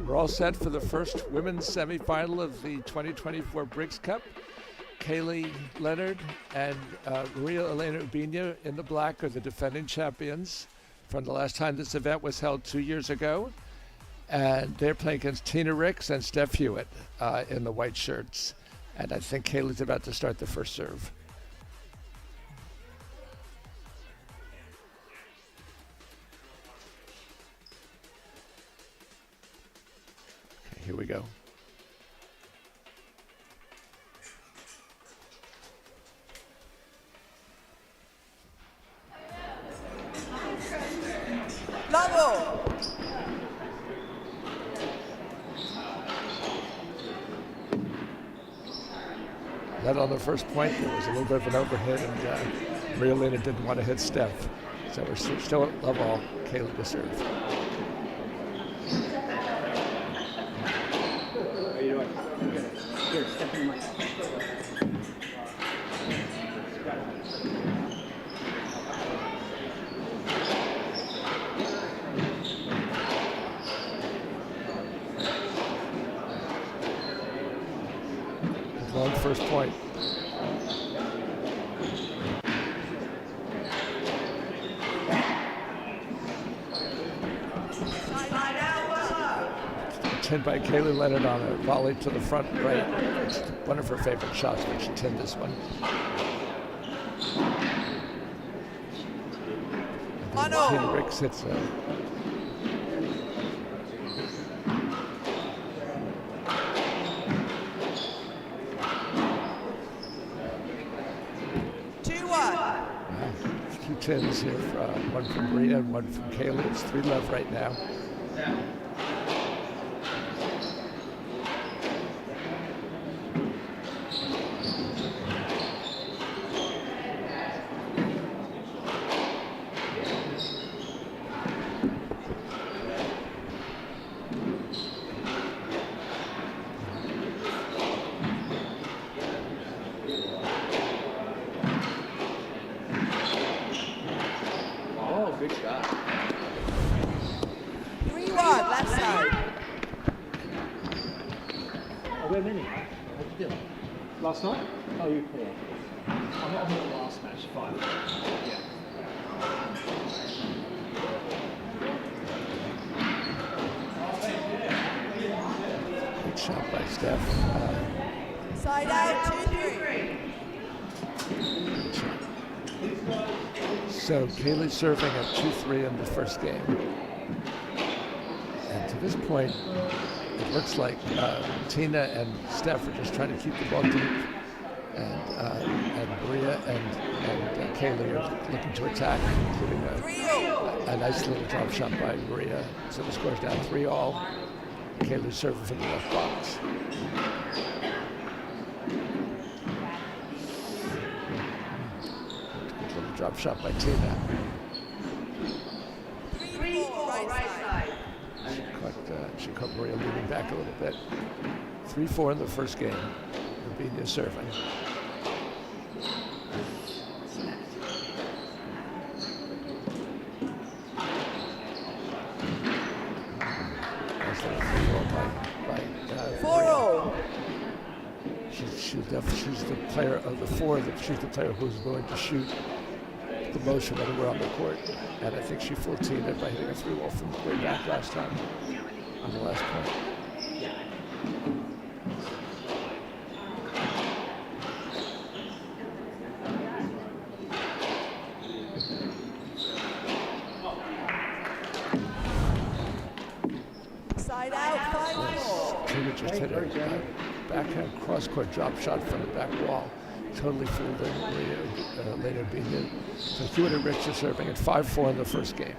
We're all set for the first women's semifinal of the 2024 Briggs Cup. Kaylee Leonard and Maria Elena Ubiña in the black are the defending champions from the last time this event was held 2 years ago. And they're playing against Tina Ricks and Steph Hewitt in the white shirts. And I think Kaylee's about to start the first serve. Okay, here we go. Bravo! That on the first point, there was a little bit of an overhit, and Maria Elena didn't want to hit Steph. So we're still at love all, Kaylee to serve. How you doing? Good. Here, step in my Long first point. Tinned by Kaylee Leonard on a volley to the front right. It's one of her favorite shots, but she tinned this one. Tina Ricks hits a two tins here, one from Maria and one from Kaylee. It's 3-love right now. Good shot. 3-1, left side. Oh, where many? How'd you do? Last night? Oh, you clear. I'm not the last match, 5. Yeah. Good shot by Steph. Side out, 2-3. So Kaylee's serving at 2-3 in the first game. And to this point, it looks like Tina and Steph are just trying to keep the ball deep. And Maria and Kaylee are looking to attack, including a nice little drop shot by Maria. So the score's down 3-all. Kaylee's serving from the left box. Drop shot by Tina. 3-4, right side. She caught Maria leaning back a little bit. 3-4 in the first game. Ubiña serving. Nice little free ball by 4-0. She's the player of the four. She's the player who's willing to shoot the most from anywhere on the court. And I think she fooled Tina by hitting a 3-ball from way back last time on the last point. Side out, 5-4. Tina just hit a backhand cross-court drop shot from the back wall. Totally fooled Maria Elena Ubiña. So Hewitt and Ricks are serving at 5-4 in the first game.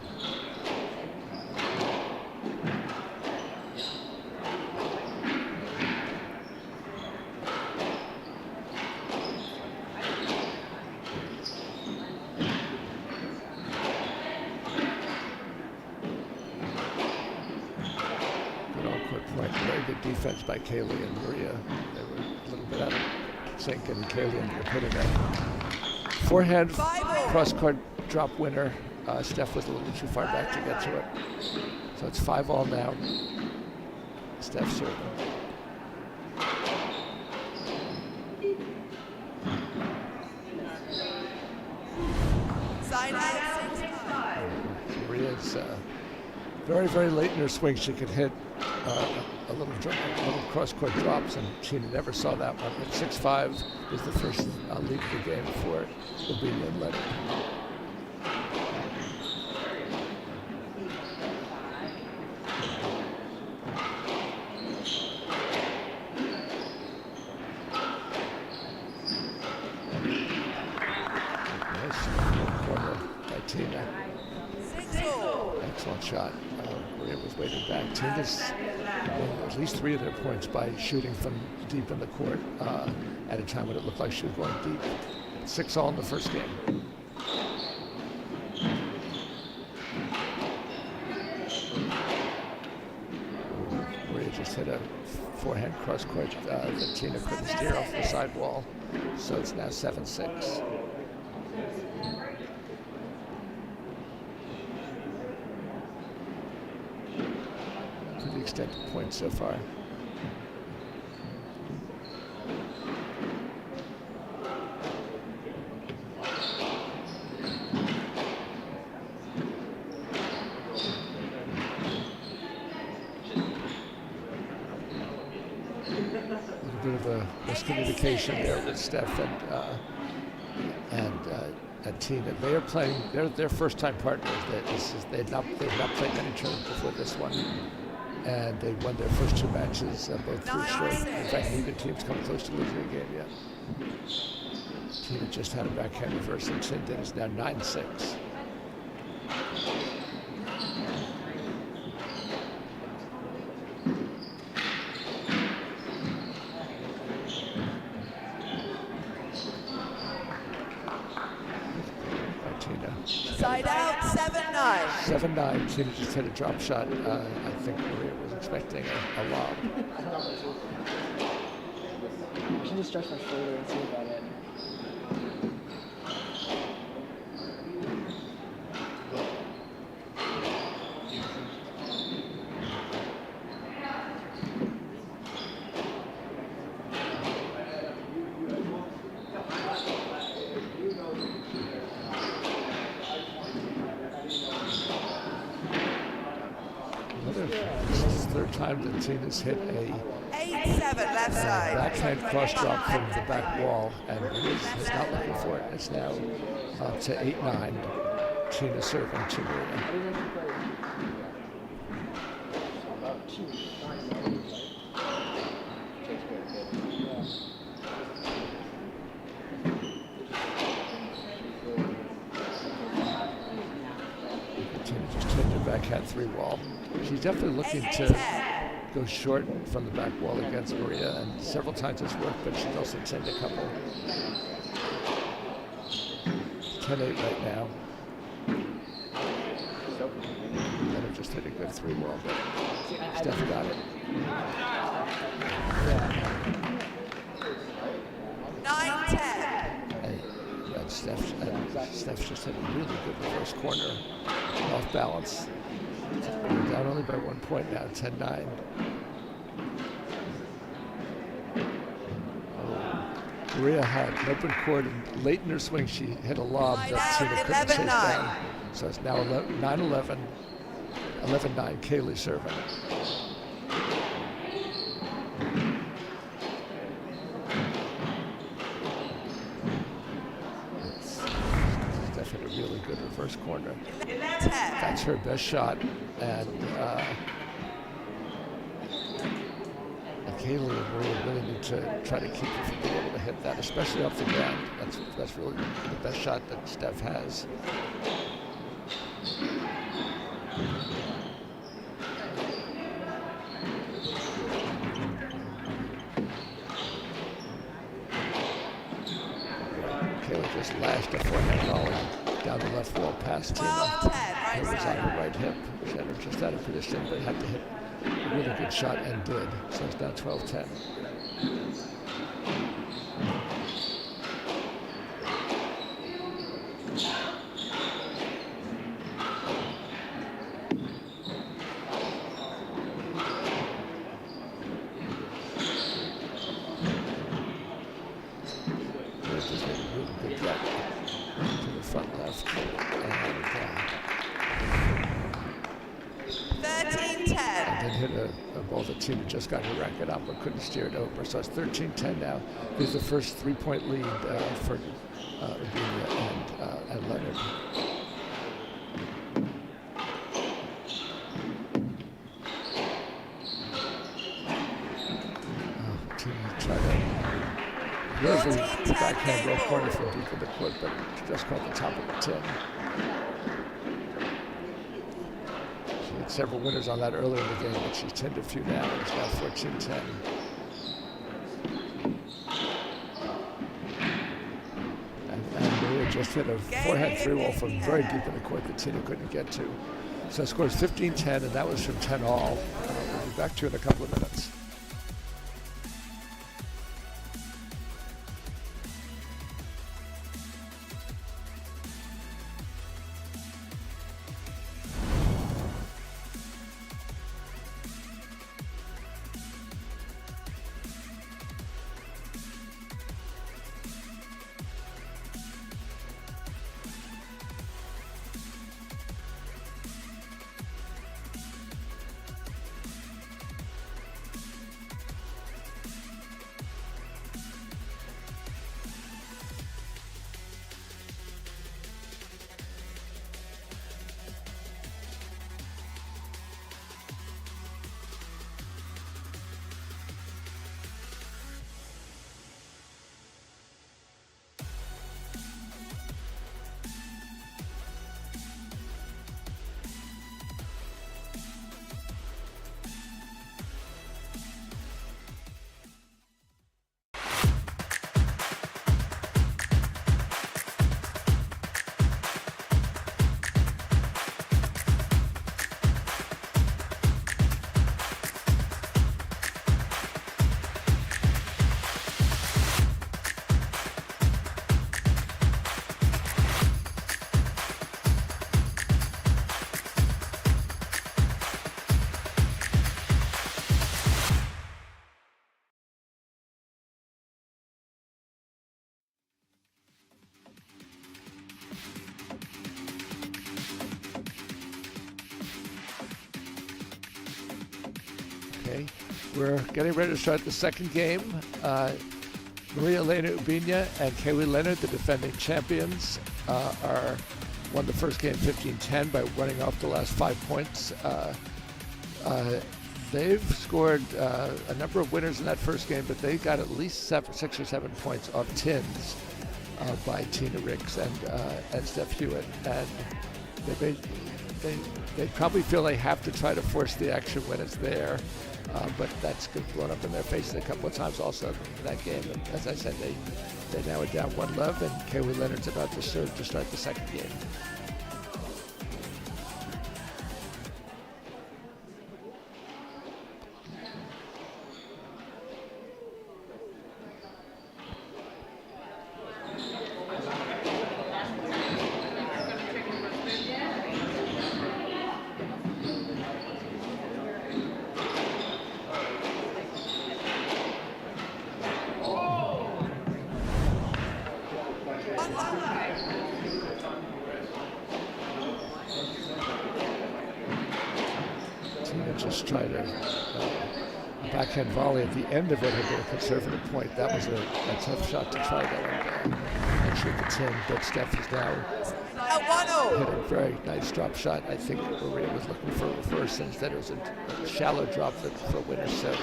Good all-court point. Very good defense by Kaylee and Maria. They were a little bit out of sync, and Kaylee ended up hitting a forehand cross-court drop winner. Steph was a little too far back to get to it. So it's 5-all now. Steph serving. Side out, 6-5. Maria's very, very late in her swing. She could hit a little cross-court drops, and Tina never saw that one. But 6-5 is the first lead of the game for Ubinia and Leonard. Tina. 6-4. Excellent shot. Maria was waiting back. Tina's won at least 3 of their points by shooting from deep in the court at a time when it looked like she was going deep. 6-all in the first game. Maria just hit a forehand cross court that Tina couldn't steer off the sidewall. So it's now 7-6. Pretty extended points so far. A little bit of a miscommunication there with Steph and Tina. They are playing. They're their first-time partners. They've not played many tournaments before this one, and they won their first 2 matches both through straight. In fact, neither team's come close to losing a game yet. Tina just had a backhand reverse, and Tina is now 9-6. Side out, 7-9. 7-9. Tina just hit a drop shot. I think Maria was expecting a lob. I should just stretch my shoulder and see about it. This is the third time that Tina's hit a 8-7, left side. backhand cross drop from the back wall, and is not looking for it. It's now up to 8-9. Tina serving to Maria. Tina just hit the backhand 3-wall. She's definitely looking to go short from the back wall against Maria, and several times it's worked, but she's also sent a couple. 10-8 right now. Leonard just hit a good 3-wall, but Steph got it. 9-10. And Steph just hit a really good reverse corner off balance. Down only by 1 point now, 10-9. Maria had an open court, and late in her swing, she hit a lob that Tina couldn't chase down. So it's now 9-11, 11-9, Kaylee serving. Steph hit a really good reverse corner. That's her best shot, and Kaylee and Maria really need to try to keep her from being able to hit that, especially off the ground. That's really the best shot that Steph has. Kaylee just lashed a forehand volley down the left wall past Tina. 12-10, It was on her right hip. She had her just out of position, but had to hit a really good shot and did. So it's now 12-10. hit a ball that Tina just got her racket up but couldn't steer it over. So it's 13-10 now. This is the first 3-point lead for Ubinia and Leonard. Tina tried to lovely backhand roll corner from deep in the court, but just caught the top of the tin. She had several winners on that earlier in the game, but she's 10 to few now. It's now 14-10. And Maria just hit a forehand 3-ball from very deep in the court that Tina couldn't get to. So the score is 15-10, and that was from 10 all. We'll be back to you in a couple of minutes. Okay, we're getting ready to start the second game. Maria Elena Ubinia and Kaylee Leonard, the defending champions, won the first game 15-10 by running off the last 5 points. They've scored a number of winners in that first game, but they got at least 6 or 7 points off tins by Tina Riggs and Steph Hewitt. And they probably feel they have to try to force the action when it's there. But that's blown up in their faces a couple of times also in that game. And as I said, they now are down 1-love, and Kaylee Leonard's about to serve to start the second game. Just tried a backhand volley at the end of it had been a conservative point. That was a tough shot to try that and shoot the tin, but Steph is now hit a very nice drop shot. I think Maria was looking for a reverse, and instead it was a shallow drop for a winner. So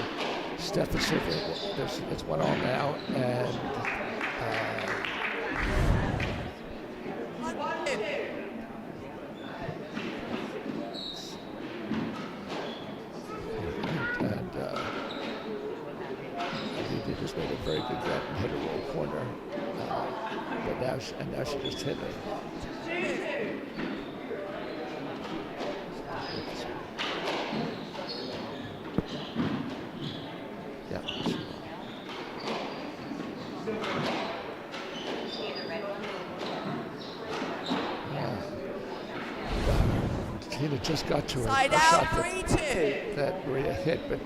Steph is serving. It's 1-all now, and they just made a very good get and hit a roll corner. But now she just hit it. Yeah. Tina just got to her shot that Maria hit, but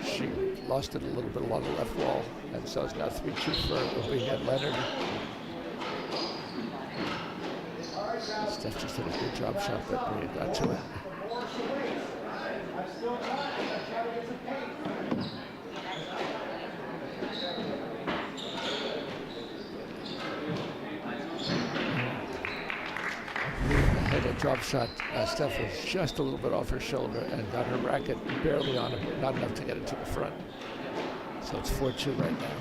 she lost it a little bit along the left wall, and so it's now 3-2 for Ubinia and Leonard. Steph just hit a good drop shot, but Maria got to it. Had a drop shot. Steph was just a little bit off her shoulder and got her racket barely on it, but not enough to get it to the front. So it's 4-2 right now.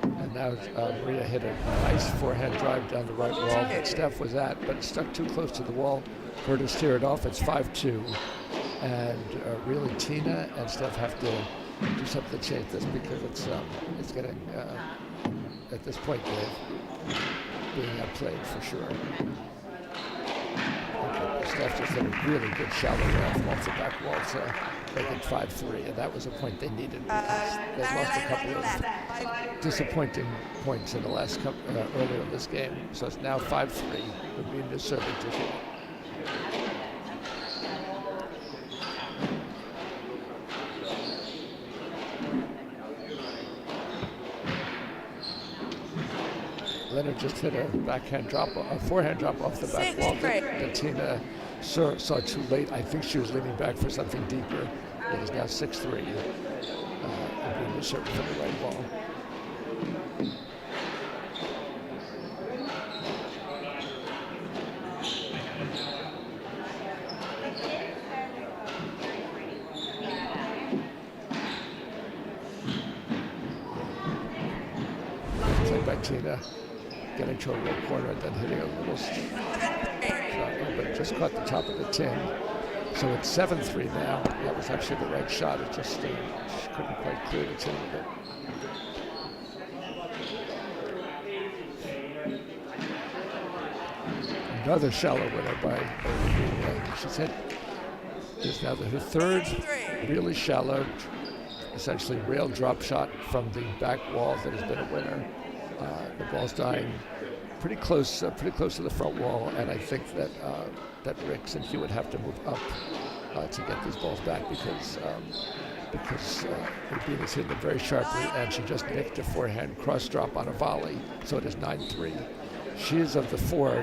And now Maria hit a nice forehand drive down the right wall that Steph was at, but it stuck too close to the wall for her to steer it off. It's 5-2. And really Tina and Steph have to do something to change this because it's getting, at this point, being outplayed for sure. Okay, Steph just hit a really good shallow off the back wall to make it 5-3, and that was a point they needed because they lost a couple of disappointing points in the last couple earlier in this game. So it's now 5-3. Rubin is serving to hit. Leonard just hit a forehand drop off the back wall that Tina saw too late. I think she was leaning back for something deeper. It is now 6-3. Being the serving for the right wall. Played by Tina. Getting to a low corner and then hitting a little shot, but it just caught the top of the tin. So it's 7-3 now. That was actually the right shot. It just couldn't quite clear the tin a bit. Another shallow winner by Rubin. She's hit. This now her third really shallow, essentially rail drop shot from the back wall that has been a winner. The ball's dying pretty close to the front wall, and I think that Ricks and Hewitt have to move up to get these balls back because Rubin is hitting them very sharply, and she just nicked a forehand cross drop on a volley, so it is 9-3. She is of the four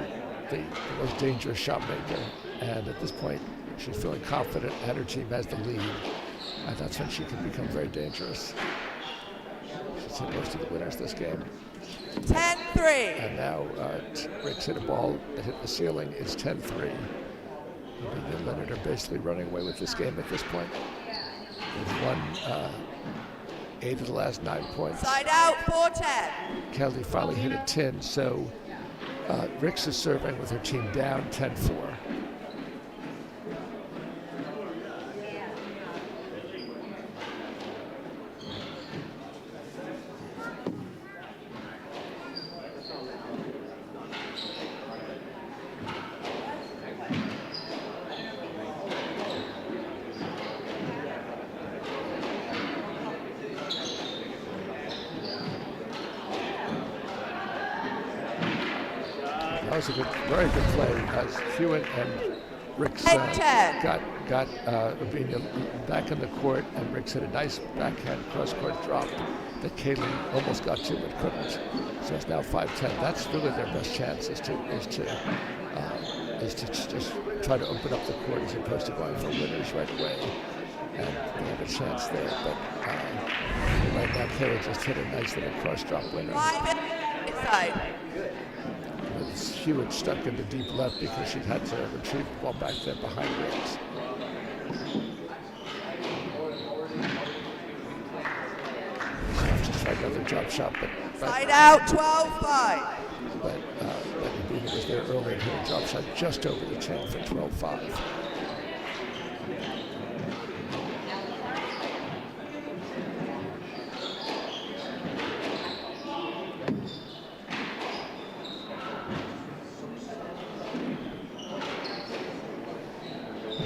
the most dangerous shot maker, and at this point she's feeling confident, and her team has the lead, and that's when she can become very dangerous. She's hit most of the winners this game. 10-3. And now Ricks hit a ball that hit the ceiling. It's 10-3. Rubin and Leonard are basically running away with this game at this point. They've won 8 of the last 9 points. Side out, 4-10. Kelly finally hit a tin, so Ricks is serving with her team down 10-4. That was a very good play as Hewitt and Ricks got Rubin back in the court, and Ricks hit a nice backhand cross-court drop that Kaylee almost got to but couldn't. So it's now 5-10. That's really their best chance is to just try to open up the court as opposed to going for winners right away. And they have a chance there, but right now Kaylee just hit a nice little cross-drop winner. 5 inside. Hewitt stuck in the deep left because she'd had to retrieve the ball back there behind Ricks. Just tried another drop shot, but Side out, 12-5. But Rubin was there early and hit a drop shot just over the 10 for 12-5.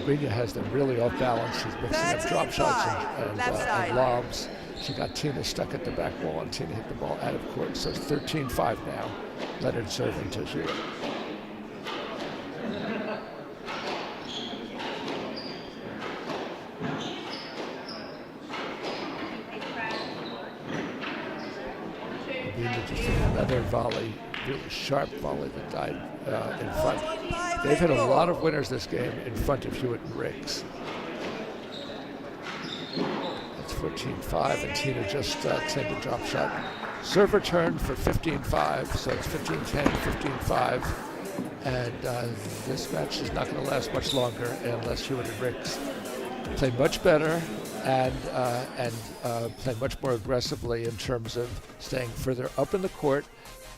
Rubin has them really off balance. She's mixing up drop shots and lobs. She got Tina stuck at the back wall, and Tina hit the ball out of court. So it's 13-5 now. Leonard serving to Hewitt. Rubin just hit another volley really sharp volley that died in front. They've hit a lot of winners this game in front of Hewitt and Riggs. That's 14-5, and Tina just claimed a drop shot. Serve return for 15-5, so it's 15-10, 15-5. And this match is not going to last much longer unless Hewitt and Riggs play much better and play much more aggressively in terms of staying further up in the court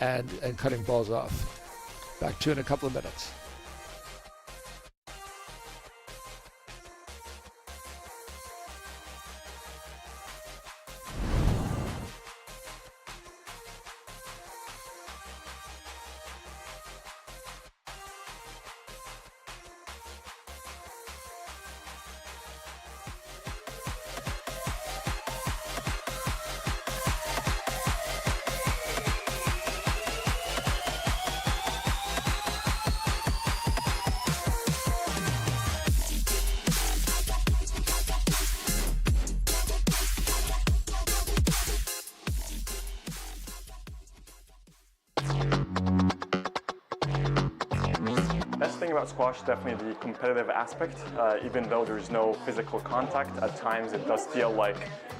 and cutting balls off. Back to you in a couple of minutes. Best thing about squash is definitely the competitive aspect. Even though there's no physical contact, at times it does feel like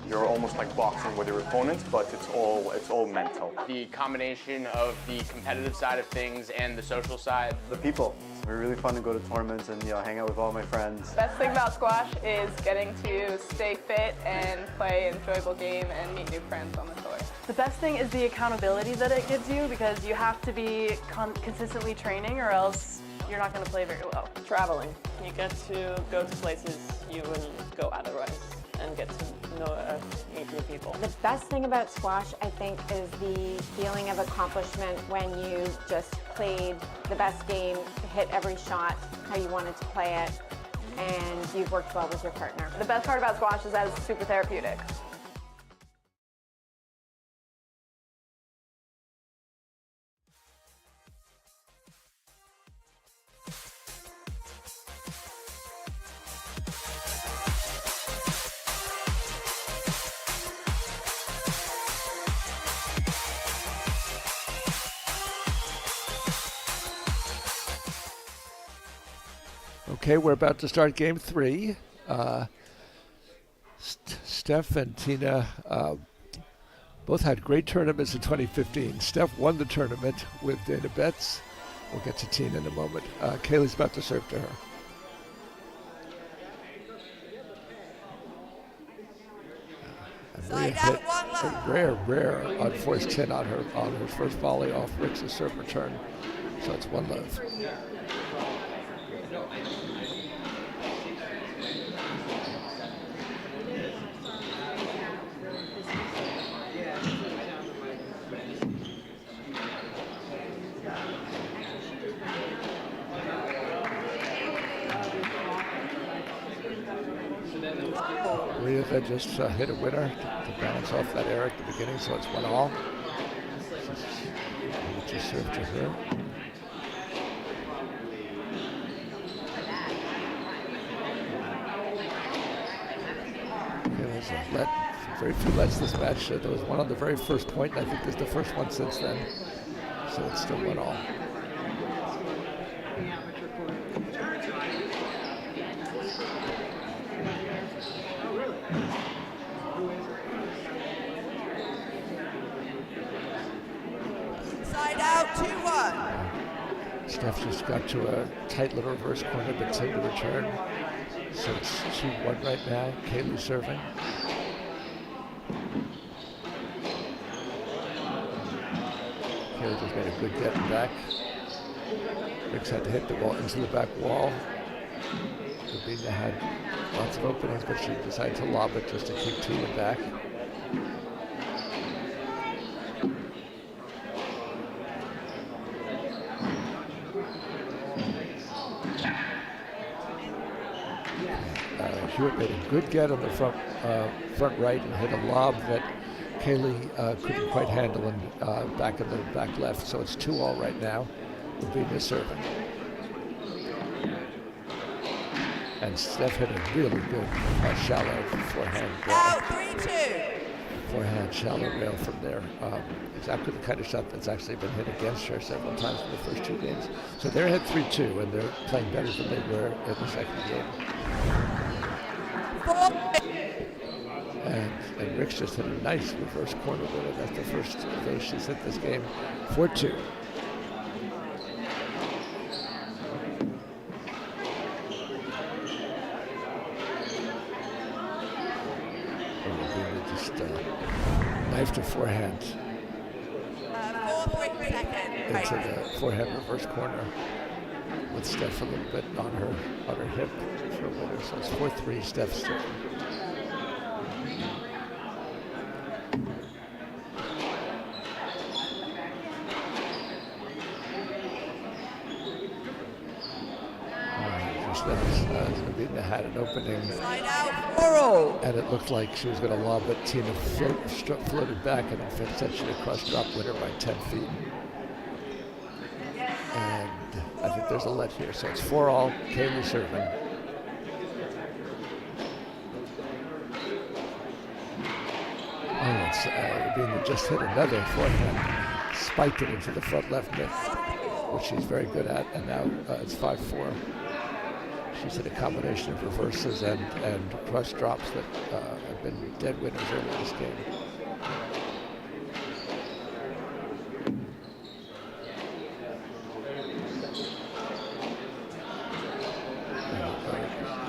you're almost like boxing with your opponent, but it's all mental. The combination of the competitive side of things and the social side. The people. It's really fun to go to tournaments and hang out with all my friends. Best thing about squash is getting to stay fit and play an enjoyable game and meet new friends on the tour. The best thing is the accountability that it gives you, because you have to be consistently training or else you're not going to play very well. Traveling. You get to go to places you wouldn't go otherwise and get to meet new people. The best thing about squash, I think, is the feeling of accomplishment when you just played the best game, hit every shot how you wanted to play it, and you've worked well with your partner. The best part about squash is that it's super therapeutic. Okay, we're about to start game 3. Steph and Tina both had great tournaments in 2015. Steph won the tournament with Dana Betts. We'll get to Tina in a moment. Kaylee's about to serve to her. Side out, one A rare unforced 10 on her first volley off Riggs' serve return. So it's 1 love. Maria just hit a winner to balance off that error at the beginning, so it's 1-all. Just serve to her. Okay, there's a let. Very few lets this match. There was one on the very first point, and I think this is the first one since then. So it's still 1-all. Side out, 2-1. Steph just got to a tight little reverse corner, but seemed to return. So it's 2-1 right now. Kaylee serving. Kaylee just made a good get back. Riggs had to hit the ball into the back wall. Rubina had lots of openings, but she decided to lob it just to keep Tina back. Hewitt made a good get on the front right and hit a lob that Kaylee couldn't quite handle and back in the back left. So it's 2-all right now. Rubina serving. And Steph hit a really good shallow forehand ball. Out, 3-2. Forehand, shallow rail from there. Exactly the kind of shot that's actually been hit against her several times in the first 2 games. So they're ahead 3-2, and they're playing better than they were in the second game. And Ricks just hit a nice reverse corner winner. That's the first of those she's hit this game. 4-2. Just knifed her forehand into the forehand reverse corner with Steph a little bit on her hip for a winner. So it's 4-3, Steph still. Sabina had an opening, and it looked like she was going to lob it. Tina floated back, and then Finn said she would cross drop winner by 10 feet. And I think there's a let here, so it's 4-all. Kaylee serving. Oh, it's Sabina just hit another forehand, spiked it into the front left mid, which she's very good at, and now it's 5-4. She's hit a combination of reverses and cross drops that have been dead winners early this game.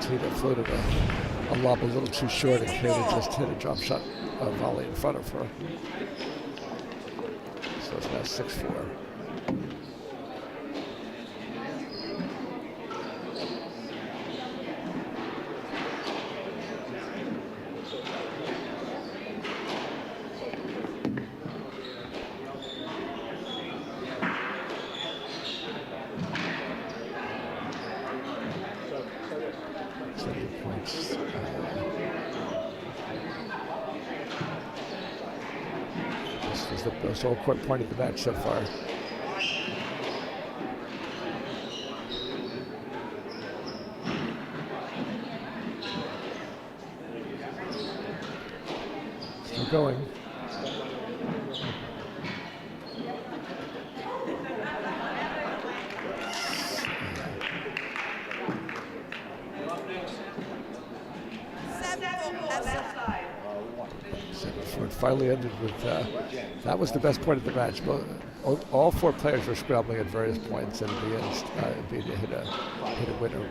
Tina floated a lob a little too short, and Kaylee just hit a drop shot volley in front of her. So it's now 6-4. This is the most all-court point of the match so far. Still going. It finally ended with, that was the best point of the match. All 4 players were scrambling at various points, and at the end, Abida hit a winner,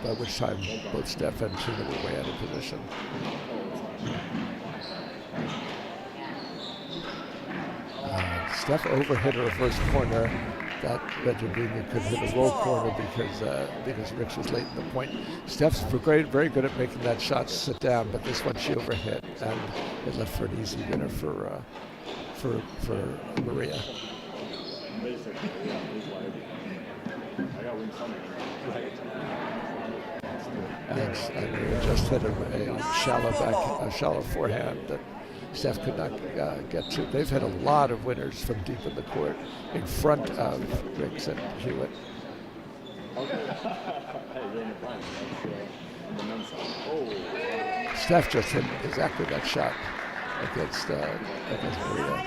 by which time both Steph and Tina were way out of position. Steph overhit her first corner. That Benjamini could hit a roll corner because Ricks was late in the point. Steph's very good at making that shot sit down, but this one she overhit, and it left for an easy winner for Maria. And Maria just hit a shallow forehand that Steph could not get to. They've had a lot of winners from deep in the court in front of Ricks and Hewitt. Steph just hit exactly that shot against Maria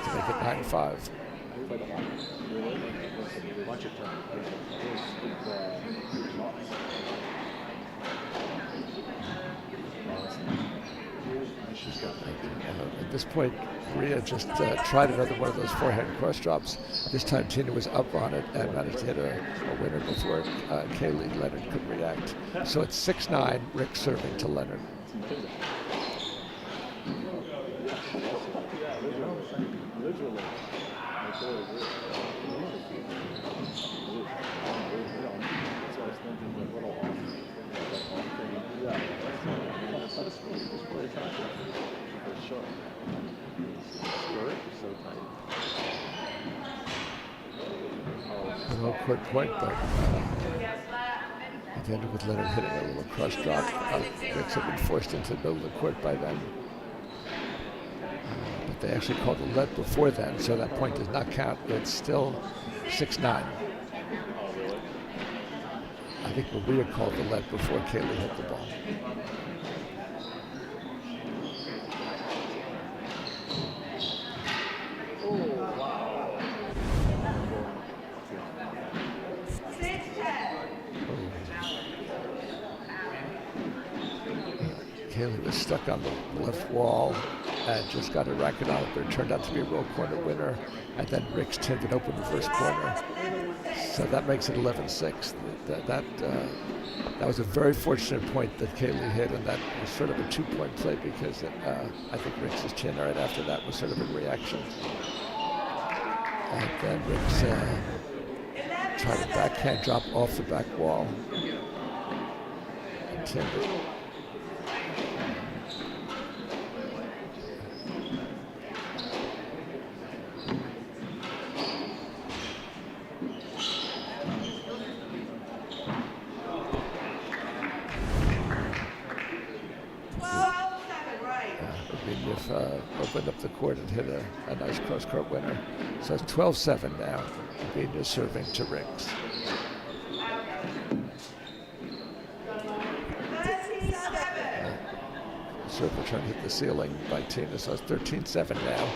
to make it 9-5. At this point, Maria just tried another one of those forehand cross drops. This time Tina was up on it and managed to hit a winner before Kaylee Leonard could react. So it's 6-9, Rick serving to Leonard. An all-court point, but it ended with Leonard hitting a little cross drop. Ricks had been forced into the middle of the court by then. But they actually called a let before then, so that point does not count. It's still 6-9. I think Maria called the let before Kaylee hit the ball. Kaylee was stuck on the left wall and just got a racket on it, but it turned out to be a roll corner winner. And then Ricks tipped an open reverse corner. So that makes it 11-6. That was a very fortunate point that Kaylee hit, and that was sort of a 2-point play because I think Ricks' chin right after that was sort of a reaction. And then Ricks tried a backhand drop off the back wall. And tipped it. Opened up the court and hit a nice cross-court winner. So it's 12-7 now. Bina serving to Ricks. Server trying to hit the ceiling by Tina, so it's 13-7 now.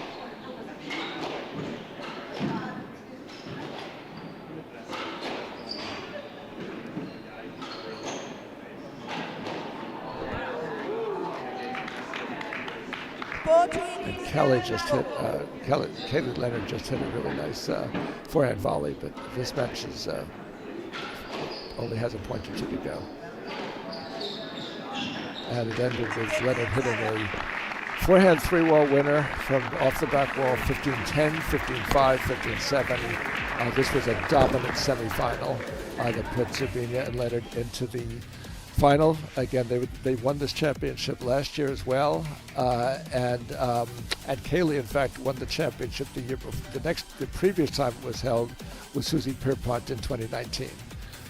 Kelly just hit, Kaylee Leonard just hit a really nice forehand volley, but this match is only has a point or two to go. And it ended with Leonard hitting a forehand three-wall winner from off the back wall, 15-10, 15-5, 15-7. This was a dominant semifinal that put Zerbina and Leonard into the final. Again, they won this championship last year as well, and Kaylee, in fact, won the championship the year before. The previous time it was held was Susie Pierpont in 2019.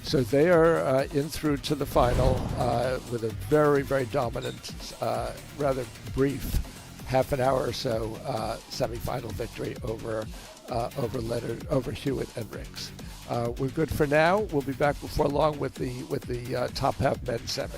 So they are in through to the final with a very, very dominant, rather brief half an hour or so semifinal victory over Leonard, over Hewitt and Ricks. We're good for now. We'll be back before long with the top half men's semi.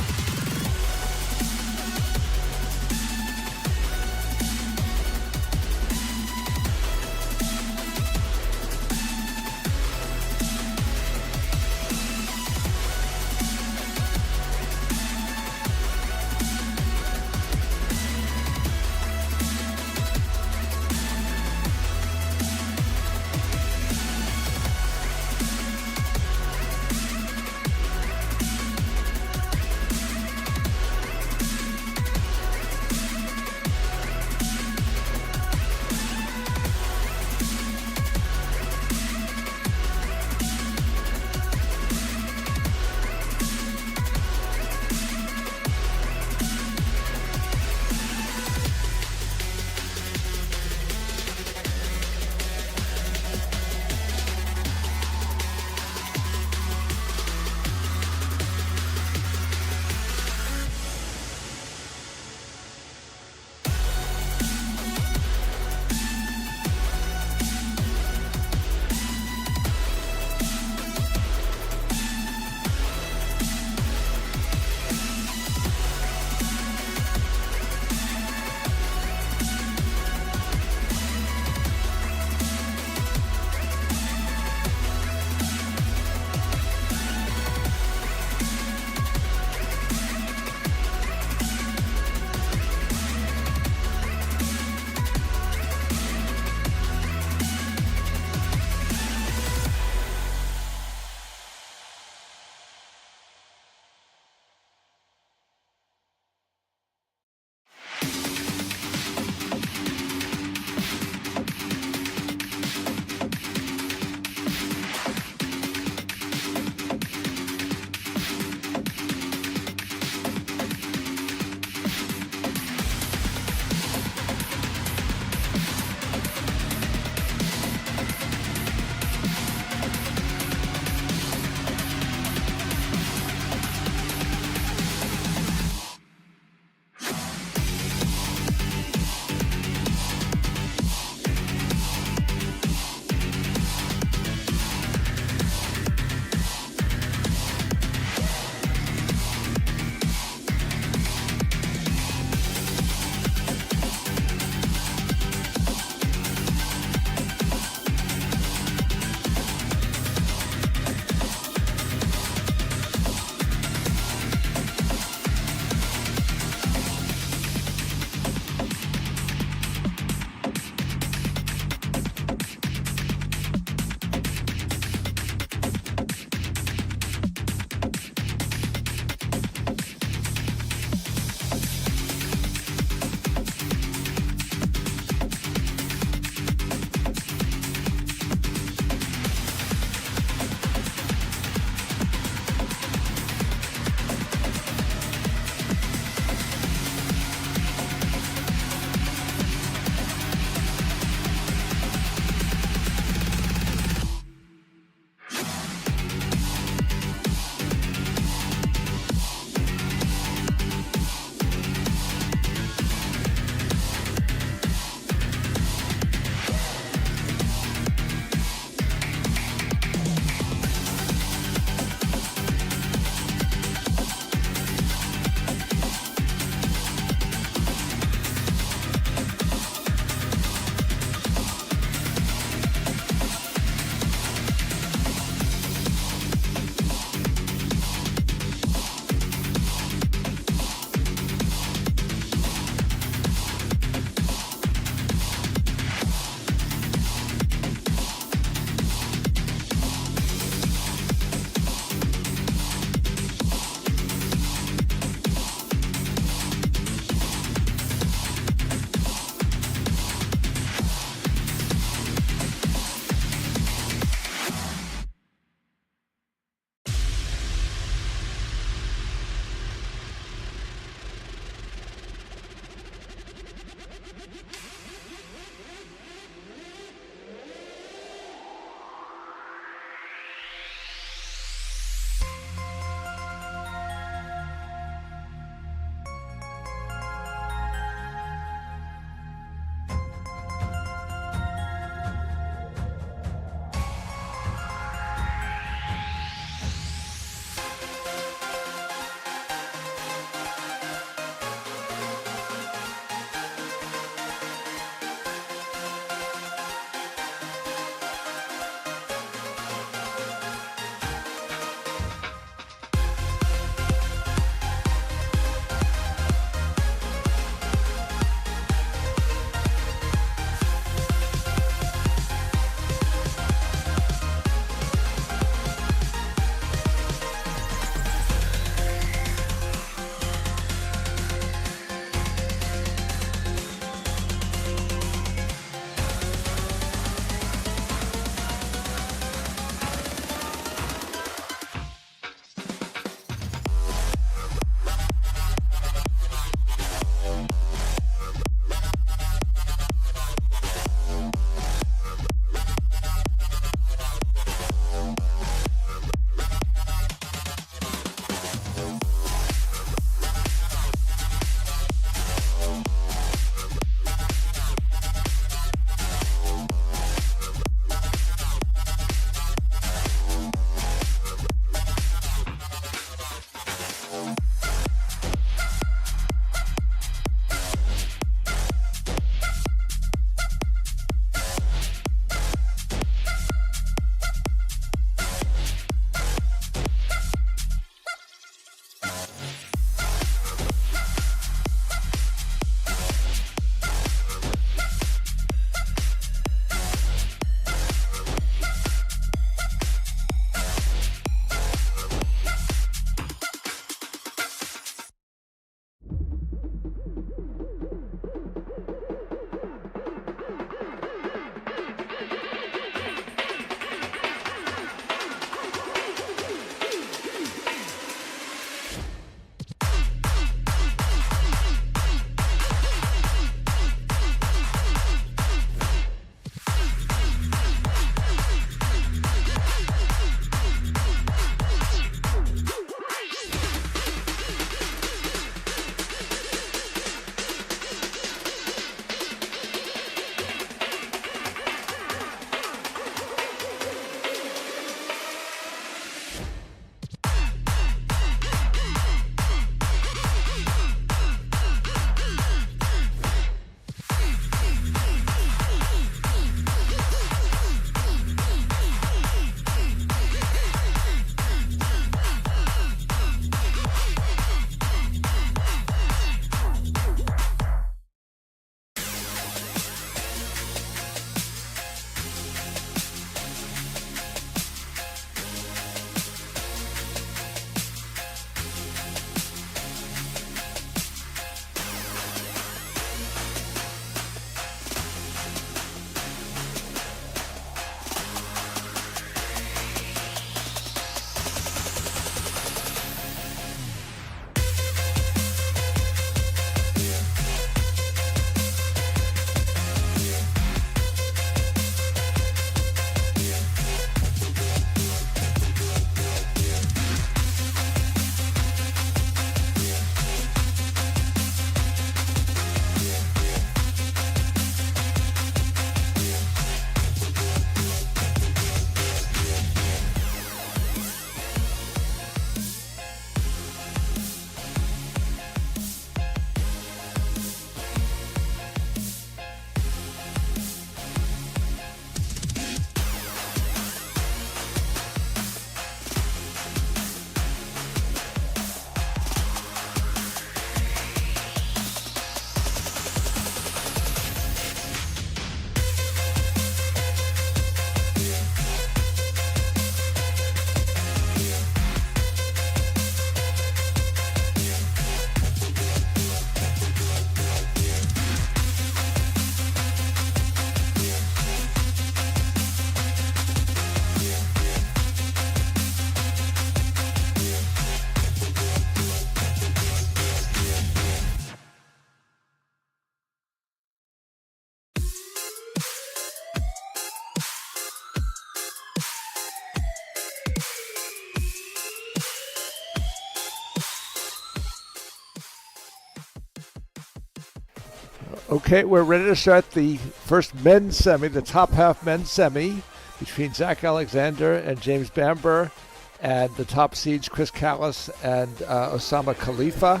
Okay, we're ready to start the first men's semi, the top half men's semi, between Zach Alexander and James Bamber, and the top seeds Chris Callis and Osama Khalifa.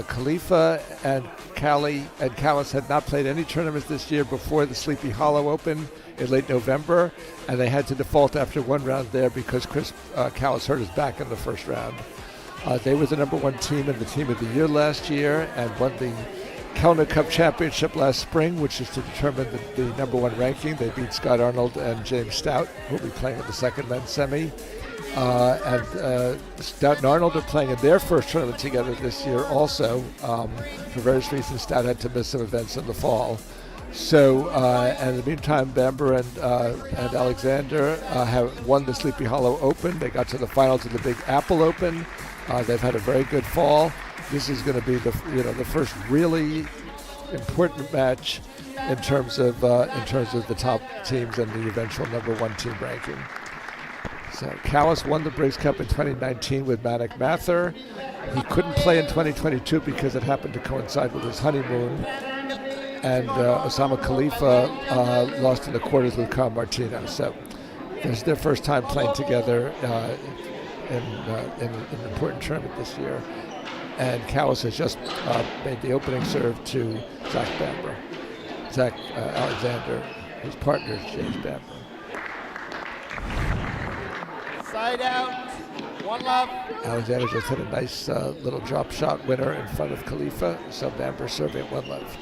Khalifa and Callis had not played any tournaments this year before the Sleepy Hollow Open in late November, and they had to default after one round there because Chris Callis hurt his back in the first round. They were the number one team and the team of the year last year and won the Kellner Cup Championship last spring, which is to determine the number one ranking. They beat Scott Arnold and James Stout, who will be playing in the second men's semi. Stout and Arnold are playing in their first tournament together this year also. For various reasons, Stout had to miss some events in the fall. So, and in the meantime, Bamber and Alexander have won the Sleepy Hollow Open. They got to the finals of the Big Apple Open. They've had a very good fall. This is going to be the first really important match in terms of the top teams and the eventual number one team ranking. So Callis won the Briggs Cup in 2019 with Manik Mather. He couldn't play in 2022 because it happened to coincide with his honeymoon. And Osama Khalifa lost in the quarters with Carl Martino. So this is their first time playing together in an important tournament this year. And Callis has just made the opening serve to Zach Alexander. His partner is James Bamber. Side out, 1 love. Alexander just hit a nice little drop shot winner in front of Khalifa, so Bamber serving at 1 love.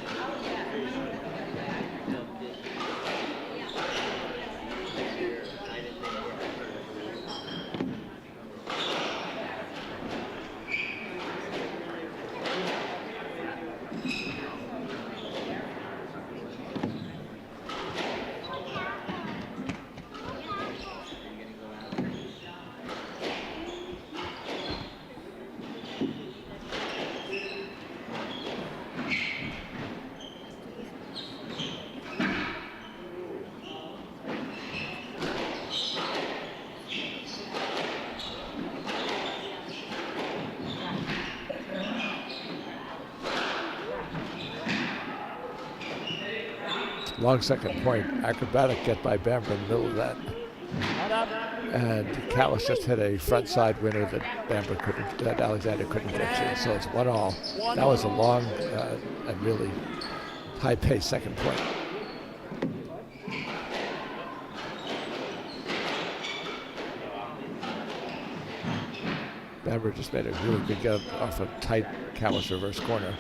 Long second point, acrobatic get by Bamber in the middle of that. And Callis just hit a front side winner that Alexander couldn't get to. So it's 1-all. That was a long and really high-paced second point. Bamber just made a really good get off a tight Callis reverse corner.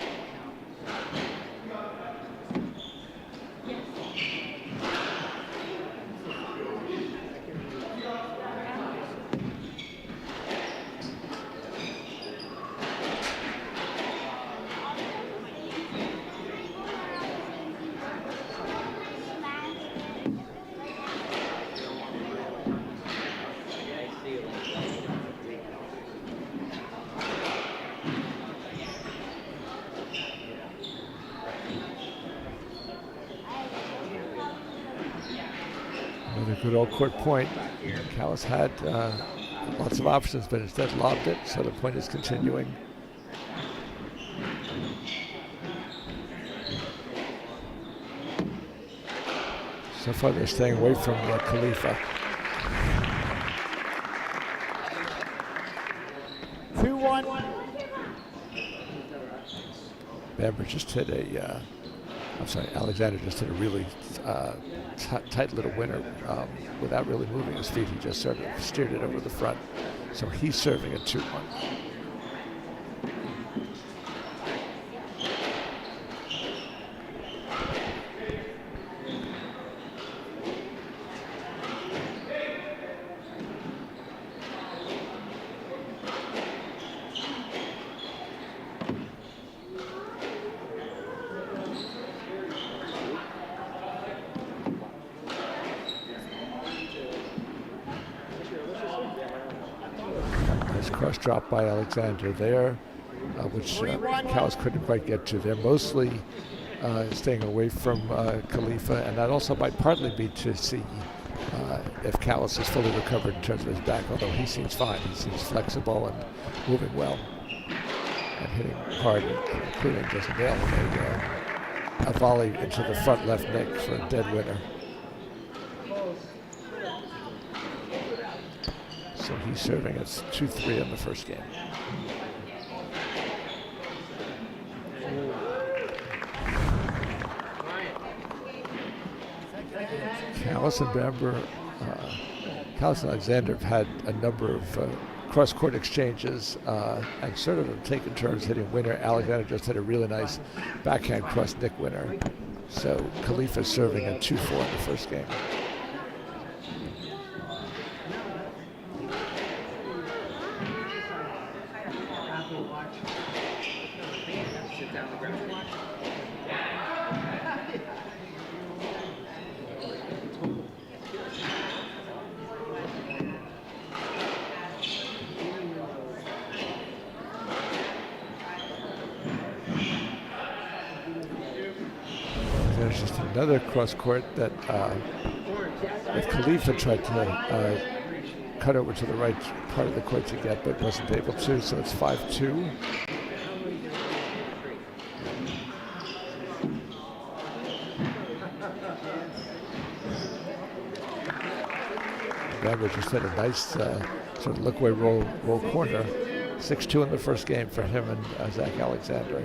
Another good old court point. Callis had lots of options, but instead lobbed it, so the point is continuing. So far they're staying away from Khalifa. 2-1. Bamber just hit Alexander just hit a really tight little winner without really moving his feet. He just sort of steered it over the front. So he's serving at 2-1. Cross drop by Alexander there, which Callis couldn't quite get to. They're mostly staying away from Khalifa, and that also might partly be to see if Callis is fully recovered in terms of his back, although he seems fine. He seems flexible and moving well. and hitting hard and clearing just nailing a volley into the front left nick for a dead winner. So he's serving. It's 2-3 in the first game. Callis and Bamber, Callis and Alexander have had a number of cross-court exchanges and sort of have taken turns hitting winner. Alexander just hit a really nice backhand cross-nick winner. So Khalifa's serving at 2-4 in the first game. There's just another cross court that Khalifa tried to cut over to the right part of the court to get, but wasn't able to, so it's 5-2. Bamber just had a nice sort of look-away roll corner. 6-2 in the first game for him and Zach Alexander.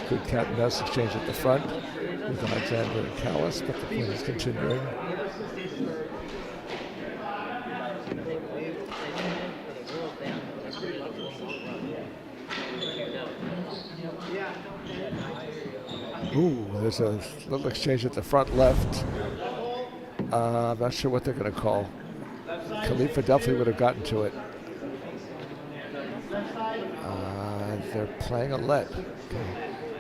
Good cat and mouse exchange at the front with Alexander and Callis, but the point is continuing. Ooh, there's a little exchange at the front left. I'm not sure what they're going to call. Khalifa definitely would have gotten to it. They're playing a let.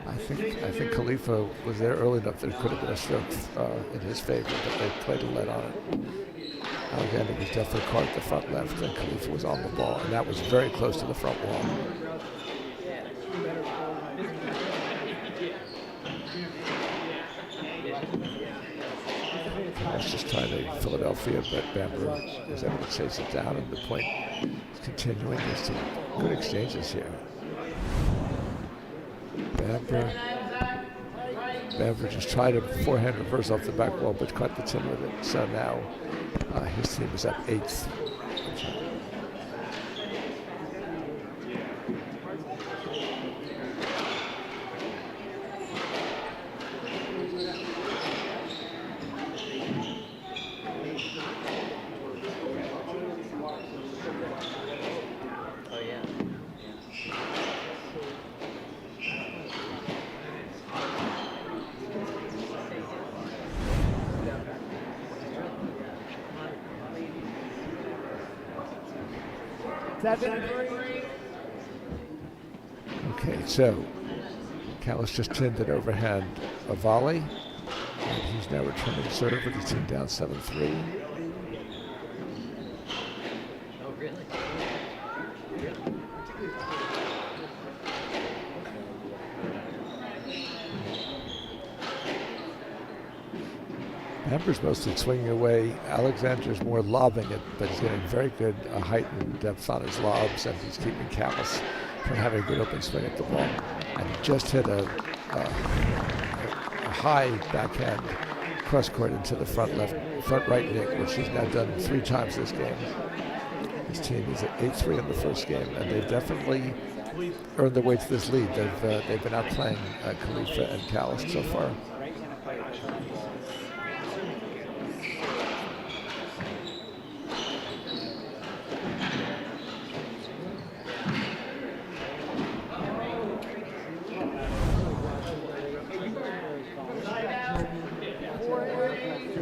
I think Khalifa was there early enough that it could have been a stroke in his favor, but they played a let on it. Alexander was definitely caught at the front left, and Khalifa was on the ball, and that was very close to the front wall. That's just trying to Philadelphia, but Bamber was able to chase it down, and the point is continuing. There's some good exchanges here. Bamber just tried a forehand reverse off the back wall, but caught the tin with it. So now his team is up 8th. Okay, so Callis just tinned an overhand a volley, and he's now returning serve with his team down 7-3. Oh, really? Bamber's mostly swinging away. Alexander's more lobbing it, but he's getting very good height and depth on his lobs, and he's keeping Callis from having a good open swing at the ball. And he just hit a high backhand cross court into the front right nick, which he's now done 3 times this game. His team is at 8-3 in the first game, and they've definitely earned their way to this lead. They've been outplaying Khalifa and Callis so far.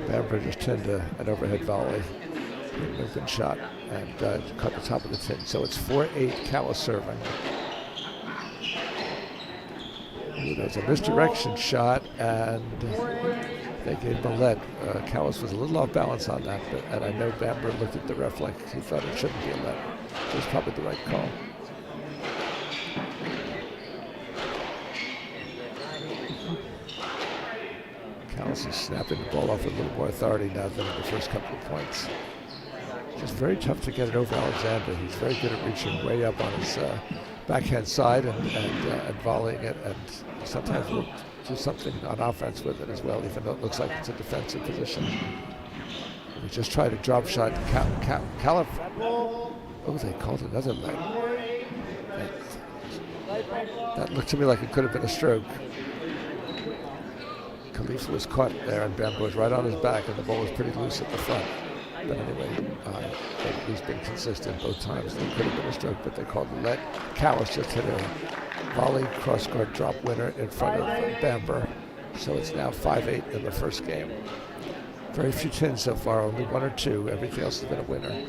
Bamber just tinned an overhead volley, an open shot, and caught the top of the tin. So it's 4-8, Callis serving. Ooh, there's a misdirection shot, and They gave him a lead. Callis was a little off balance on that, and I know Bamber looked at the ref like he thought it shouldn't be a lead. It was probably the right call. Callis is snapping the ball off with a little more authority now than in the first couple of points. Just very tough to get it over Alexander. He's very good at reaching way up on his backhand side and volleying it, and sometimes will do something on offense with it as well, even though it looks like it's a defensive position. We just tried a drop shot. Calif. Oh, they called another leg. That looked to me like it could have been a stroke. Khalifa was caught there, and Bamber was right on his back, and the ball was pretty loose at the front. But anyway, they've at least been consistent both times. They could have been a stroke, but they called the let. Callis just hit a volley cross-guard drop winner in front of Bamber. So it's now 5-8 in the first game. Very few tins so far, only one or two. Everything else has been a winner.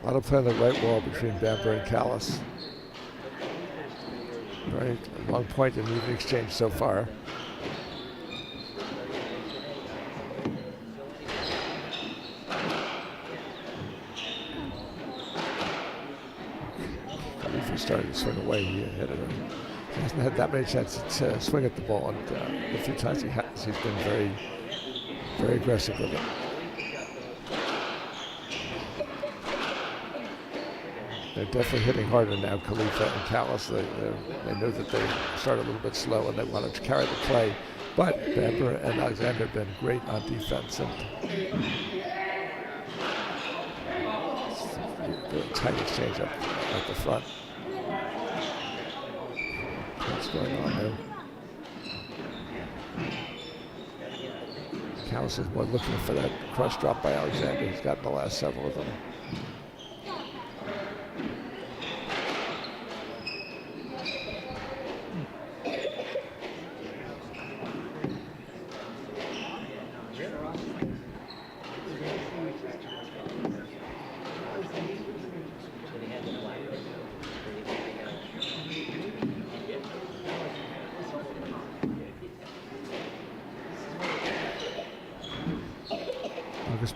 A lot of play on the right wall between Bamber and Callis. Very long point in the even exchange so far. Khalifa started to swing away. He hasn't had that many chances to swing at the ball, and the few times he has, he's been very, very aggressive with it. They're definitely hitting harder now, Khalifa and Callis. They know that they started a little bit slow and they wanted to carry the play. But Bamber and Alexander have been great on defense. And really tight exchange up at the front. What's going on there? Callis is more looking for that cross drop by Alexander. He's gotten the last several of them.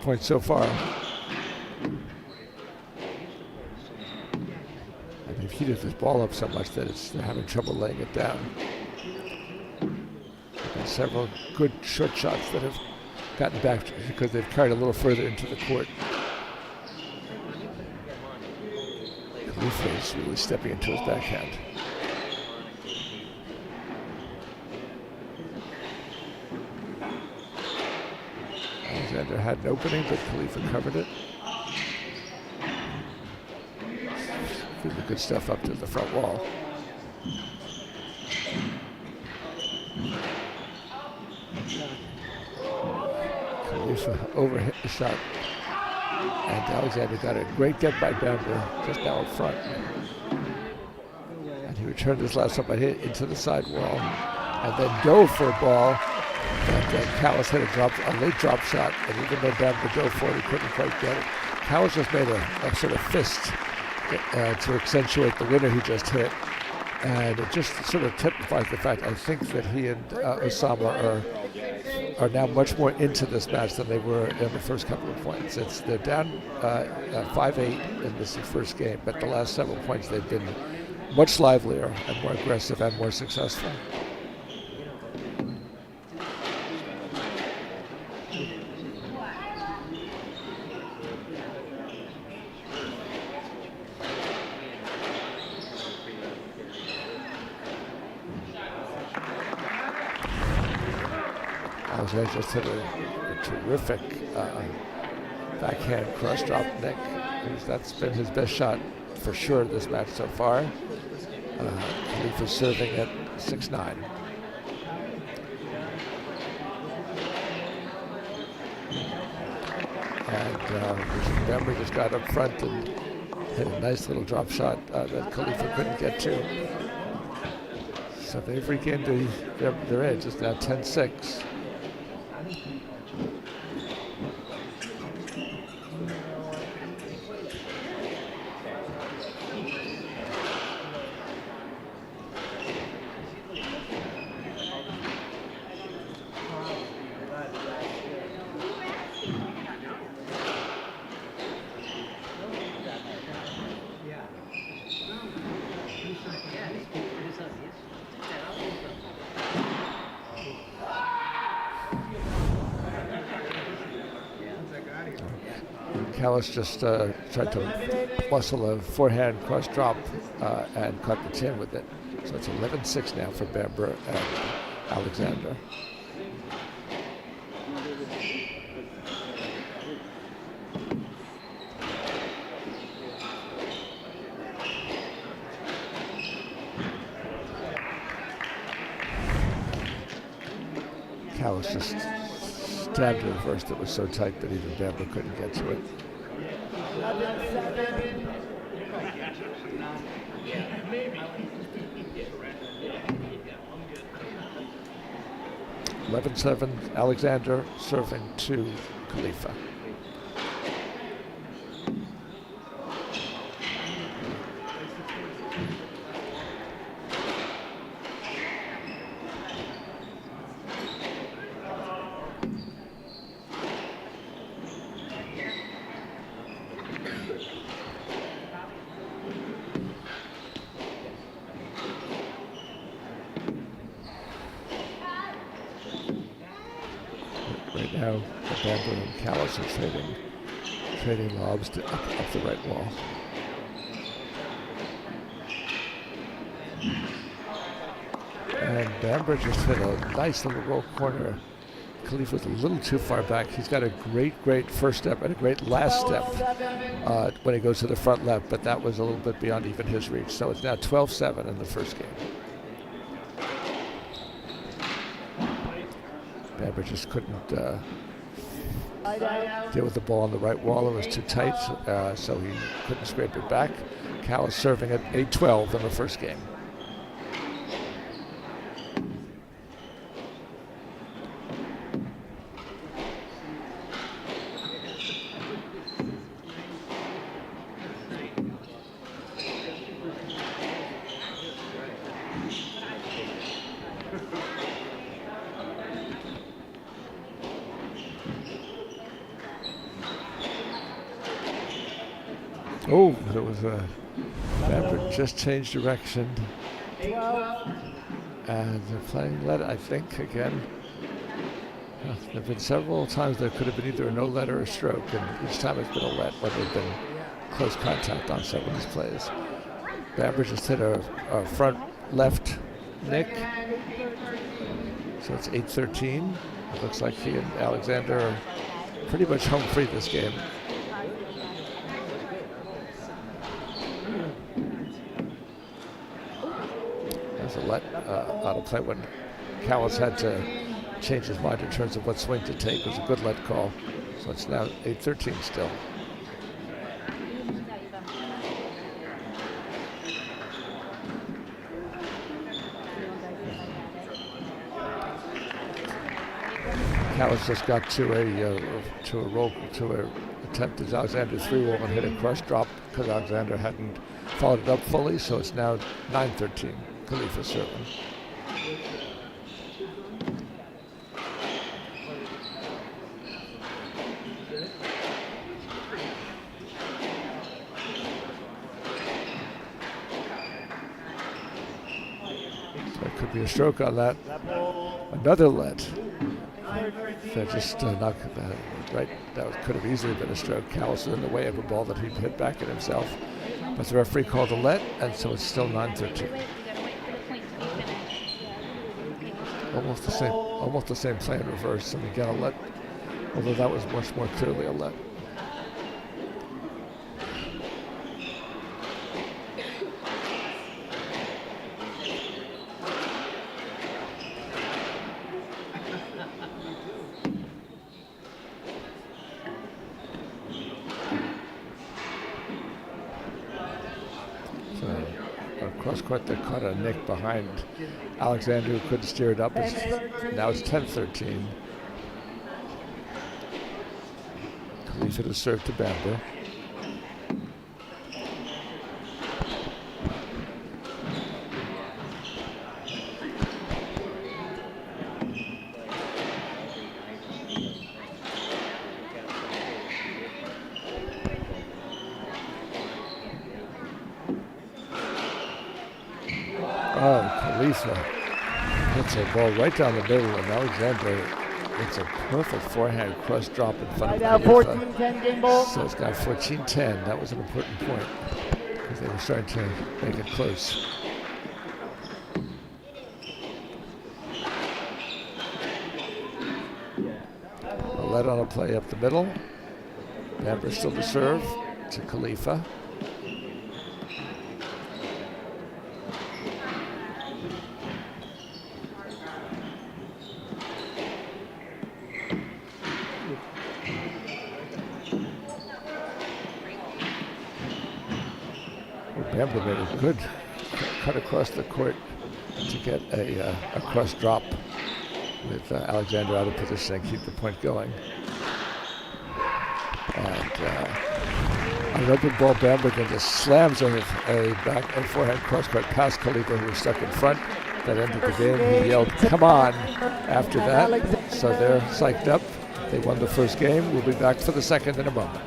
Point so far. And they've heated this ball up so much that they're having trouble laying it down. And several good short shots that have gotten back because they've carried a little further into the court. Khalifa is really stepping into his backhand. Alexander had an opening, but Khalifa covered it. Really good stuff up to the front wall. Khalifa overhit the shot. And Alexander got a great get by Bamber just now up front. And he returned his last up by hit into the side wall. And then dove for a ball. But Callis hit a late drop shot, and even though Bamber dove for it, he couldn't quite get it. Callis just made a sort of fist to accentuate the winner he just hit, and it just sort of typifies the fact I think that he and Osama are now much more into this match than they were in the first couple of points. They're down 5-8 in this first game, but the last several points they've been much livelier and more aggressive and more successful. They just hit a terrific backhand cross drop Nick. That's been his best shot for sure this match so far. Khalifa serving at 6-9. And Bamber just got up front and hit a nice little drop shot that Khalifa couldn't get to. So they've regained their edge. It's now 10-6. Callis just tried to muscle a forehand cross drop and caught the tin with it. So it's 11-6 now for Bamber and Alexander. Callis just stabbed it first. It was so tight that even Bamber couldn't get to it. 11-7, Alexander serving to Khalifa. Right now, Bamber and Callis are trading lobs up the right wall. And Bamber just hit a nice little roll corner. Khalifa was a little too far back. He's got a great first step and a great last step when he goes to the front left, but that was a little bit beyond even his reach. So it's now 12-7 in the first game. Bamber just couldn't deal with the ball on the right wall. It was too tight, so he couldn't scrape it back. Callis serving at 8-12 in the first game. Oh, it was Bamber just changed direction. And they're playing let, I think, again. There have been several times there could have been either a no let or a stroke, and each time it's been a let when there's been close contact on some of these plays. Bamber just hit a front left nick. So it's 8-13. It looks like he and Alexander are pretty much home free this game. A let out of play when Callis had to change his mind in terms of what swing to take. It was a good let call. So it's now 8-13 still. Callis just got to a attempt as Alexander 3-roll and hit a crush drop because Alexander hadn't followed it up fully. So it's now 9-13. Khalifa serving. So it could be a stroke on that. Another let. That just knocked that right. That could have easily been a stroke. Callis was in the way of a ball that he'd hit back at himself. But the referee called a let, and so it's still 9-13. Almost the same play in reverse, and again a let, although that was much more clearly a let. cross court that caught a nick behind Alexander, who couldn't steer it up. Now it's 10-13. Khalifa to serve to Bamber. Oh, Khalifa hits a ball right down the middle, and Alexander hits a perfect forehand cross drop in front Side of out, Khalifa. 14-10 game ball. So it's got 14-10. That was an important point because they were starting to make it close. Let on a play up the middle. Bamber still to serve to Khalifa. Bamber made a good cut across the court to get a cross drop with Alexander out of position and keep the point going. And on an open ball, Bamber then just slams a back and forehand cross court past Khalifa, who was stuck in front. That ended the game. He yelled, "Come on," after that. So they're psyched up. They won the first game. We'll be back for the second in a moment.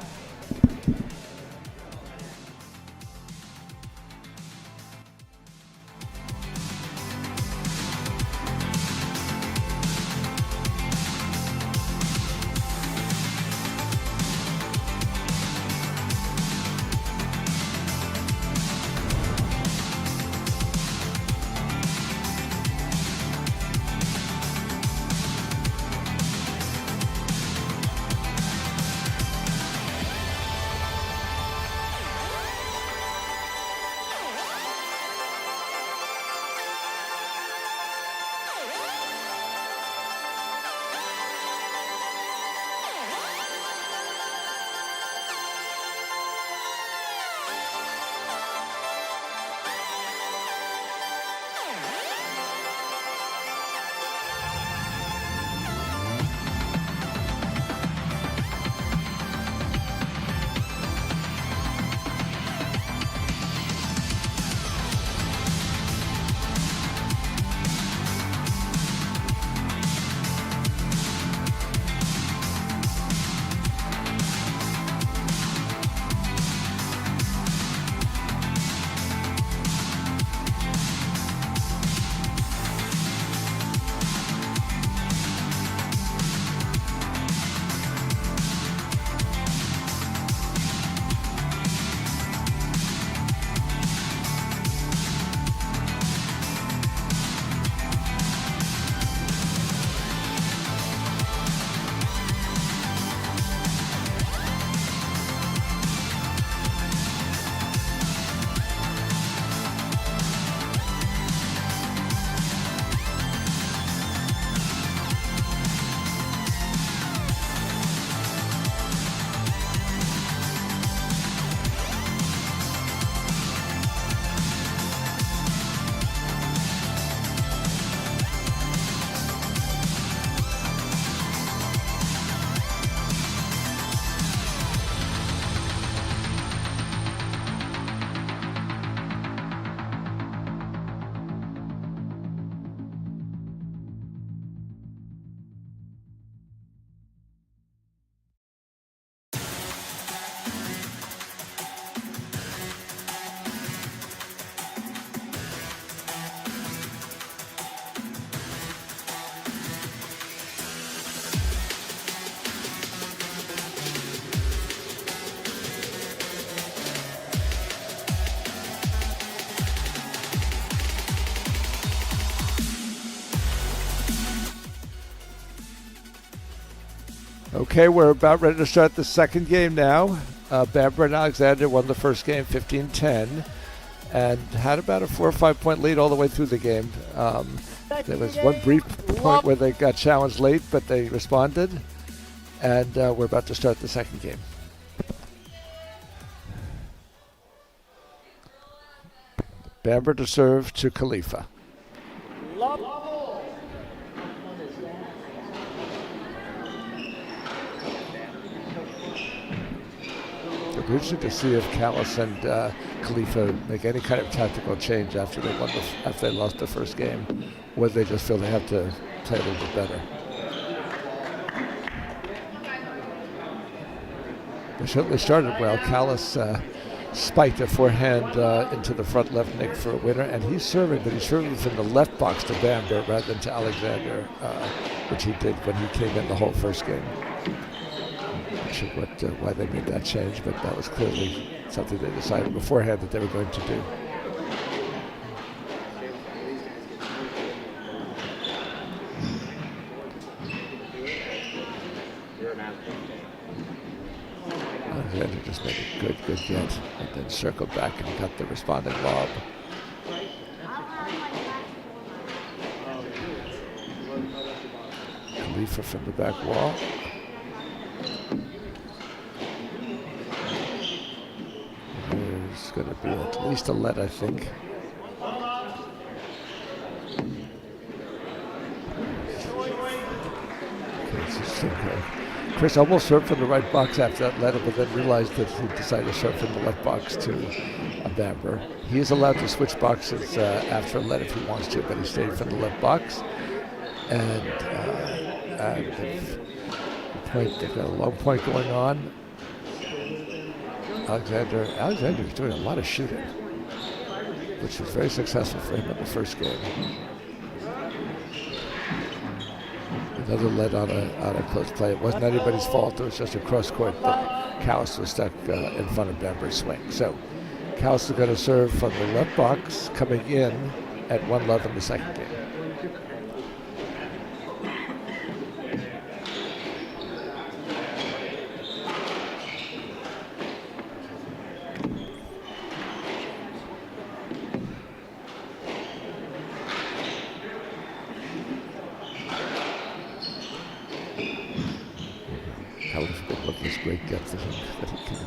Okay, we're about ready to start the second game now. Bamber and Alexander won the first game 15-10 and had about a 4 or 5 point lead all the way through the game. There was one brief point where they got challenged late, but they responded. And we're about to start the second game. Bamber to serve to Khalifa. Love. It'll be interesting to see if Callis and Khalifa make any kind of tactical change after they lost the first game, or they just feel they have to play a little bit better. They certainly started well. Callis spiked a forehand into the front left nick for a winner, and he's serving, but he's serving from the left box to Bamber rather than to Alexander, which he did when he came in the whole first game. Not sure why they made that change, but that was clearly something they decided beforehand that they were going to do. Alexander just made a good get, and then circled back and got the responding lob. Khalifa from the back wall. There's going to be at least a let, I think. Chris almost served from the right box after that letter, but then realized that he decided to serve from the left box to a Bamber. He is allowed to switch boxes after a let if he wants to, but he stayed from the left box. And they've got a long point going on. Alexander's doing a lot of shooting, which was very successful for him in the first game. Another lead on a close play. It wasn't anybody's fault. It was just a cross court that Callis was stuck in front of Bamber's swing. So Callis is going to serve from the left box, coming in at 1-love in the second game. Great depth that he can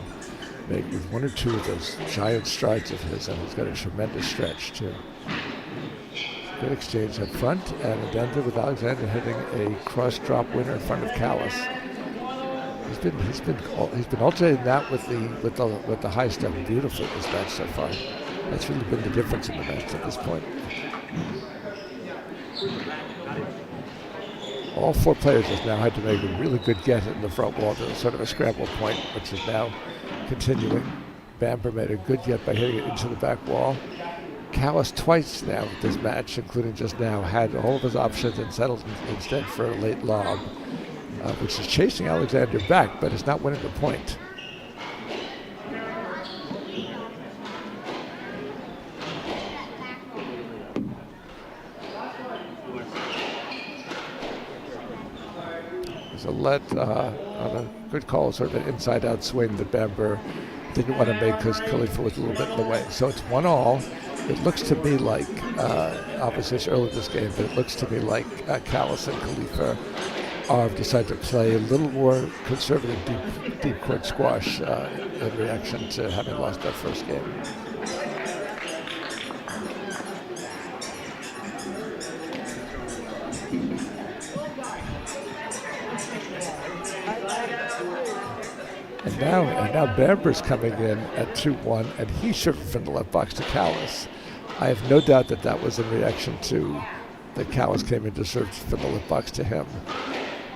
make with one or two of those giant strides of his, and he's got a tremendous stretch too. Good exchange up front, and it ended with Alexander hitting a cross drop winner in front of Callis. He's been alternating that with the high step beautifully this match so far. That's really been the difference in the match at this point. All four players just now had to make a really good get in the front wall. There was sort of a scramble point, which is now continuing. Bamber made a good get by hitting it into the back wall. Callis twice now this match, including just now, had all of his options and settled instead for a late lob, which is chasing Alexander back, but it's not winning the point. A let on a good call, sort of an inside-out swing that Bamber didn't want to make because Khalifa was a little bit in the way. So it's 1-all. It looks to me like opposition early this game, but it looks to me like Callis and Khalifa have decided to play a little more conservative deep court squash in reaction to having lost that first game. And now Bamber's coming in at 2-1, and he's serving from the left box to Callis. I have no doubt that that was in reaction to that Callis came in to serve from the left box to him.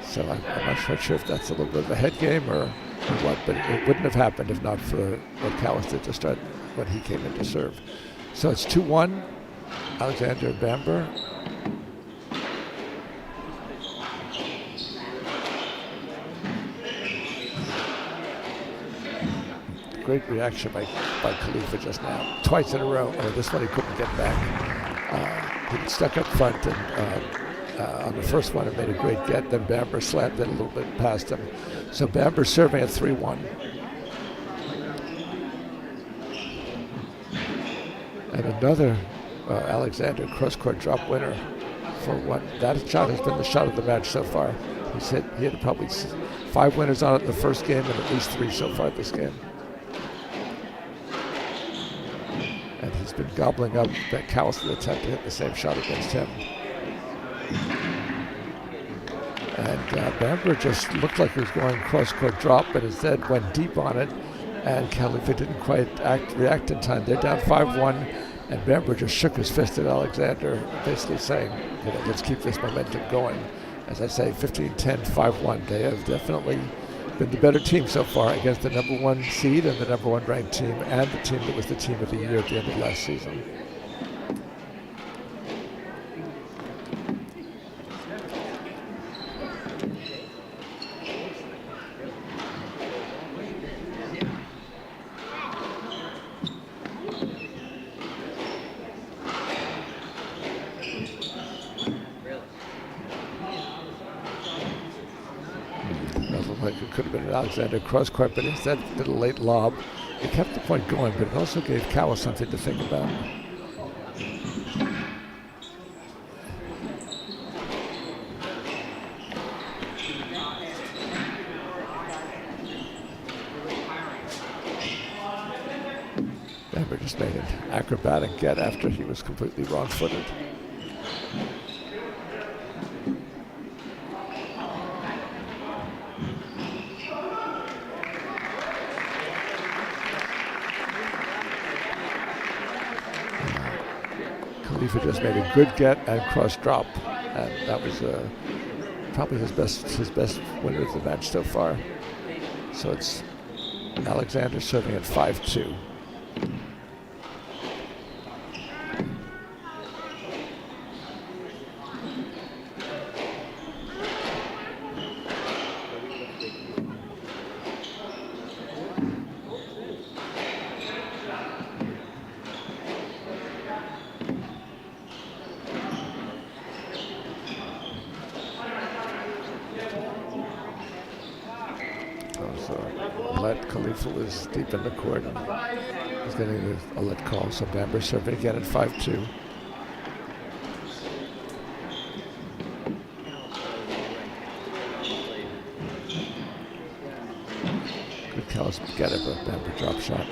So I'm not quite sure if that's a little bit of a head game or what, but it wouldn't have happened if not for what Callis did to start when he came in to serve. So it's 2-1, Alexander and Bamber. Great reaction by Khalifa just now, twice in a row. This one he couldn't get back. He stuck up front, and on the first one it made a great get. Then Bamber slammed it a little bit past him. So Bamber serving at 3-1. And another Alexander cross-court drop winner for what? That shot has been the shot of the match so far. He had probably 5 winners on it in the first game and at least 3 so far this game. And he's been gobbling up that Callis' attempt to hit the same shot against him. And Bamber just looked like he was going cross-court drop, but instead went deep on it, and Khalifa didn't quite react in time. They're down 5-1, and Bamber just shook his fist at Alexander, basically saying, let's keep this momentum going. As I say, 15-10, 5-1. They have definitely been the better team so far against the number 1 seed and the number 1 ranked team, and the team that was the team of the year at the end of last season. Like it could have been an Alexander cross court, but instead did a late lob. It kept the point going, but it also gave Callis something to think about. Bamber just made an acrobatic get after he was completely wrong-footed. Khalifa just made a good get and cross drop, and that was probably his best winner of the match so far. So it's Alexander serving at 5-2. Khalifa was deep in the court and he's getting a let call, so Bamber serving again at 5-2. Good Callis get it, but Bamber drop shot.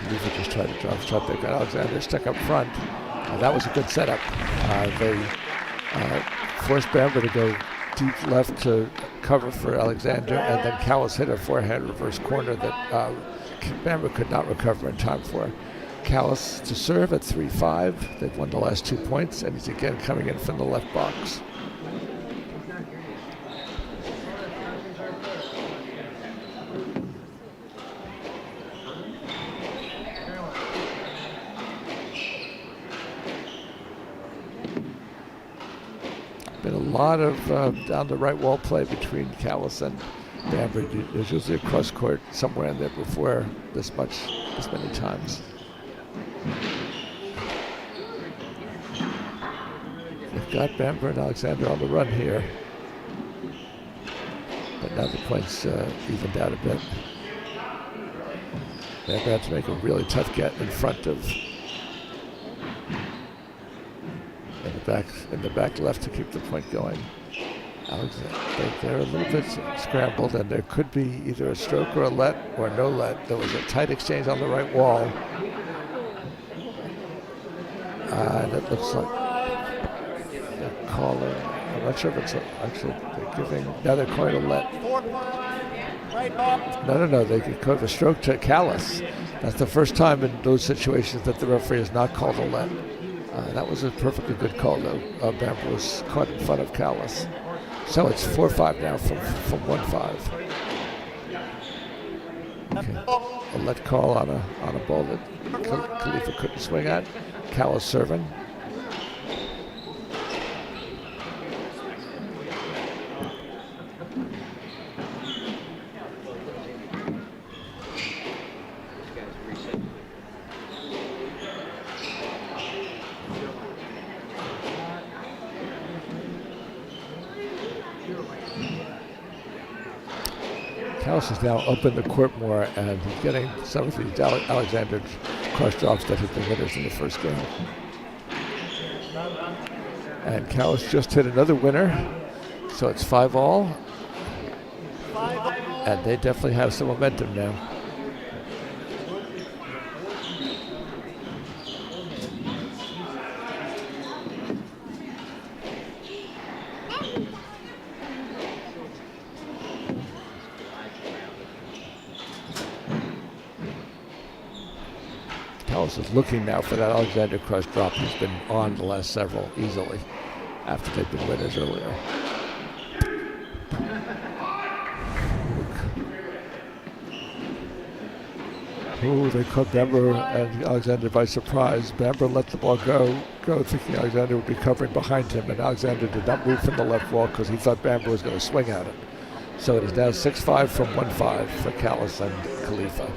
Khalifa just tried to drop shot. They got Alexander stuck up front. That was a good setup. They forced Bamber to go deep left to cover for Alexander, and then Callis hit a forehand reverse corner that Bamber could not recover in time for. Callis to serve at 3-5. They've won the last 2 points, and he's again coming in from the left box. Been a lot of down the right wall play between Callis and Bamber. There's usually a cross court somewhere in there before this many times. They've got Bamber and Alexander on the run here, but now the points evened out a bit. Bamber had to make a really tough get in front of in the back left to keep the point going. They're a little bit scrambled, and there could be either a stroke or a let or no let. There was a tight exchange on the right wall, and it looks like they're calling. I'm not sure if it's actually they're giving. Now they're calling a let. No. They could call a stroke to Callis. That's the first time in those situations that the referee has not called a let. That was a perfectly good call, though. Bamber was caught in front of Callis. So it's 4-5 now from 1-5. Okay. A let call on a ball that Khalifa couldn't swing at. Callis serving. Callis has now opened the court more, and he's getting some of these Alexander cross drops that have been winners in the first game. And Callis just hit another winner, so it's 5-all. And they definitely have some momentum now. Callis is looking now for that Alexander cross drop. He's been on the last several easily after they've been winners earlier. Ooh, they caught Bamber and Alexander by surprise. Bamber let the ball go thinking Alexander would be covering behind him, and Alexander did not move from the left wall because he thought Bamber was going to swing at it. So it is now 6-5 from 1-5 for Callis and Khalifa.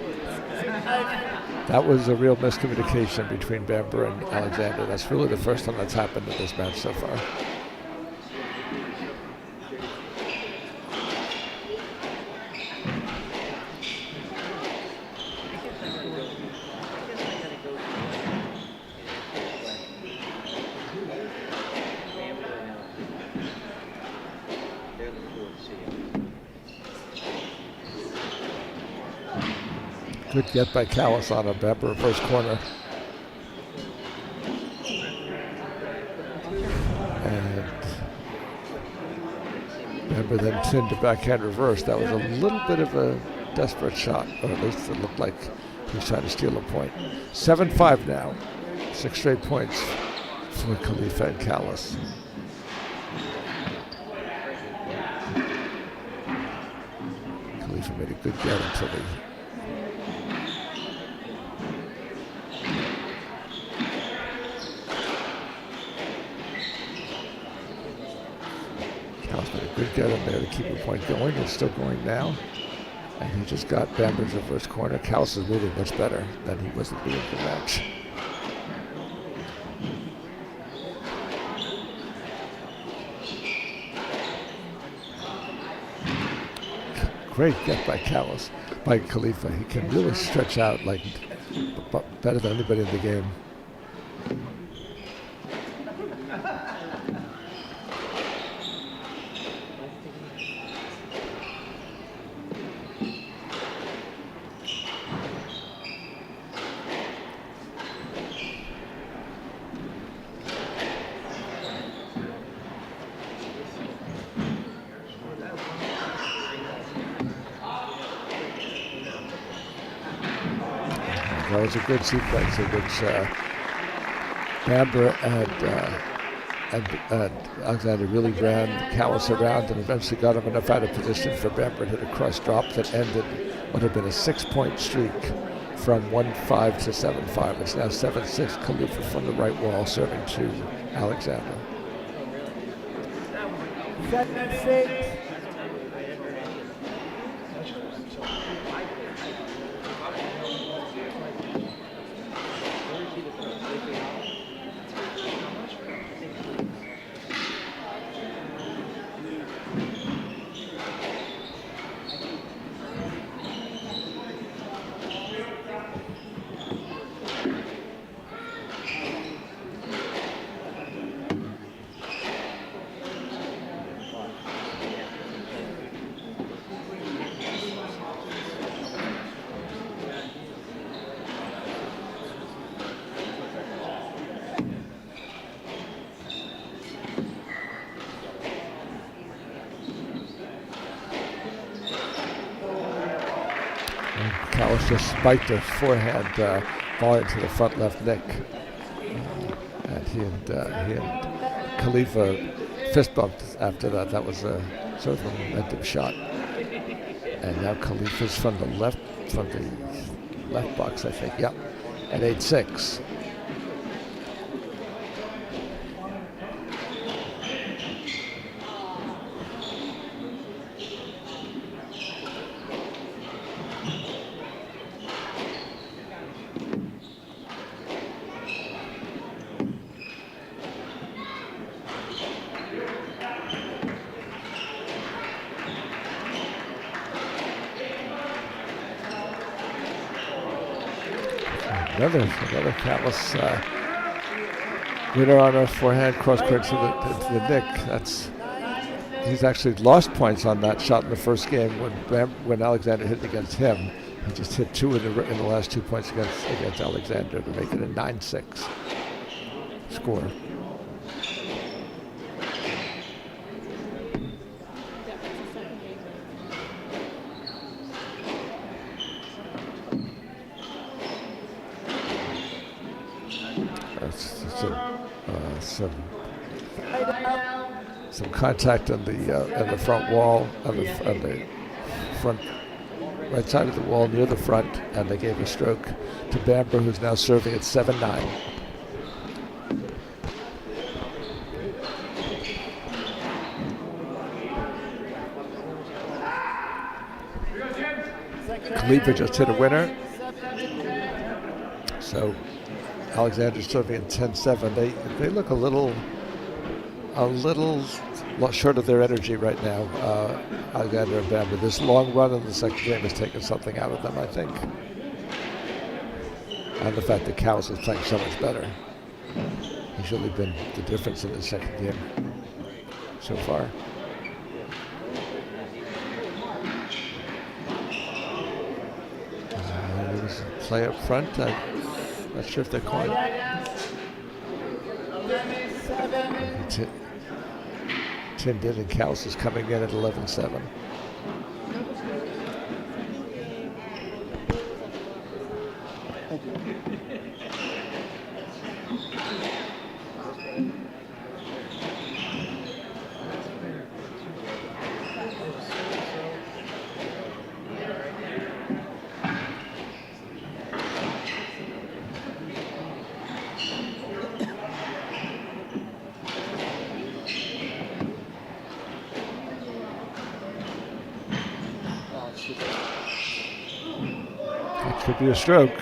That was a real miscommunication between Bamber and Alexander. That's really the first time that's happened in this match so far. Good get by Callis on a Bamber reverse corner. And Bamber then pinned a backhand reverse. That was a little bit of a desperate shot, or at least it looked like he was trying to steal a point. 7-5 now. 6 straight points for Khalifa and Callis. Khalifa made a good get until the good get in there to keep the point going. It's still going now. And he just got Bamber's reverse corner. Callis is moving much better than he was at the beginning of the match. Great get by Callis, by Khalifa. He can really stretch out like better than anybody in the game. That was a good sequence in which Bamber and Alexander really ran Callis around and eventually got him enough out of position for Bamber to hit a cross drop that ended what had been a 6-point streak from 1-5 to 7-5. It's now 7-6. Khalifa from the right wall serving to Alexander. 7-6. Callis just spiked a forehand ball into the front left neck. And he and Khalifa fist bumped after that. That was a sort of a momentum shot. And now Khalifa's from the left box, I think. Yep, at 8-6. Another Callis winner on a forehand cross court to the nick. He's actually lost points on that shot in the first game when Alexander hit against him. He just hit two in the last 2 points against Alexander to make it a 9-6 score. some contact on the front wall, on the front right side of the wall near the front, and they gave a stroke to Bamber, who's now serving at 7-9. Khalifa just hit a winner. So Alexander's serving at 10-7. They look a little short of their energy right now, Alexander and Bamber. This long run in the second game has taken something out of them, I think. And the fact that Cowles is playing so much better. He's really been the difference in the second game so far. There was a play up front. I'm not sure if they're calling. Tim did, and Cowles is coming in at 11-7. Could be a stroke.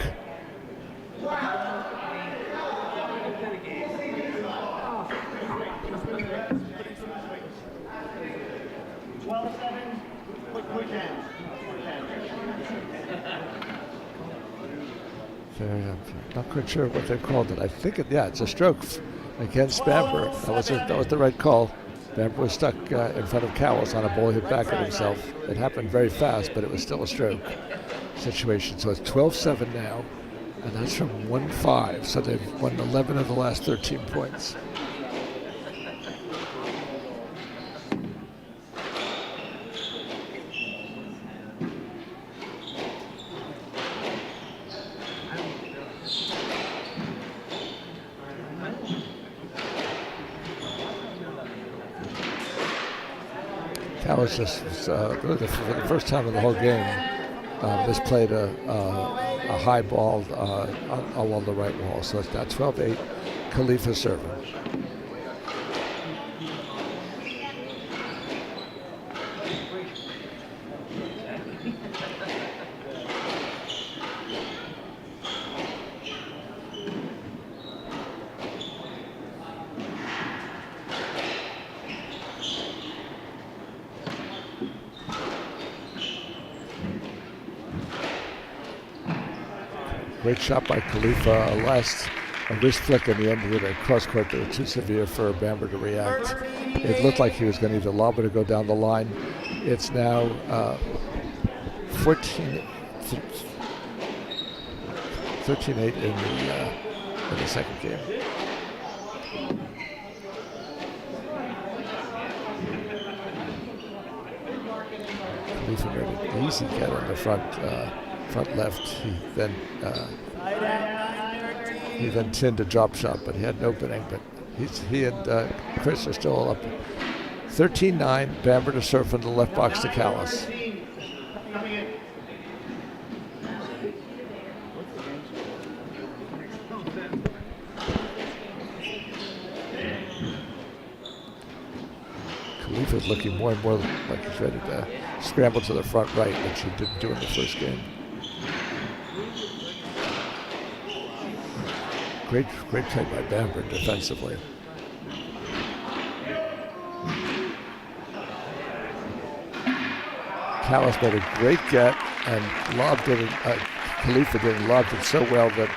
Not quite sure what they called it. I think it's a stroke against Bamber. That was the right call. Bamber was stuck in front of Cowles on a ball hit back at himself. It happened very fast, but it was still a stroke situation. So it's 12-7 now, and that's from 1-5. So they've won 11 of the last 13 points. Cowles just really for the first time in the whole game, misplayed a high ball along the right wall. So it's now 12-8, Khalifa serving. Great shot by Khalifa. A wrist flick in the end with a cross court that was too severe for Bamber to react. It looked like he was going to either lob it or go down the line. It's now 13-8 in the second game. Khalifa made an easy get on the front left. He then tinned a drop shot, but he had an opening. But he and Chris are still up. 13-9. Bamber to serve from the left box to Cowles. Khalifa's looking more and more like he's ready to scramble to the front right, which he didn't do in the first game. Great play by Bamber defensively. Cowles made a great get and lobbed it. Khalifa did and lobbed it so well that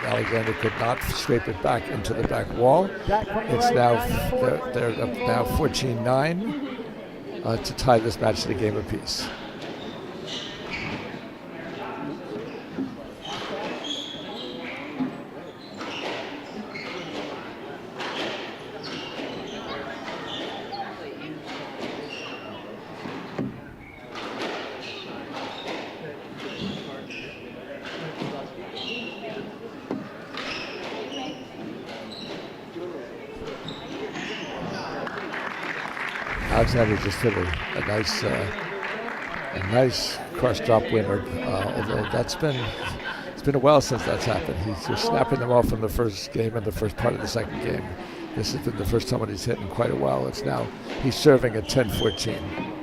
Alexander could not scrape it back into the back wall. It's now they're up now 14-9 to tie this match to the game apiece. Alexander just hit a nice cross drop winner. Although it's been a while since that's happened. He's just snapping them off in the first game and the first part of the second game. This has been the first time he's hit in quite a while. He's serving at 10-14.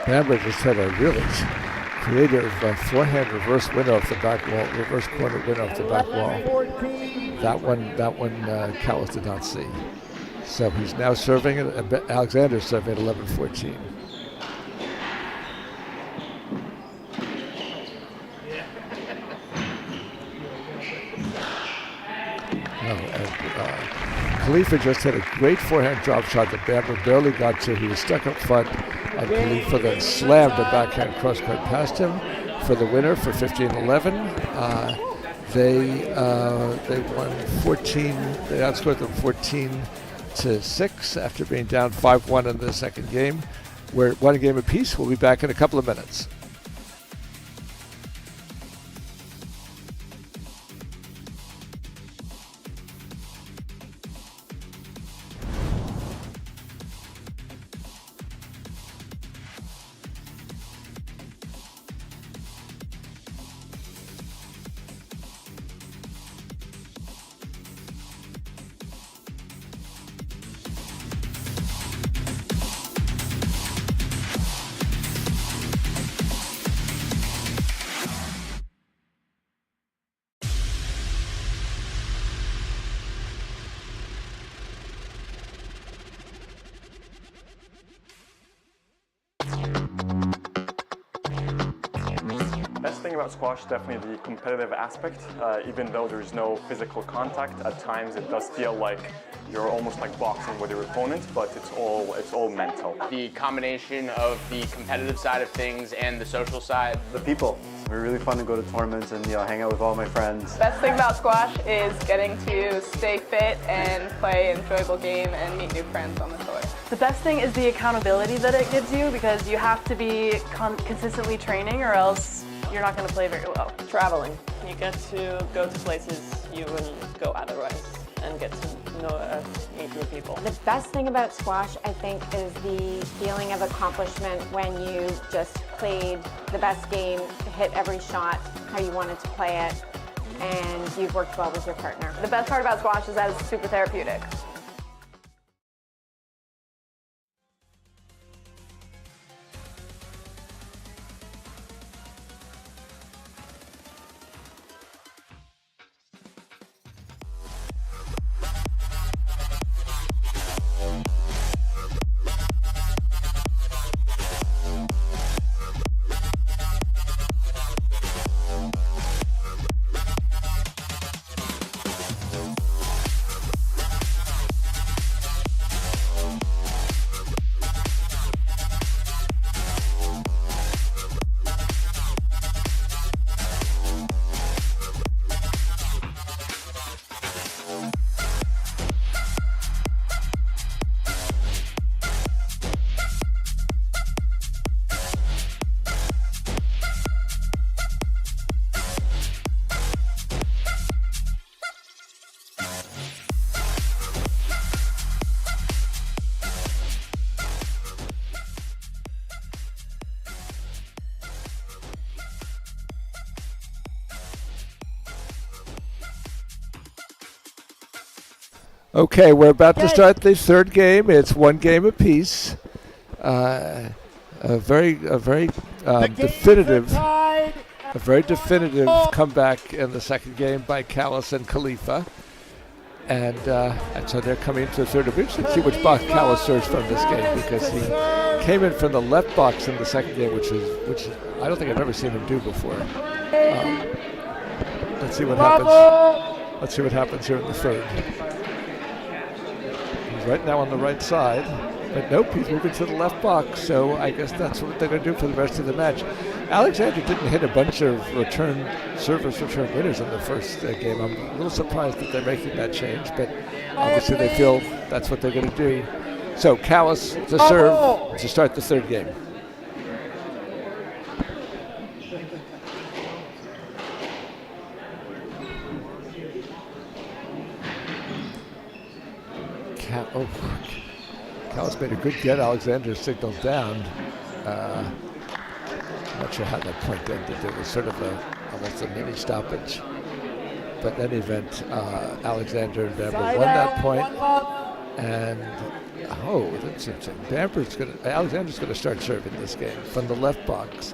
Bamber just had a really creative forehand reverse winner off the back wall, reverse corner winner off the back wall. That one Callis did not see. So he's now serving it. Alexander's serving at 11-14. Khalifa just had a great forehand drop shot that Bamber barely got to. He was stuck up front, and Khalifa then slammed a backhand cross-court past him for the winner for 15-11. They won 14. They outscored them 14-6 after being down 5-1 in the second game. We're at one game apiece. We'll be back in a couple of minutes. Best thing about squash, definitely the competitive aspect. Even though there's no physical contact, at times it does feel like you're almost like boxing with your opponent, but it's all mental. The combination of the competitive side of things and the social side. The people. We're really fun to go to tournaments and hang out with all my friends. Best thing about squash is getting to stay fit and play an enjoyable game and meet new friends on the tour. The best thing is the accountability that it gives you, because you have to be consistently training or else you're not going to play very well. Traveling. You get to go to places you wouldn't go otherwise and get to meet new people. The best thing about squash, I think, is the feeling of accomplishment when you just played the best game, hit every shot how you wanted to play it, and you've worked well with your partner. The best part about squash is that it's super therapeutic. Okay, we're about to start the third game. It's one game apiece. A very definitive comeback in the second game by Callis and Khalifa. And so they're coming into the third. It'll be interesting to see which box Callis serves from this game, because he came in from the left box in the second game, which I don't think I've ever seen him do before. Let's see what happens. Let's see what happens here in the third. He's right now on the right side, but nope, he's moving to the left box. So I guess that's what they're going to do for the rest of the match. Alexander didn't hit a bunch of service return winners in the first game. I'm a little surprised that they're making that change, but obviously they feel that's what they're going to do. So Callis to serve to start the third game. Callis made a good get. Alexander signaled down. I'm not sure how that point ended. It was sort of almost a mini stoppage. But in any event, Alexander and Bamber won that point. And that's interesting. Alexander's going to start serving this game from the left box.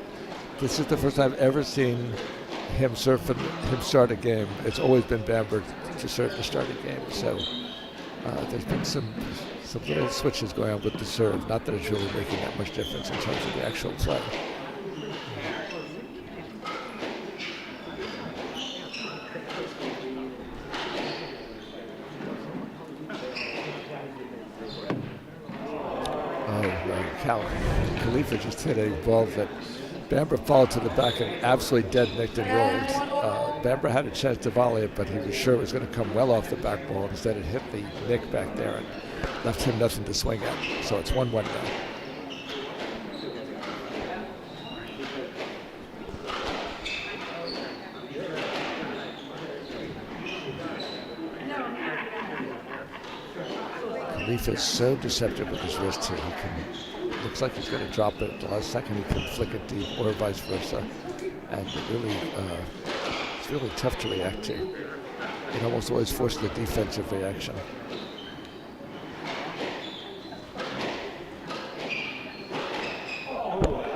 This is the first time I've ever seen him start a game. It's always been Bamber to serve to start a game. So there's been some little switches going on with the serve. Not that it's really making that much difference in terms of the actual play. Khalifa just hit a ball that Bamber followed to the back and absolutely dead nicked and rolled. Bamber had a chance to volley it, but he was sure it was going to come well off the back ball. Instead, it hit the nick back there and left him nothing to swing at. So it's 1-1 now. Khalifa is so deceptive with his wrist here. Looks like he's going to drop it at the last second. He can flick it deep, or vice versa, and it's really tough to react to. It almost always forces the defensive reaction.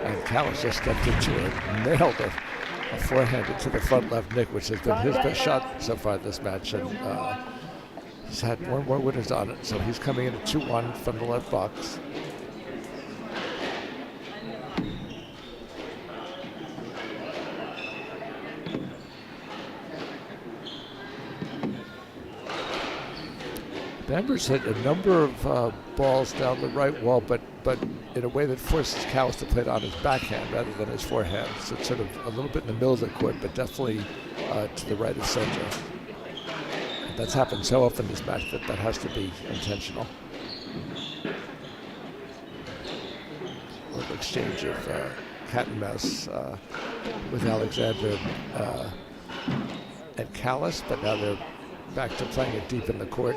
And Callis just stepped into it, nailed a forehand into the front left nick, which has been his best shot so far this match, and he's had more winners on it, so he's coming in at 2-1 from the left box. Bamber's hit a number of balls down the right wall, but in a way that forces Callis to play it on his backhand rather than his forehand. So it's sort of a little bit in the middle of the court, but definitely to the right of center. That's happened so often this match that has to be intentional. A little exchange of cat and mouse with Alexander and Callis, but now they're back to playing it deep in the court.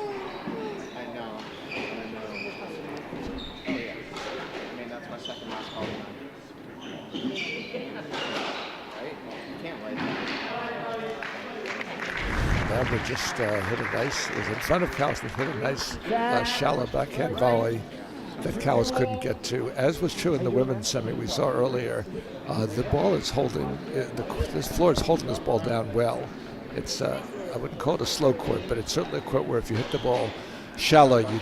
Bamber just hit a nice, was in front of Callis and hit a nice shallow backhand volley that Callis couldn't get to. As was true in the women's semi we saw earlier, the ball is holding, this floor is holding this ball down well. It's, I wouldn't call it a slow court, but it's certainly a court where if you hit the ball shallow, you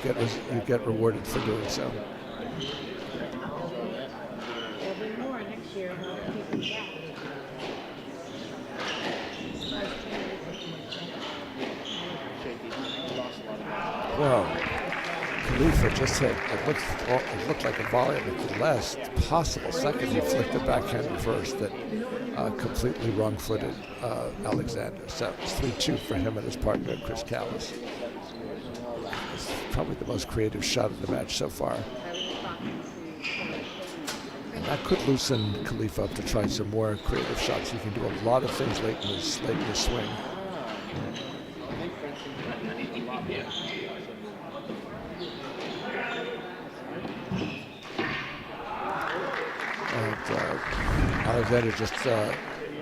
get rewarded for doing so. Well, Khalifa just hit, it looked like a volley, and at the last possible second he flicked the backhand reverse that completely wrong-footed Alexander. So it's 3-2 for him and his partner, Chris Callis. It's probably the most creative shot of the match so far. And that could loosen Khalifa up to try some more creative shots. He can do a lot of things late in his swing. Alexander just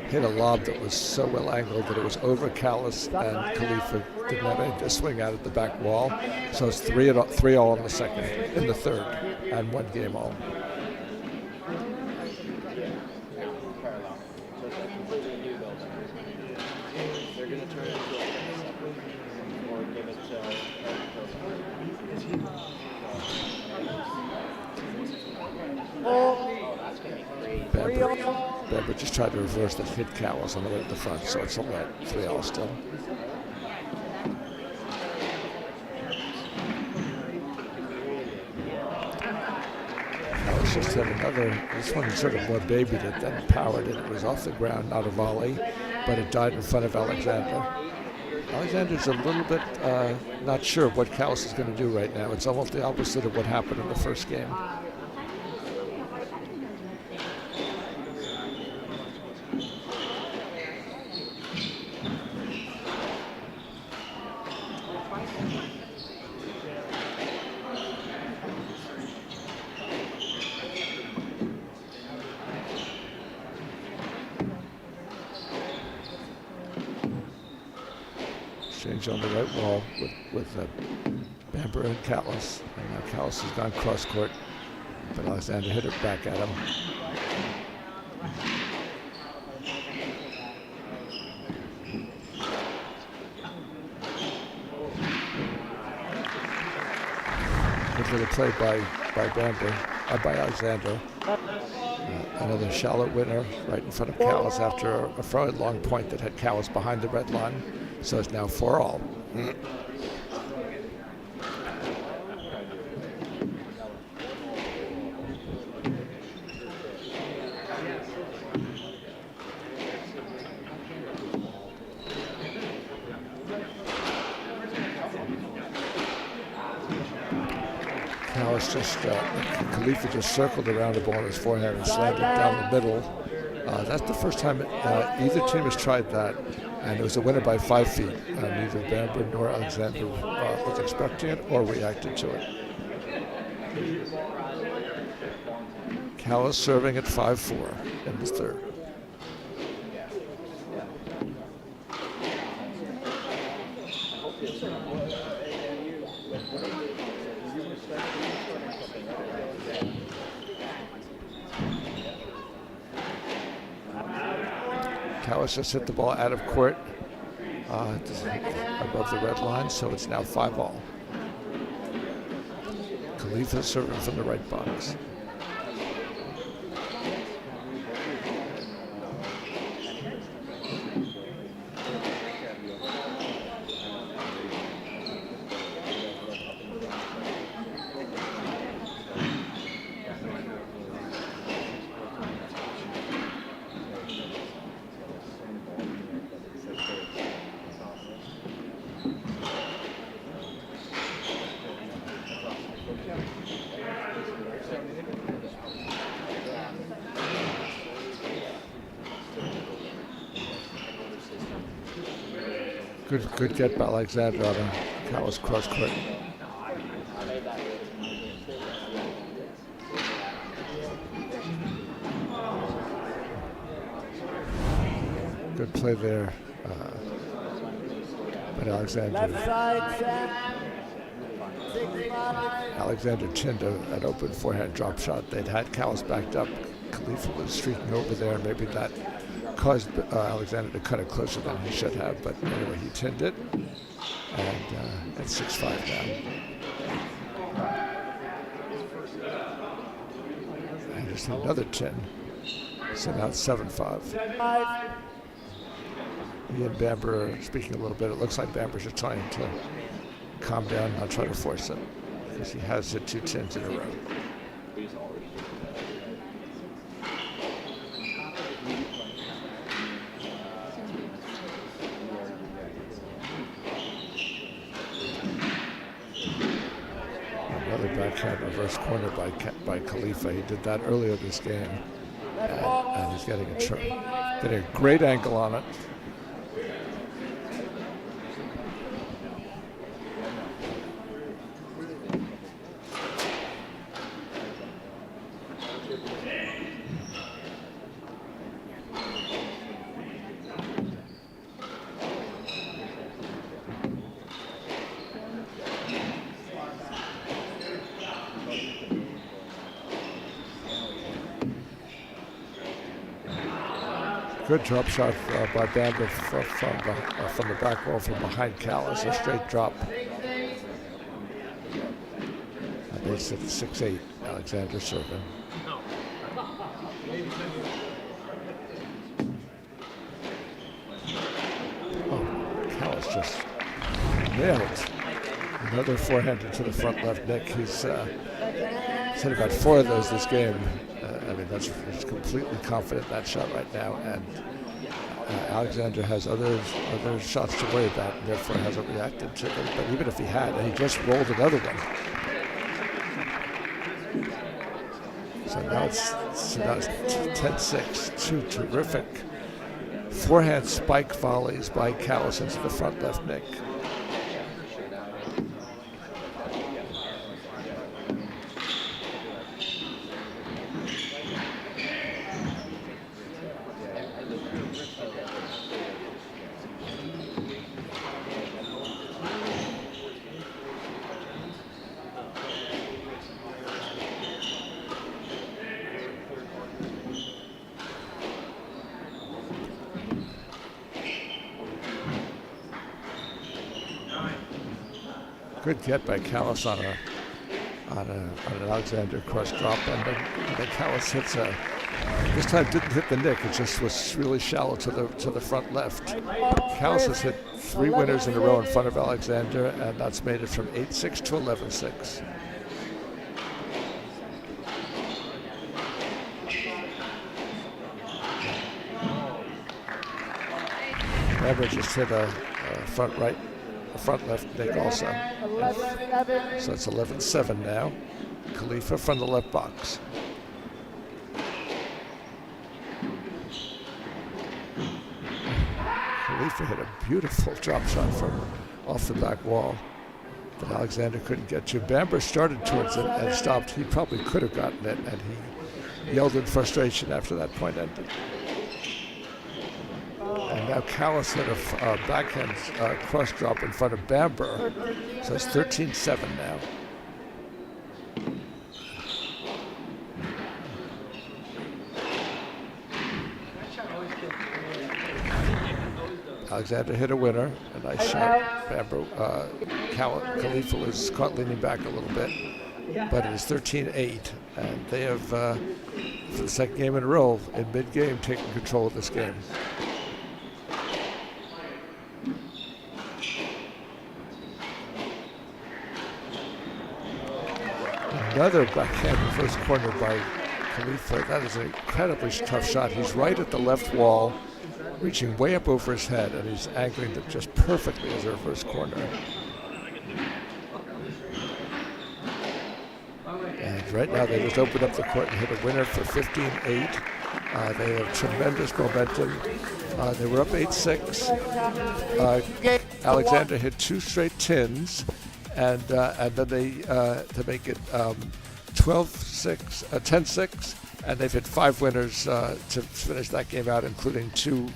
hit a lob that was so well angled that it was over Callis, and Khalifa didn't have anything to swing out at the back wall. So it's 3-all in the second, in the third, and 1 game all. Bamber just tried to reverse that hit Callis on the way to the front, so it's a let, 3-all still. Callis Callis just had another, this one sort of more babied it than powered it. It was off the ground, not a volley, but it died in front of Alexander. Alexander's a little bit not sure what Callis is going to do right now. It's almost the opposite of what happened in the first game. Exchange on the right wall with Bamber and Callis. And now Callis has gone cross court, but Alexander hit it back at him. Good little play by Bamber, by Alexander. Another shallow winner right in front of Callis after a fairly long point that had Callis behind the red line. So it's now 4-all. Callis just, Khalifa just circled around the ball in his forehand and slammed it down the middle. That's the first time either team has tried that, and it was a winner by 5 feet. Neither Bamber nor Alexander was expecting it or reacted to it. Callis serving at 5-4 in the third. Callis just hit the ball out of court above the red line, so it's now 5-all. Khalifa serving from the right box. Good get by Alexander on a Callis cross court. Good play there. But Alexander. Left side, set. 6-5. Alexander tinned an open forehand drop shot. They'd had Callis backed up. Khalifa was streaking over there. Maybe that caused Alexander to cut it closer than he should have, but anyway, he tinned it, and it's 6-5 now. And just another tin, so now it's 7-5. He and Bamber are speaking a little bit. It looks like Bamber's just trying to calm down, not try to force it, because he has hit 2 tins in a row. Backhand reverse corner by Khalifa. He did that earlier this game, and he's getting a great angle on it. Good drop shot by Bamber from the back wall from behind Callis, a straight drop. That makes it 6-8, Alexander serving. Oh, Callis just nailed Another forehand into the front left nick. He's hit about 4 of those this game. I mean, he's completely confident in that shot right now, and Alexander has other shots to worry about, and therefore hasn't reacted to them. But even if he had, and he just rolled another one. So now it's 10-6. 2 terrific forehand spike volleys by Callis into the front left nick. Good get by Callis on an Alexander cross drop, and then Callis hits this time didn't hit the nick. It just was really shallow to the front left. Callis has hit 3 winners in a row in front of Alexander, and that's made it from 8-6 to 11-6. Bamber just hit a front left nick also. So it's 11-7 now. Khalifa from the left box. Khalifa hit a beautiful drop shot from off the back wall that Alexander couldn't get to. Bamber started towards it and stopped. He probably could have gotten it, and he yelled in frustration after that point ended. And now Callis hit a backhand cross drop in front of Bamber. So it's 13-7 now. Alexander hit a winner, a nice shot. Bamber, Khalifa was caught leaning back a little bit, but it is 13-8, and they have, for the second game in a row, in mid-game, taken control of this game. Another backhand reverse corner by Khalifa. That is an incredibly tough shot. He's right at the left wall, reaching way up over his head, and he's angling it just perfectly as a reverse corner. And right now they just opened up the court and hit a winner for 15-8. They have tremendous momentum. They were up 8-6. Alexander hit 2 straight tins, and then they to make it 10-6, and they've hit 5 winners to finish that game out, including 2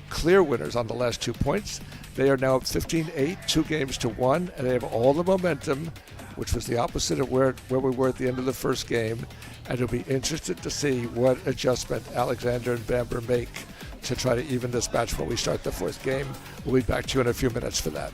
clear winners on the last 2 points. They are now up 15-8, 2 games to 1, and they have all the momentum, which was the opposite of where we were at the end of the first game. And you'll be interested to see what adjustment Alexander and Bamber make to try to even this match when we start the 4th game. We'll be back to you in a few minutes for that.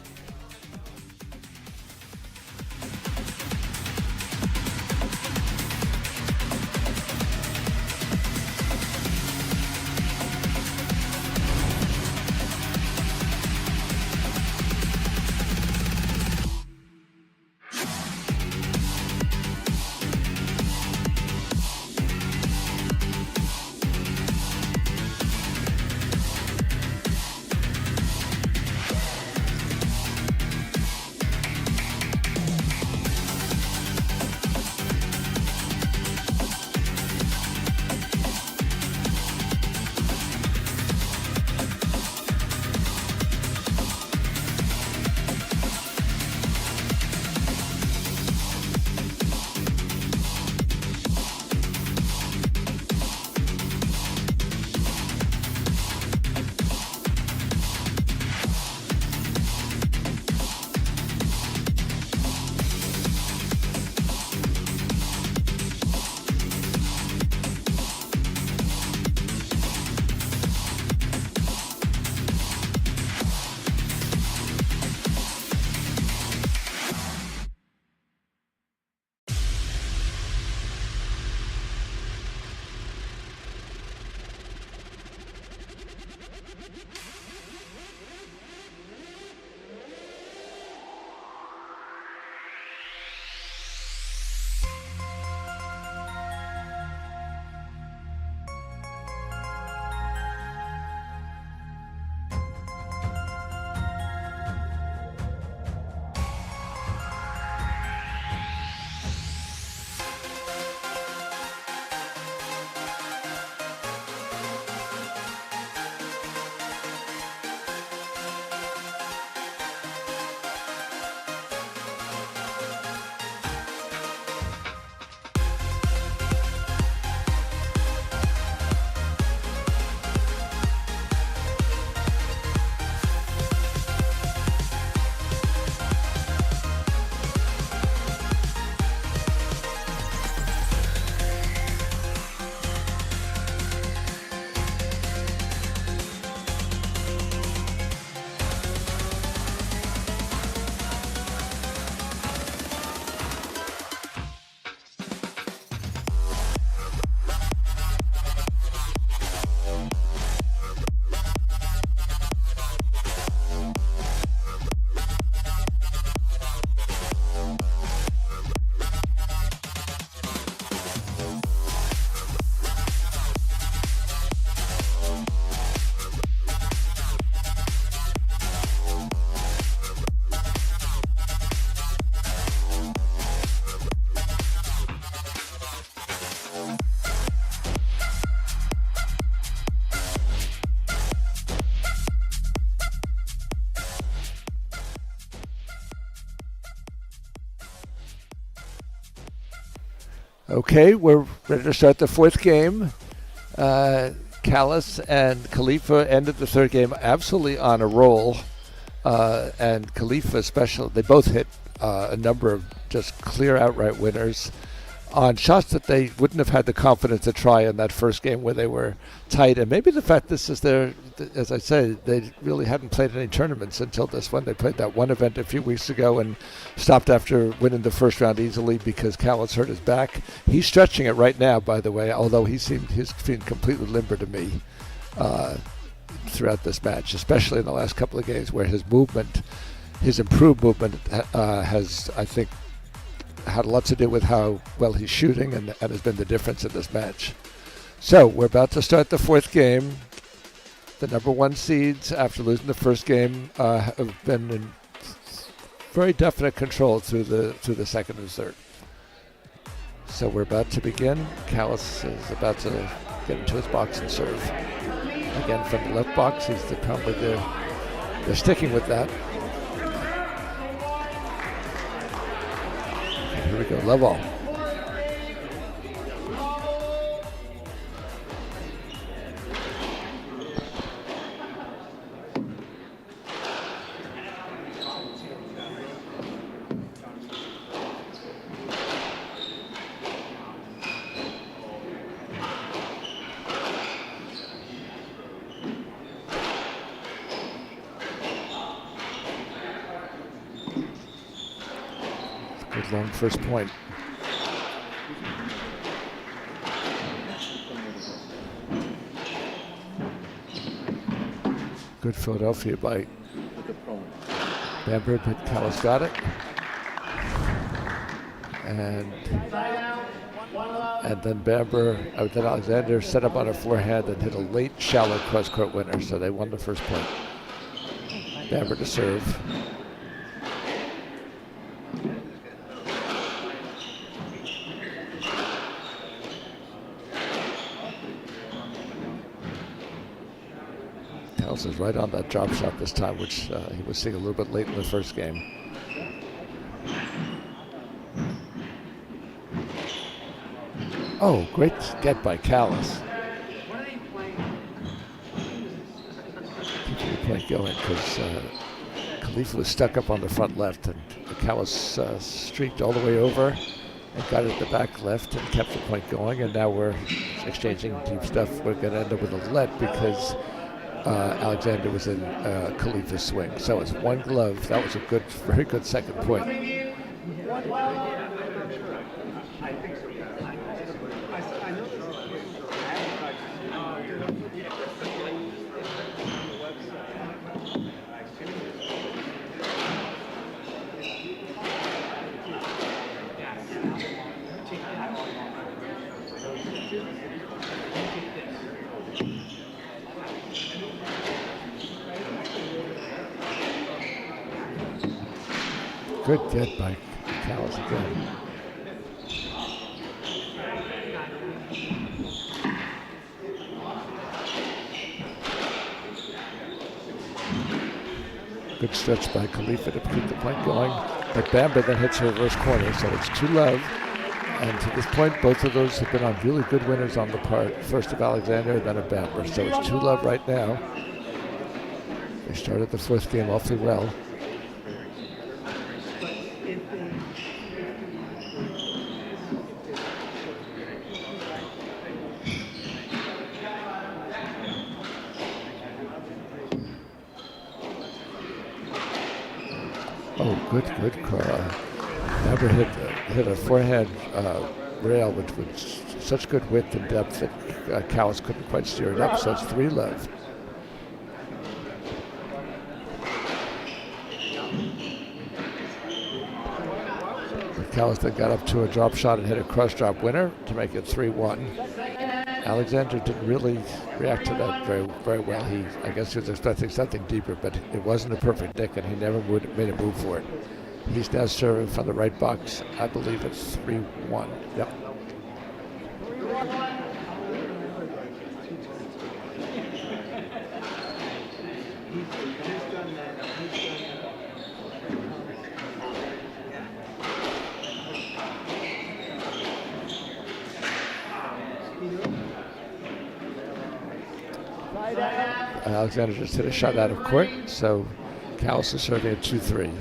Okay, we're ready to start the fourth game. Callis and Khalifa ended the third game absolutely on a roll. And Khalifa especially, they both hit a number of just clear outright winners on shots that they wouldn't have had the confidence to try in that first game where they were tight. And maybe the fact this is their, as I say, they really hadn't played any tournaments until this one. They played that one event a few weeks ago and stopped after winning the first round easily because Callis hurt his back. He's stretching it right now, by the way, although he's been completely limber to me throughout this match, especially in the last couple of games where his movement, his improved movement has, I think, had a lot to do with how well he's shooting and has been the difference in this match. So we're about to start the fourth game. The number one seeds, after losing the first game, have been in very definite control through the second and third. So we're about to begin. Callis is about to get into his box and serve. Again from the left box, they're sticking with that. Here we go, love all. Good long first point. Good Philadelphia by Bamber, but Callis got it. And then Bamber, then Alexander set up on a forehand and hit a late shallow cross-court winner, so they won the first point. Bamber to serve. Callis is right on that drop shot this time, which he was seeing a little bit late in the first game. Oh, great get by Callis. Keeping the point going because Khalifa was stuck up on the front left, and Callis streaked all the way over and got it at the back left and kept the point going. And now we're exchanging deep stuff. We're going to end up with a let because Alexander was in Khalifa's swing. So it's one glove. That was a good, very good second point. Good get by Callis again. Good stretch by Khalifa to keep the point going. But Bamber then hits a reverse corner, so it's 2-love. And to this point, both of those have been on really good winners on the part. First of Alexander, then of Bamber. So it's 2-love right now. They started the fourth game awfully well. Oh, good. Never hit a forehand rail with such good width and depth that Callis couldn't quite steer it up, so it's 3-love. Callis then got up to a drop shot and hit a cross drop winner to make it 3-1. Alexander didn't really react to that very well. I guess he was expecting something deeper, but it wasn't a perfect nick, and he never made a move for it. He's now serving from the right box. I believe it's 3-1. Yep. Alexander just hit a shot out of court, so Callis is serving at 2-3.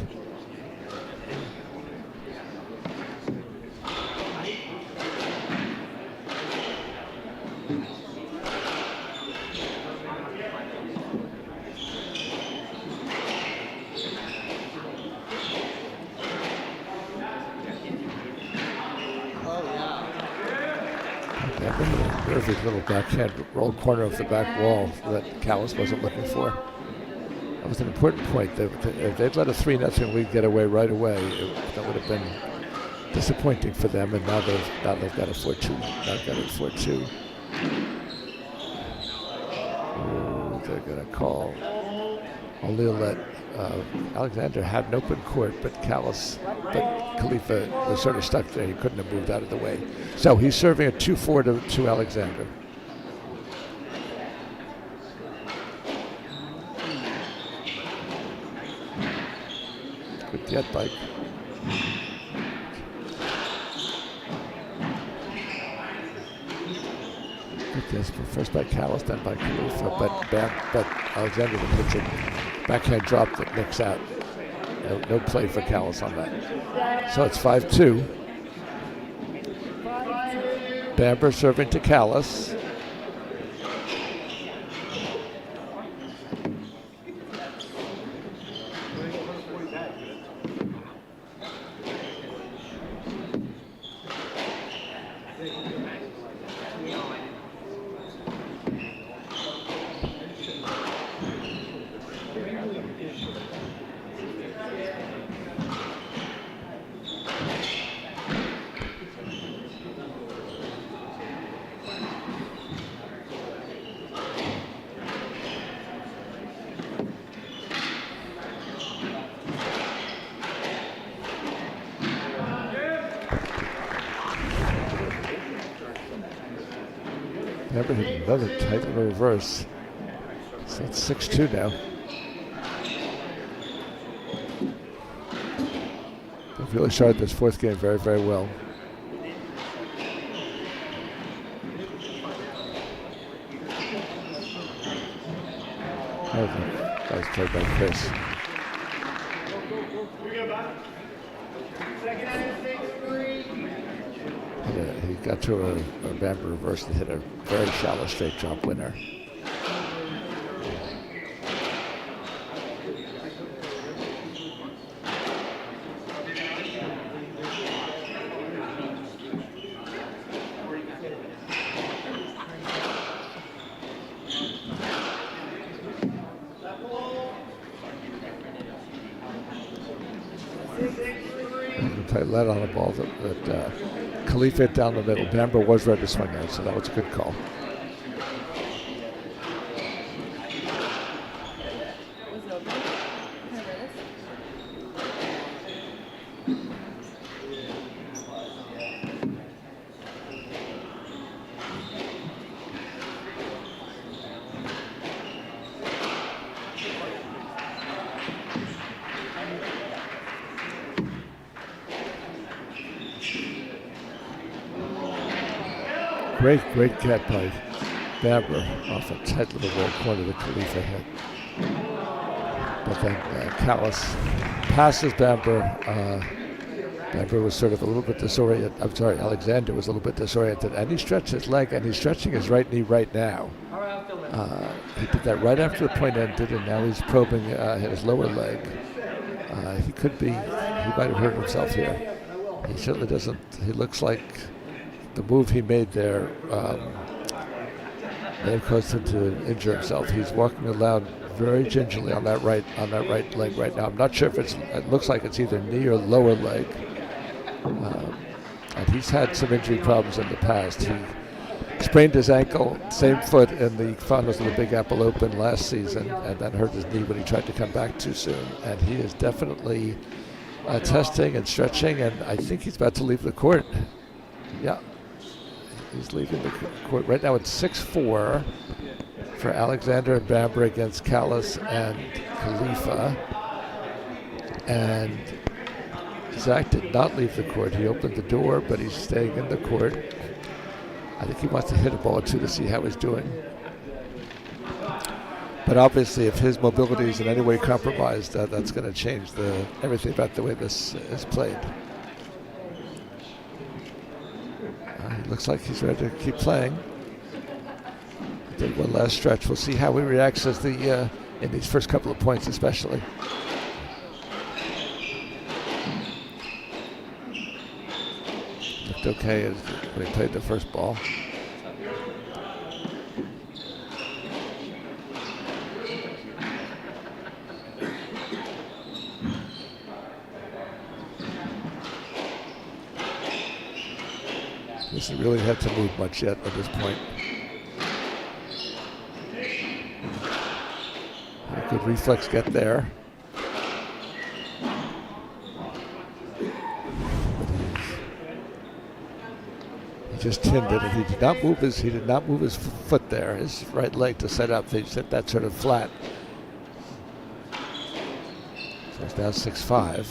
Perfect little backhand roll corner of the back wall that Callis wasn't looking for. That was an important point. If they'd let a 3-0 lead get away right away, that would have been disappointing for them. And now they've got a 4-2. Now got it 4-2. They're going to call. Only let Alexander had an open court, but Khalifa was sort of stuck there. He couldn't have moved out of the way. So he's serving a 2-4 to Alexander. Good get, Mike. Good guess, first by Callis, then by Khalifa, but Alexander puts it backhand drop that nicks out. No play for Callis on that. So it's 5-2. Bamber serving to Callis. Bamber hit another tight little reverse. So it's 6-2 now. They've really started this fourth game very, very well. That was played by Chris. He got to a Bamber reverse and hit a very shallow straight drop winner. Tight lead on a ball that Khalifa hit down the middle. Bamber was ready to swing out, so that was a good call. Great get by Bamber off a tight little roll corner that Khalifa hit. But then Callis passes Bamber. Bamber was sort of a little bit disoriented. I'm sorry, Alexander was a little bit disoriented. And he stretched his leg, and he's stretching his right knee right now. He did that right after the point ended, and now he's probing his lower leg. He might have hurt himself here. He certainly doesn't. He looks like the move he made there may have caused him to injure himself. He's walking around very gingerly on that right leg right now. I'm not sure if it looks like it's either knee or lower leg. And he's had some injury problems in the past. He sprained his ankle, same foot, in the finals of the Big Apple Open last season, and then hurt his knee when he tried to come back too soon. And he is definitely testing and stretching, and I think he's about to leave the court. Yeah. He's leaving the court. Right now it's 6-4 for Alexander and Bamber against Callis and Khalifa. And Zach did not leave the court. He opened the door, but he's staying in the court. I think he wants to hit a ball or two to see how he's doing. But obviously, if his mobility is in any way compromised, that's going to change everything about the way this is played. He looks like he's ready to keep playing. Did one last stretch. We'll see how he reacts as in these first couple of points, especially. Looked okay when he played the first ball. Hasn't really had to move much yet at this point. A good reflex get there. He just tinned it, and he did not move his foot there, his right leg to set up. They set that sort of flat. So it's now 6-5.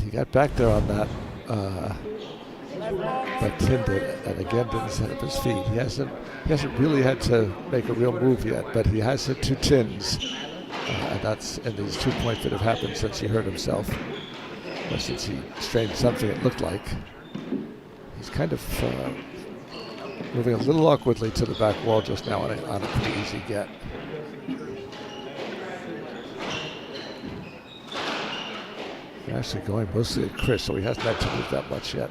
He got back there on that, but tinned it, and again didn't set up his feet. He hasn't really had to make a real move yet, but he has hit 2 tins, and that's in these 2 points that have happened since he hurt himself, or since he strained something. It looked like he's kind of moving a little awkwardly to the back wall just now on a pretty easy get. Actually going mostly at Chris, so he hasn't had to move that much yet.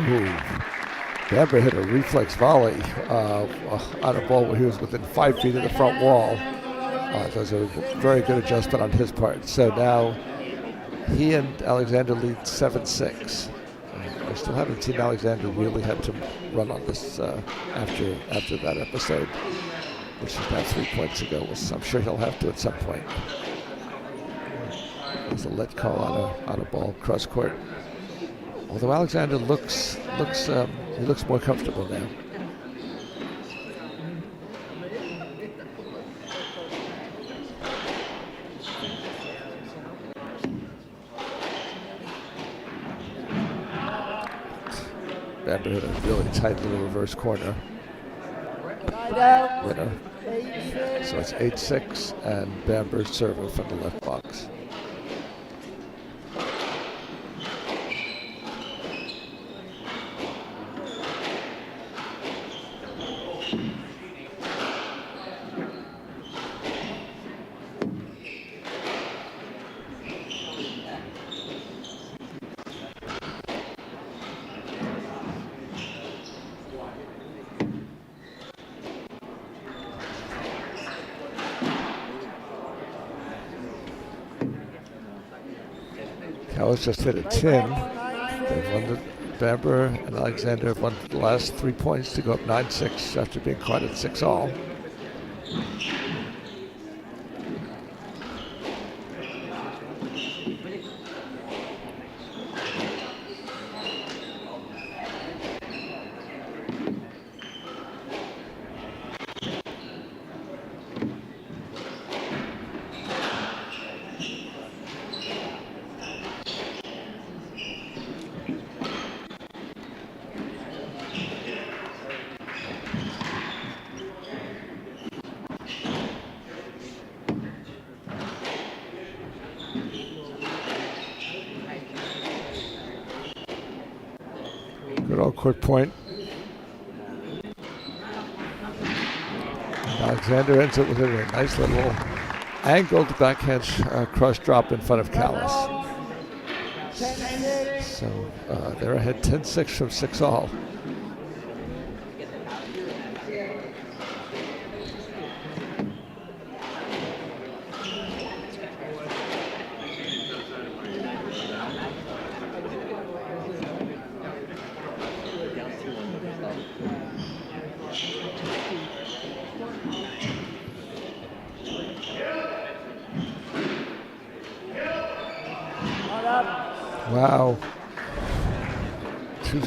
Ooh. Bamber hit a reflex volley on a ball where he was within 5 feet of the front wall. That was a very good adjustment on his part. So now he and Alexander lead 7-6. I still haven't seen Alexander really had to run on this after that episode, which is now 3 points ago. I'm sure he'll have to at some point. There's a let call on a ball cross court. Although Alexander looks more comfortable now. Bamber hit a really tight little reverse corner. Winner. So it's 8-6, and Bamber serving from the left box. Callis just hit a 10. They've won the, Bamber and Alexander have won the last 3 points to go up 9-6 after being caught at 6-all. Good all court point. Alexander ends up with a nice little angled backhand cross drop in front of Callis. So they're ahead 10-6 from 6-all. Wow. Two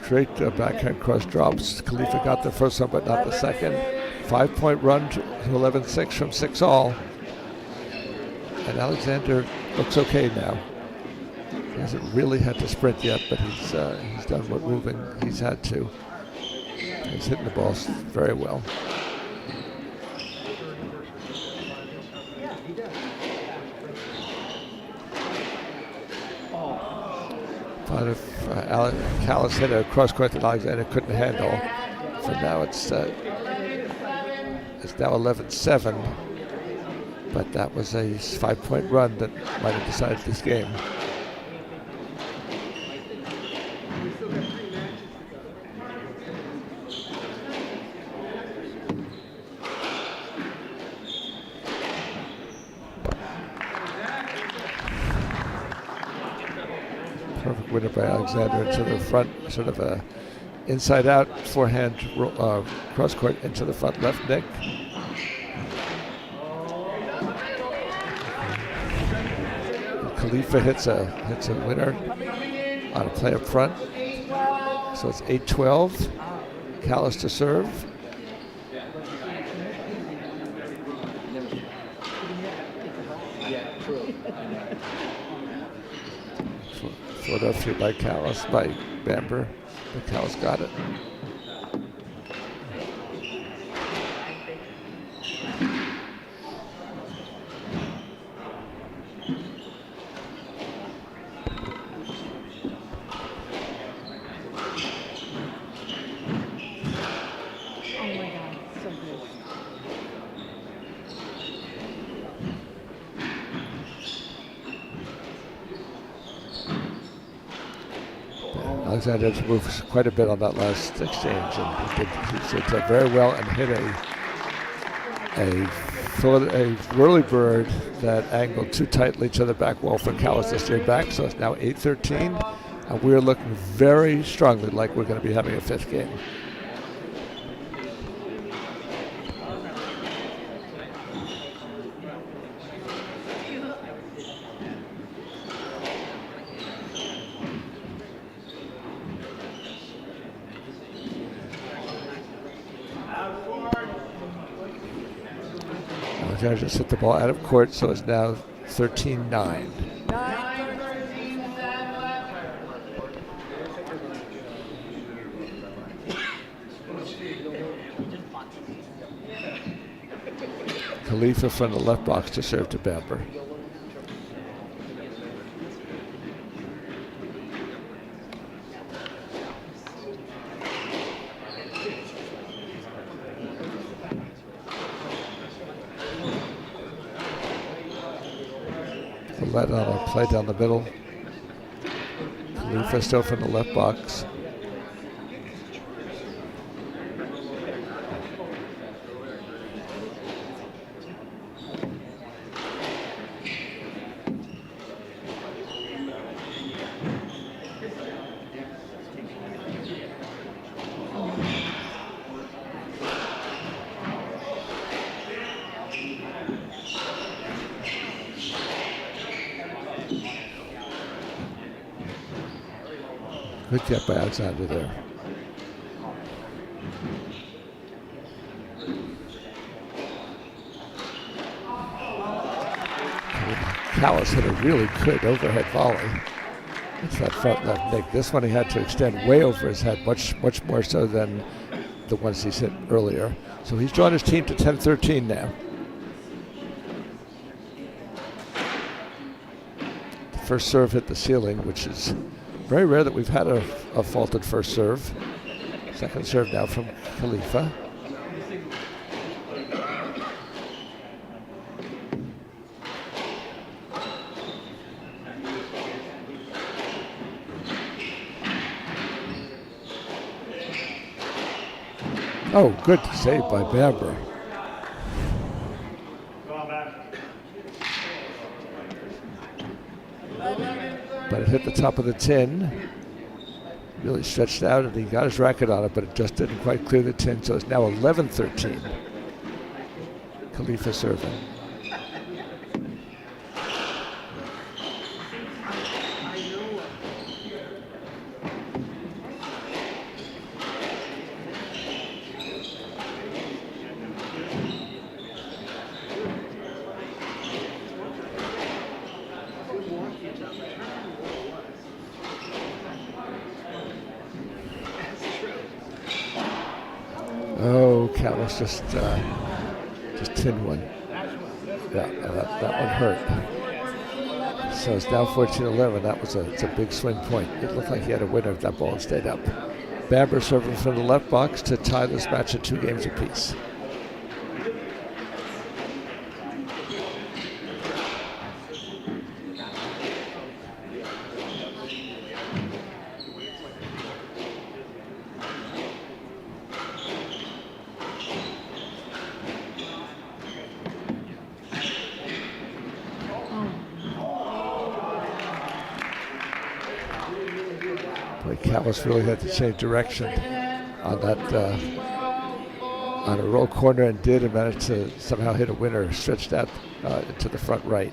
straight backhand cross drops. Khalifa got the first one, but not the second. 5-point run to 11-6 from 6-all. And Alexander looks okay now. He hasn't really had to sprint yet, but he's done what moving he's had to. He's hitting the balls very well. But if Callis hit a cross court that Alexander couldn't handle, so now it's now 11-7. But that was a 5-point run that might have decided this game. Perfect winner by Alexander into the front, sort of a inside-out forehand cross court into the front left neck. Khalifa hits a winner on a play up front. So it's 8-12. Callis to serve. Philadelphia by Callis, by Bamber. But Callis got it. Alexander moved quite a bit on that last exchange, and he did very well and hit a whirly bird that angled too tightly to the back wall for Callis to steer back. So it's now 8-13, and we're looking very strongly like we're going to be having a fifth game. Alexander just hit the ball out of court, so it's now 13-9. Khalifa from the left box to serve to Bamber. Let on a play down the middle. Khalifa still from the left box. Good get by Alexander there. Callis hit a really good overhead volley. It's that front left leg. This one he had to extend way over his head, much more so than the ones he's hit earlier. So he's drawn his team to 10-13 now. The first serve hit the ceiling, which is very rare that we've had a faulted first serve. Second serve now from Khalifa. Oh, good save by Bamber. But it hit the top of the tin. Really stretched out, and he got his racket on it, but it just didn't quite clear the tin, so it's now 11-13. Khalifa serving. Oh, Callis just tinned one. Yeah, that one hurt. So it's now 14-11. That was it's a big swing point. It looked like he had a winner if that ball had stayed up. Bamber serving from the left box to tie this match at 2 games apiece. Callis really had to change direction on that on a roll corner, and did, and managed to somehow hit a winner stretched out to the front right.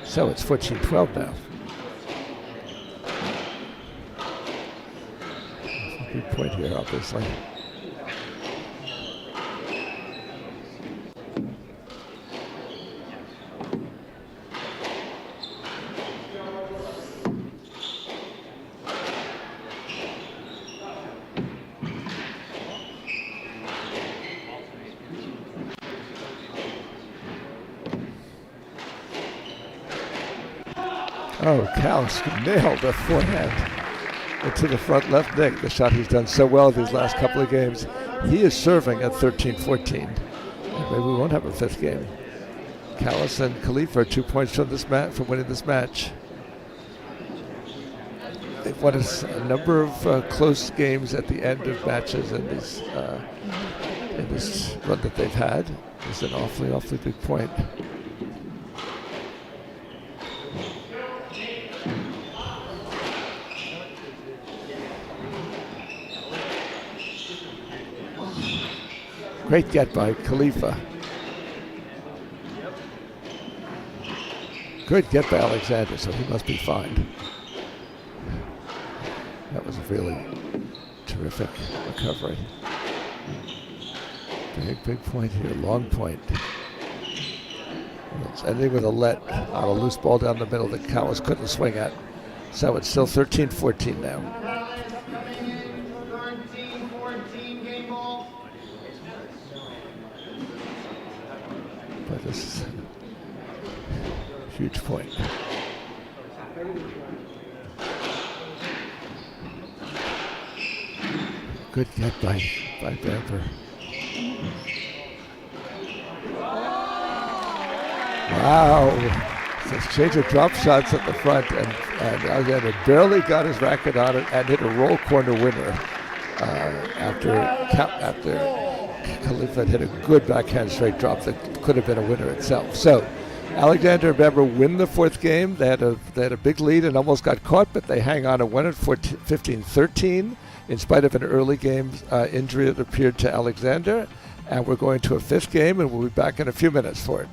So it's 14-12 now. Big point here, obviously. Oh, Callis nailed the forehand into the front left neck, the shot he's done so well these last couple of games. He is serving at 13-14. And maybe we won't have a 5th game. Callis and Khalifa are 2 points from this from winning this match. They've won a number of close games at the end of matches in this run that they've had. It's an awfully big point. Great get by Khalifa. Good get by Alexander, so he must be fine. That was a really terrific recovery. Big point here, long point. It's ending with a let on a loose ball down the middle that Callis couldn't swing at. So it's still 13-14 now. But this is a huge point. Good get by Bamber. Wow. So exchange of drop shots at the front, and Alexander barely got his racket on it and hit a roll corner winner after Khalifa hit a good backhand straight drop that could have been a winner itself. So Alexander and Bamber win the 4th game. They had a big lead and almost got caught, but they hang on and win it 15-13 in spite of an early game injury that appeared to Alexander. And we're going to a 5th game, and we'll be back in a few minutes for it.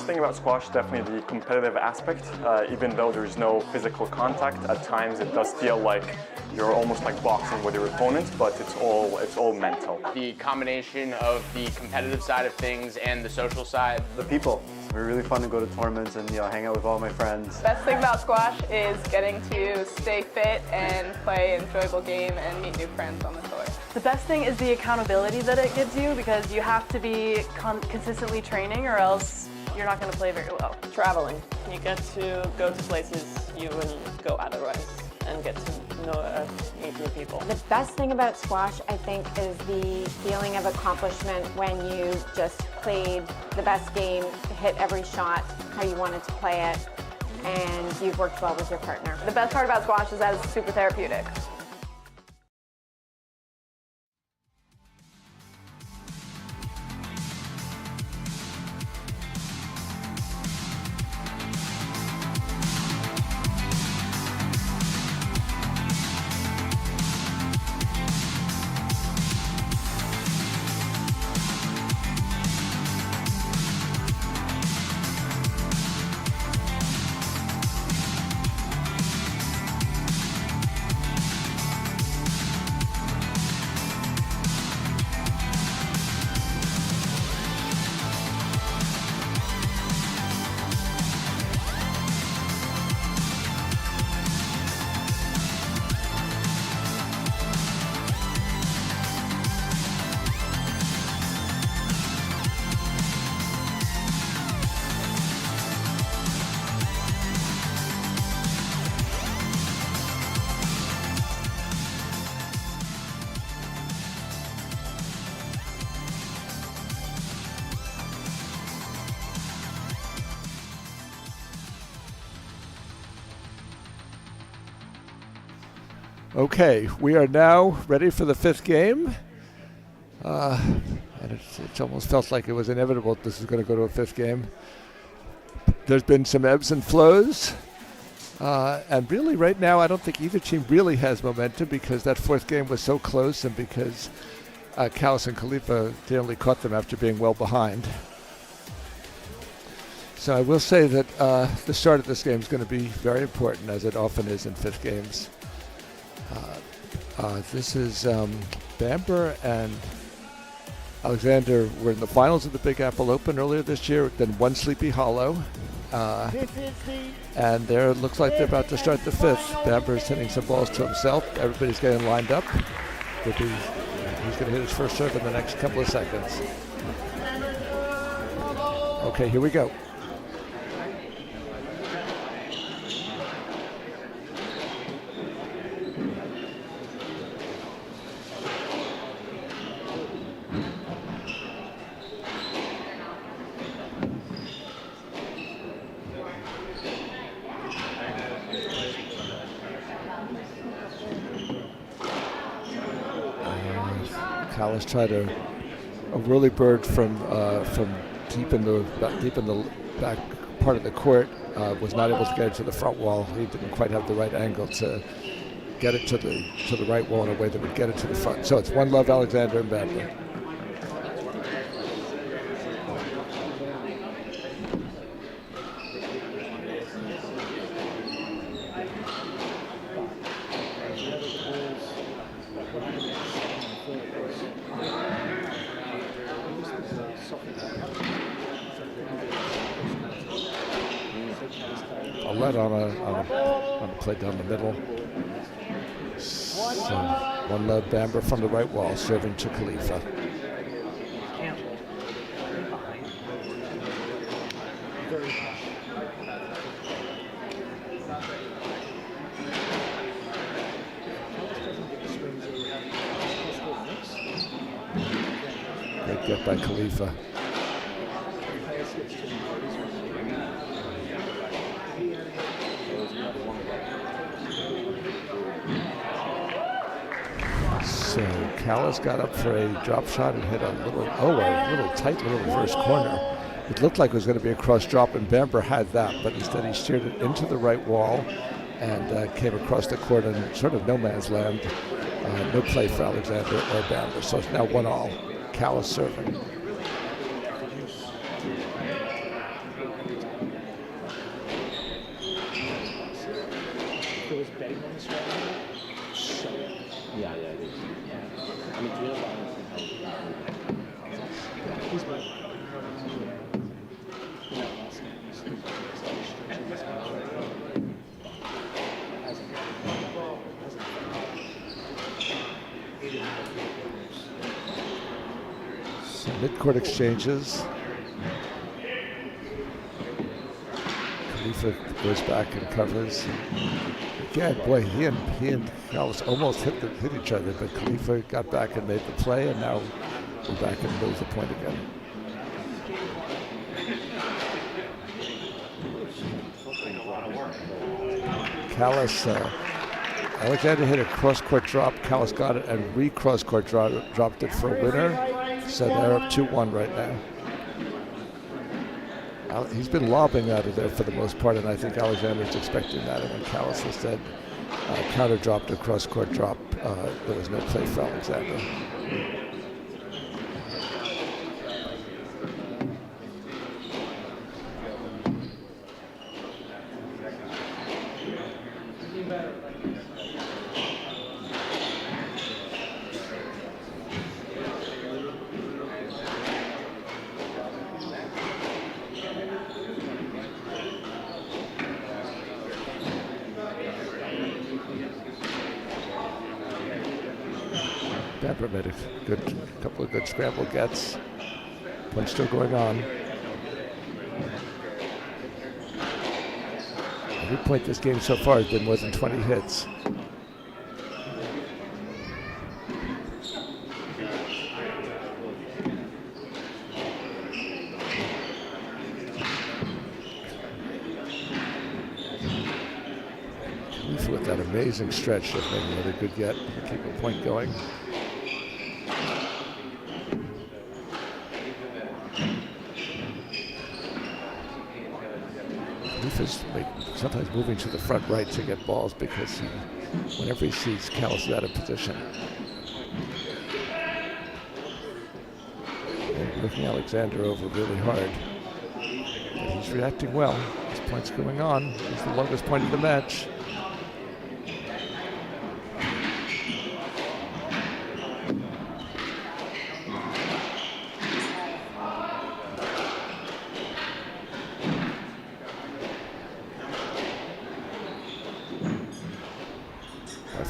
best thing about squash is definitely the competitive aspect. Even though there's no physical contact, at times it does feel like you're almost like boxing with your opponent, but it's all mental. The combination of the competitive side of things and the social side. The people. It's really fun to go to tournaments and hang out with all my friends. Best thing about squash is getting to stay fit and play an enjoyable game and meet new friends on the tour. The best thing is the accountability that it gives you because you have to be consistently training or else you're not going to play very well. Traveling. You get to go to places you wouldn't go otherwise and get to meet new people. The best thing about squash, I think, is the feeling of accomplishment when you just played the best game, hit every shot how you wanted to play it, and you've worked well with your partner. The best part about squash is that it's super therapeutic. Okay, we are now ready for the fifth game. And it's almost felt like it was inevitable this is going to go to a fifth game. There's been some ebbs and flows. And really right now I don't think either team really has momentum because that fourth game was so close and because Callis and Khalifa generally caught them after being well behind. So I will say that the start of this game is going to be very important, as it often is in fifth games. This is Bamber and Alexander were in the finals of the Big Apple Open earlier this year, then won Sleepy Hollow. And there it looks like they're about to start the fifth. Bamber's hitting some balls to himself. Everybody's getting lined up. He's going to hit his first serve in the next couple of seconds. Okay, here we go. Callis tried a whirly bird from deep in the back part of the court. Was not able to get it to the front wall. He didn't quite have the right angle to get it to the right wall in a way that would get it to the front. So it's 1-love Alexander and Bamber. A lead on a play down the middle. So 1-love Bamber from the right wall, serving to Khalifa. Great get by Khalifa. So Callis got up for a drop shot and hit a little tight little reverse corner. It looked like it was going to be a cross drop, and Bamber had that, but instead he steered it into the right wall and came across the court in sort of no man's land. No play for Alexander or Bamber, so it's now 1-all. Callis serving. Mid-court exchanges. Khalifa goes back and covers. Again, boy, he and Carlos almost hit each other, but Khalifa got back and made the play, and now we're back and lose the point again. Callis, Alexander hit a cross-court drop. Callis got it and re-cross-court dropped it for a winner. So they're up 2-1 right now. He's been lobbing out of there for the most part, and I think Alexander's expecting that. And when Callis instead counter dropped a cross-court drop, there was no play for Alexander. Bamber made a couple of good scramble gets. Point still going on. Every point this game so far has been more than 20 hits. With that amazing stretch, just made another good get. Keep a point going. Is sometimes moving to the front right to get balls because whenever he sees Callis out of position. And looking Alexander over really hard. But he's reacting well. His point's going on. He's the longest point of the match.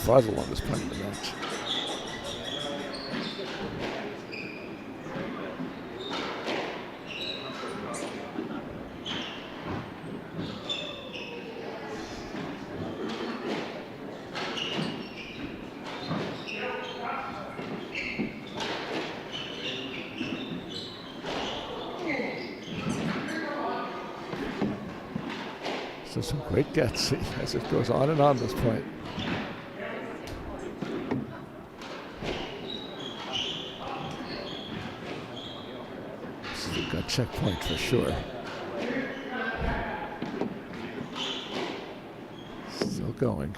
Far the longest point of the match. So some great gets as it goes on and on this point. Checkpoint for sure. Still going.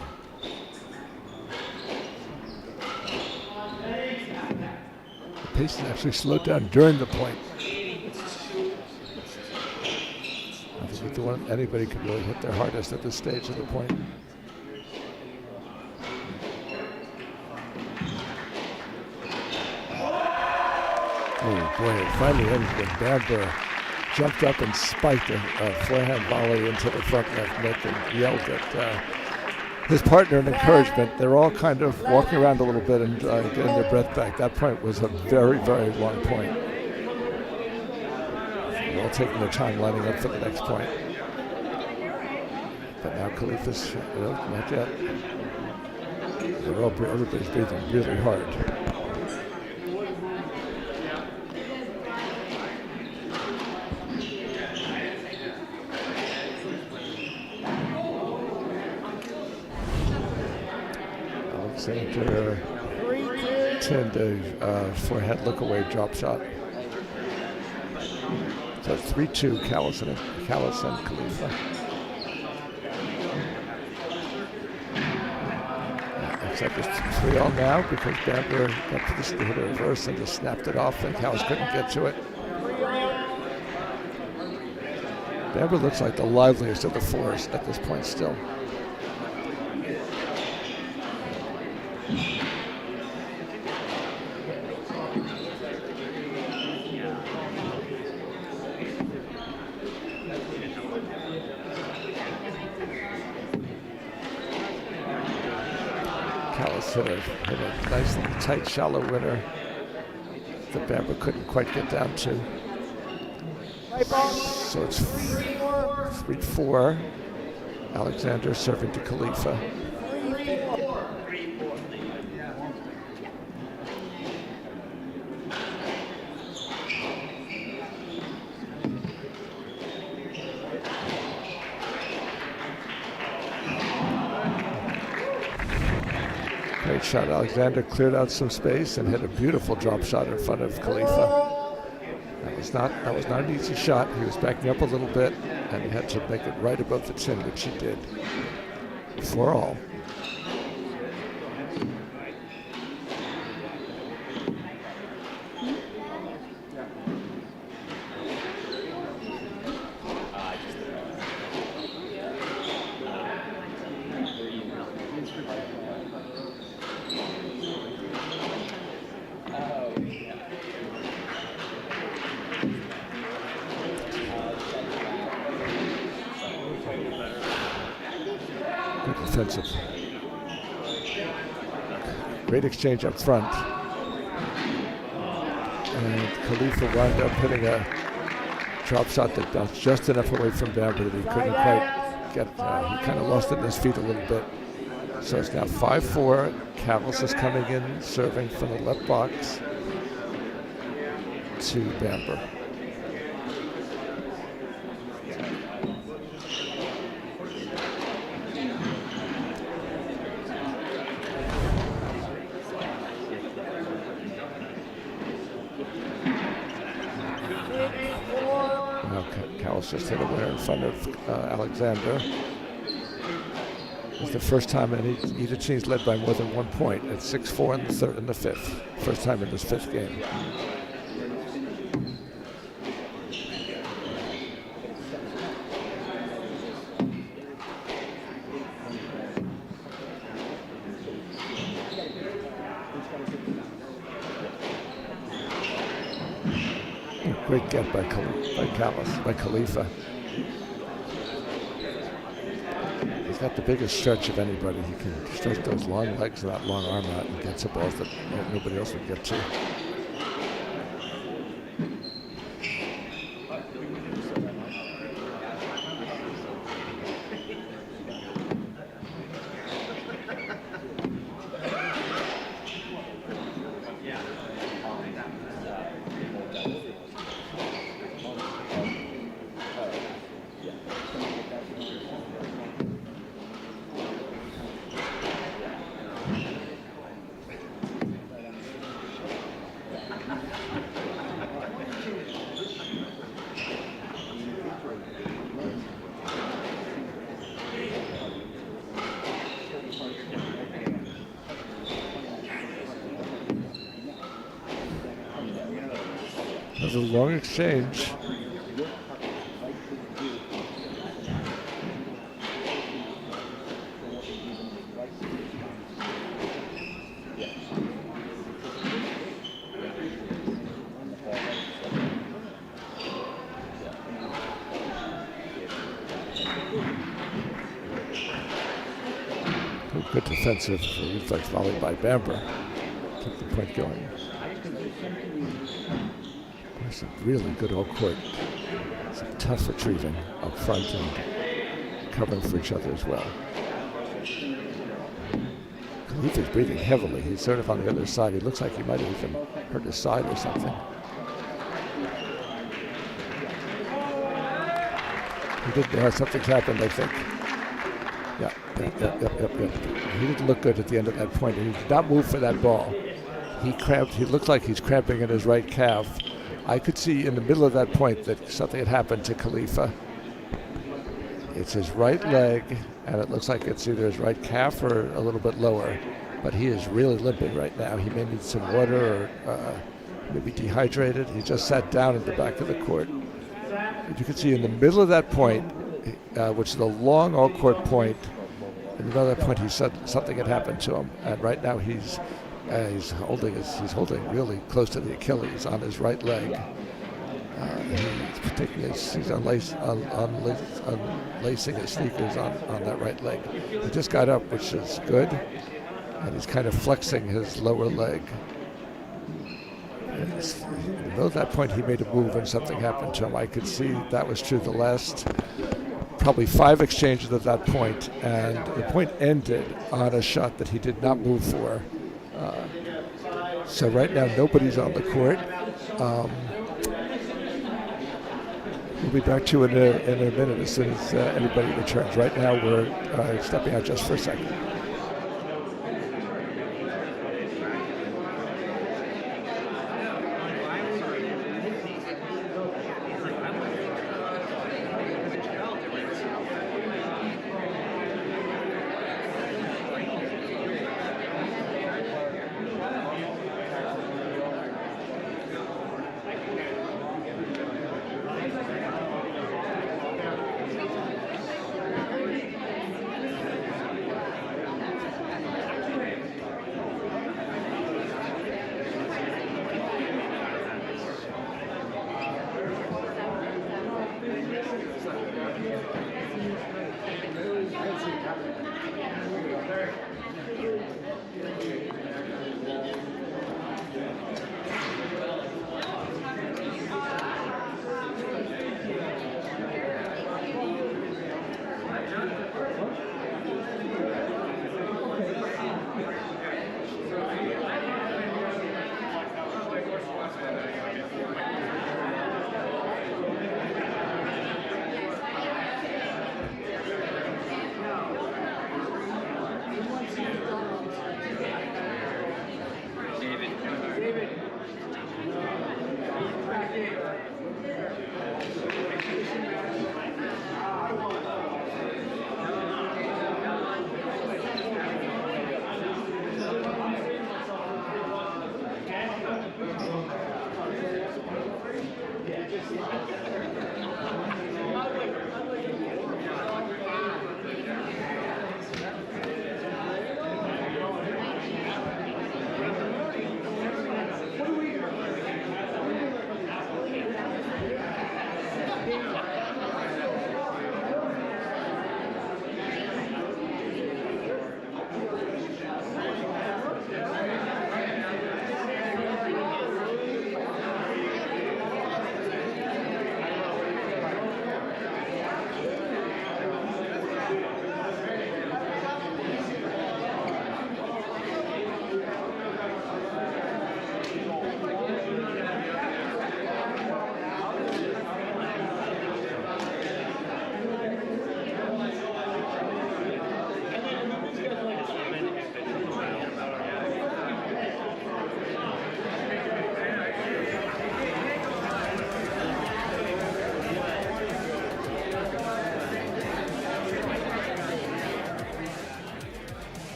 The pace actually slowed down during the point. I think the one anybody could really hit their hardest at this stage of the point. Oh boy, it finally ended when Bamber jumped up and spiked a forehand volley into the front left net and yelled at his partner in encouragement. They're all kind of walking around a little bit and getting their breath back. That point was a very, very long point. They're all taking their time lining up for the next point. But now Khalifa's, not yet. Everybody's breathing really hard. Alexander tend a forehand look-away drop shot. So 3-2 Callis and Khalifa. Looks like it's 3-all now because Bamber got to the hit a reverse and just snapped it off and Callis couldn't get to it. Bamber looks like the liveliest of the fours at this point still. Callis hit a nice tight shallow winner. The Bamber couldn't quite get down to. So it's 3-4. Alexander serving to Khalifa. Great shot. Alexander cleared out some space and hit a beautiful drop shot in front of Khalifa. That was not an easy shot. He was backing up a little bit, and he had to make it right above the tin, which he did. 4-all. Defensive. Great exchange up front. And Khalifa wound up hitting a drop shot that bounced just enough away from Bamber that he couldn't quite get. He kind of lost it in his feet a little bit. So it's now 5-4. Cavils is coming in, serving from the left box to Bamber. Just hit a winner in front of Alexander. It's the first time either team's led by more than 1 point. It's 6-4 in the third and the fifth. First time in this fifth game. Great get by Khalifa. He's got the biggest stretch of anybody. He can stretch those long legs and that long arm out and get to balls that nobody else would get to. There's a long exchange. Good defensive reflex volley by Bamber. Kept the point going. There's some really good all court. Some tough retrieving up front and covering for each other as well. Khalifa's breathing heavily. He's sort of on the other side. He looks like he might have even hurt his side or something. He did something happened, I think. Yep. He didn't look good at the end of that point. He did not move for that ball. He cramped. He looked like he's cramping in his right calf. I could see in the middle of that point that something had happened to Khalifa. It's his right leg, and it looks like it's either his right calf or a little bit lower. But he is really limping right now. He may need some water or maybe dehydrated. He just sat down at the back of the court. As you can see in the middle of that point, which is a long all-court point, and another point he said something had happened to him. And right now he's holding really close to the Achilles on his right leg. He's unlacing his sneakers on that right leg. He just got up, which is good, and he's kind of flexing his lower leg. At that point he made a move and something happened to him. I could see that was true the last probably 5 exchanges at that point, and the point ended on a shot that he did not move for. So right now nobody's on the court. We'll be back to you in a minute as soon as everybody returns. Right now we're stepping out just for a second.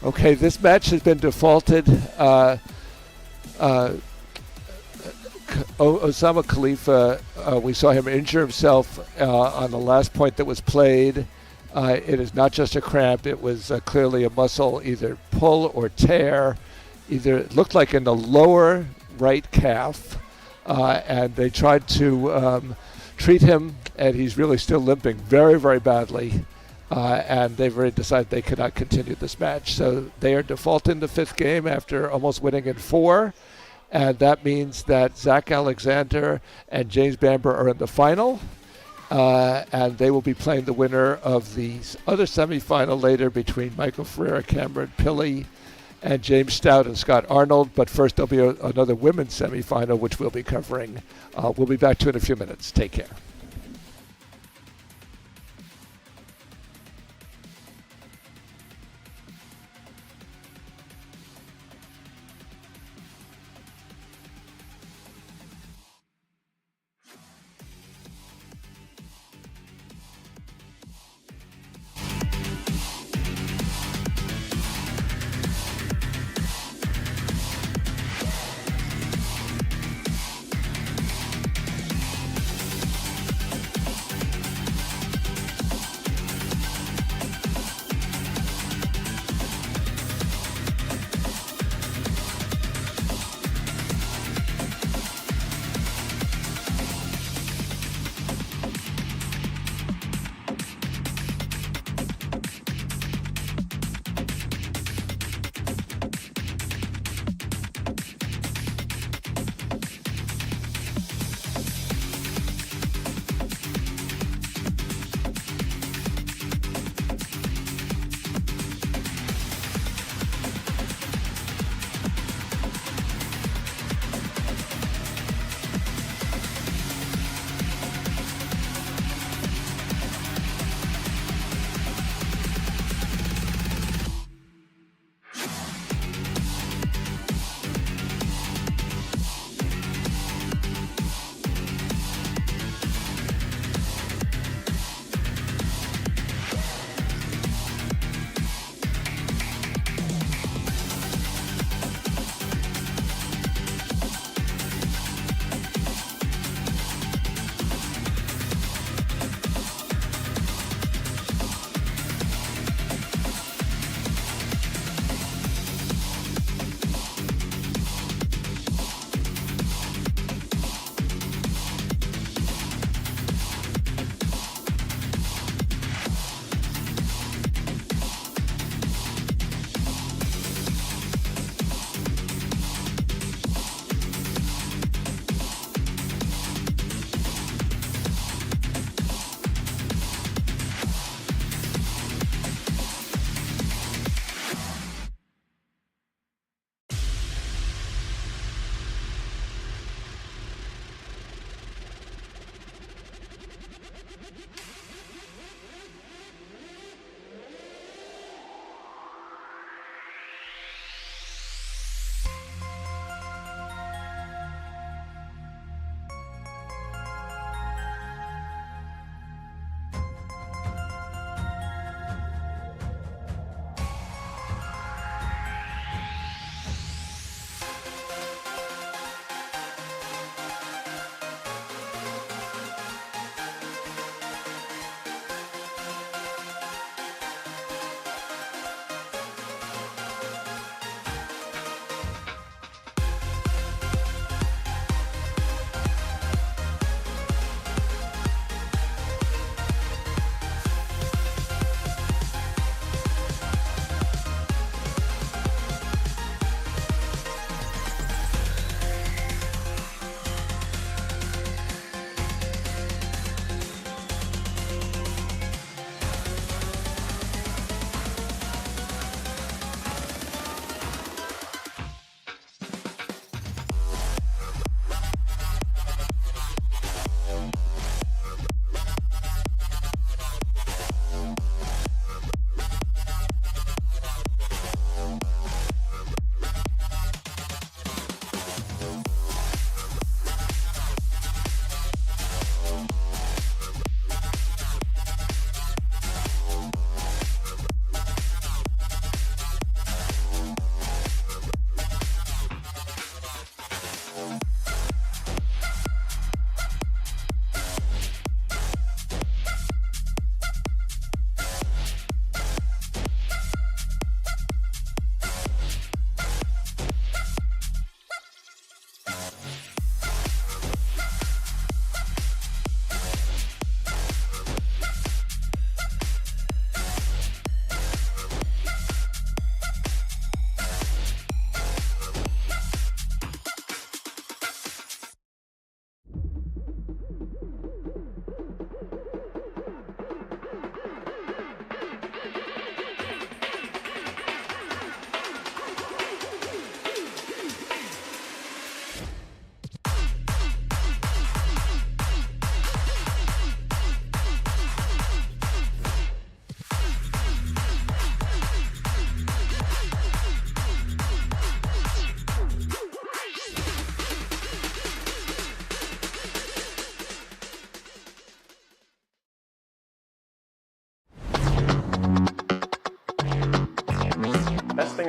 Okay, this match has been defaulted. Osama Khalifa, we saw him injure himself on the last point that was played. It is not just a cramp. It was clearly a muscle, either pull or tear. Either it looked like in the lower right calf, and they tried to treat him, and he's really still limping very, very badly. And they've already decided they cannot continue this match. So they are defaulting the fifth game after almost winning in 4. And that means that Zach Alexander and James Bamber are in the final. And they will be playing the winner of the other semifinal later between Michael Ferreira, Cameron Pilley, and James Stout and Scott Arnold. But first there'll be another women's semifinal, which we'll be covering. We'll be back to it in a few minutes. Take care.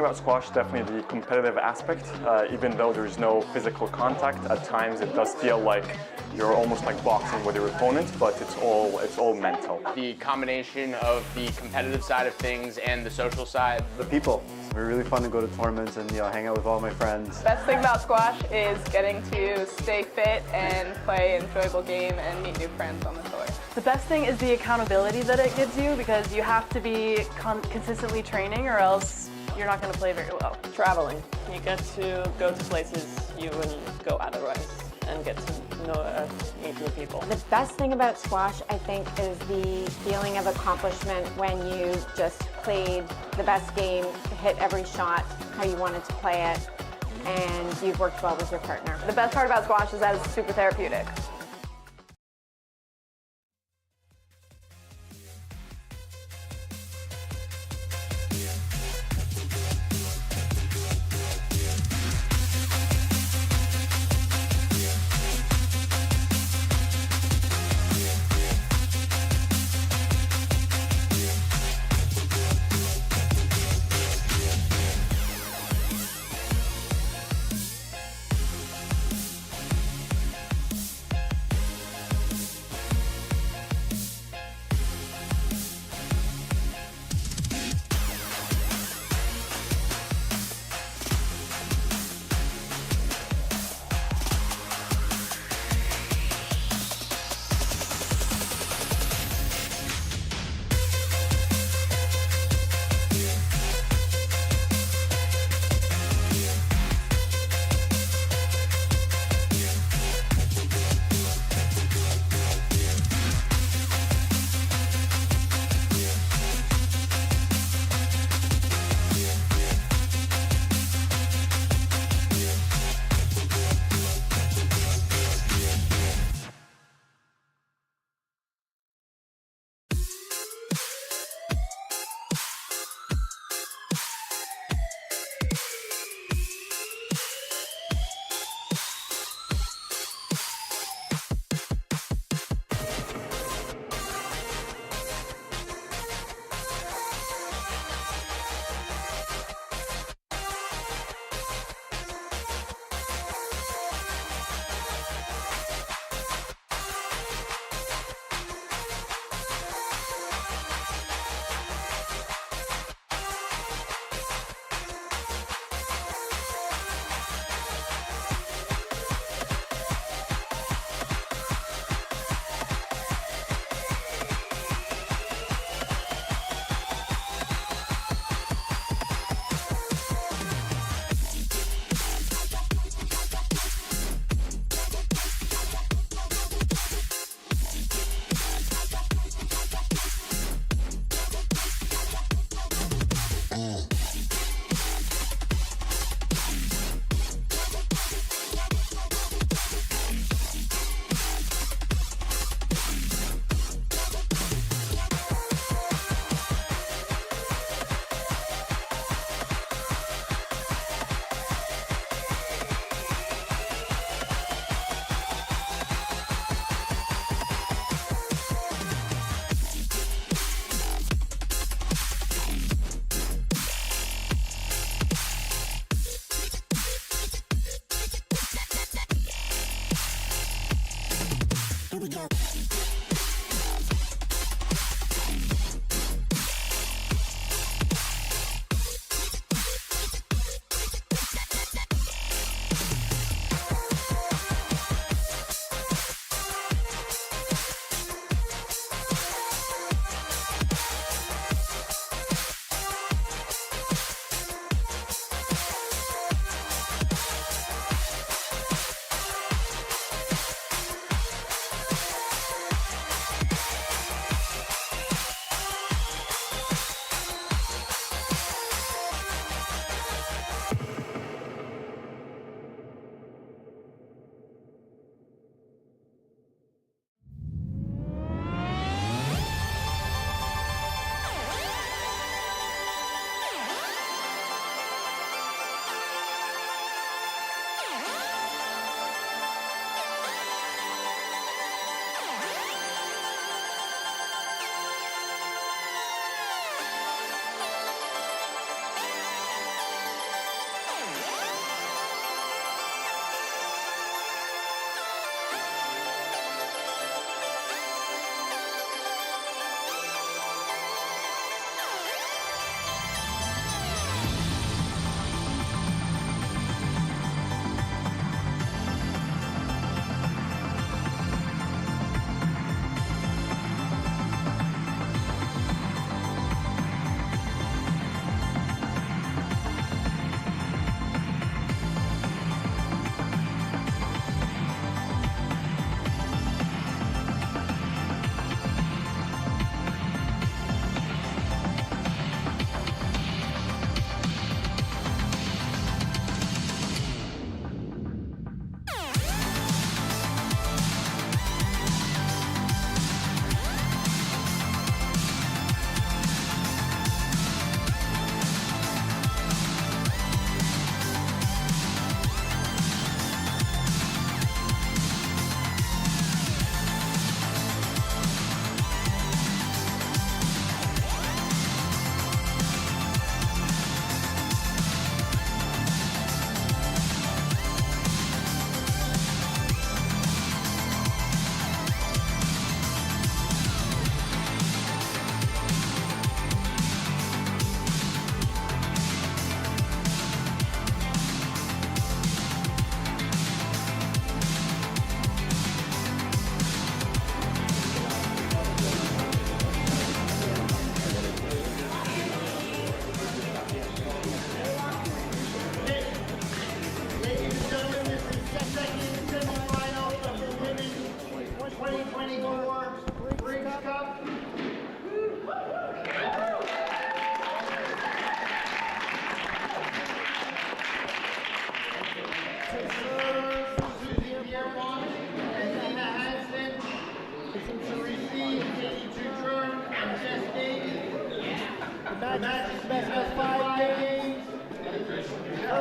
thing about squash, definitely the competitive aspect. Even though there's no physical contact, at times it does feel like you're almost like boxing with your opponent, but it's all mental. The combination of the competitive side of things and the social side. The people. It's really fun to go to tournaments and hang out with all my friends. Best thing about squash is getting to stay fit and play an enjoyable game and meet new friends on the tour. The best thing is the accountability that it gives you because you have to be consistently training or else you're not going to play very well. Traveling. You get to go to places you wouldn't go otherwise and get to meet new people. The best thing about squash, I think, is the feeling of accomplishment when you just played the best game, hit every shot how you wanted to play it, and you've worked well with your partner. The best part about squash is that it's super therapeutic.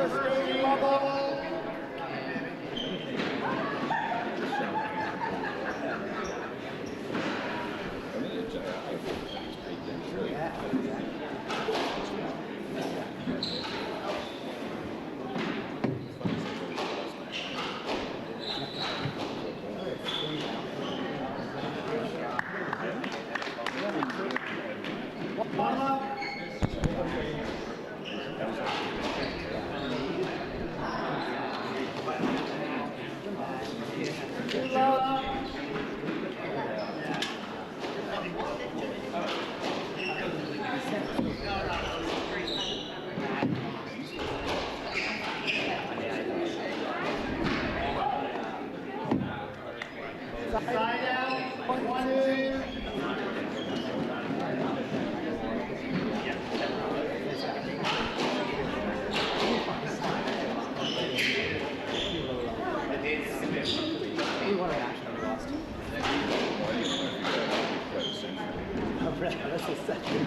first game bubble. Side out, 1, 2. We won it actually, we lost. That's a second.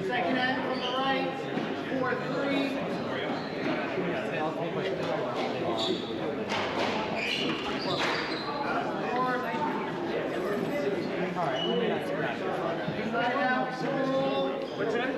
Second end from the right, 4-3. Side out, school. What's that?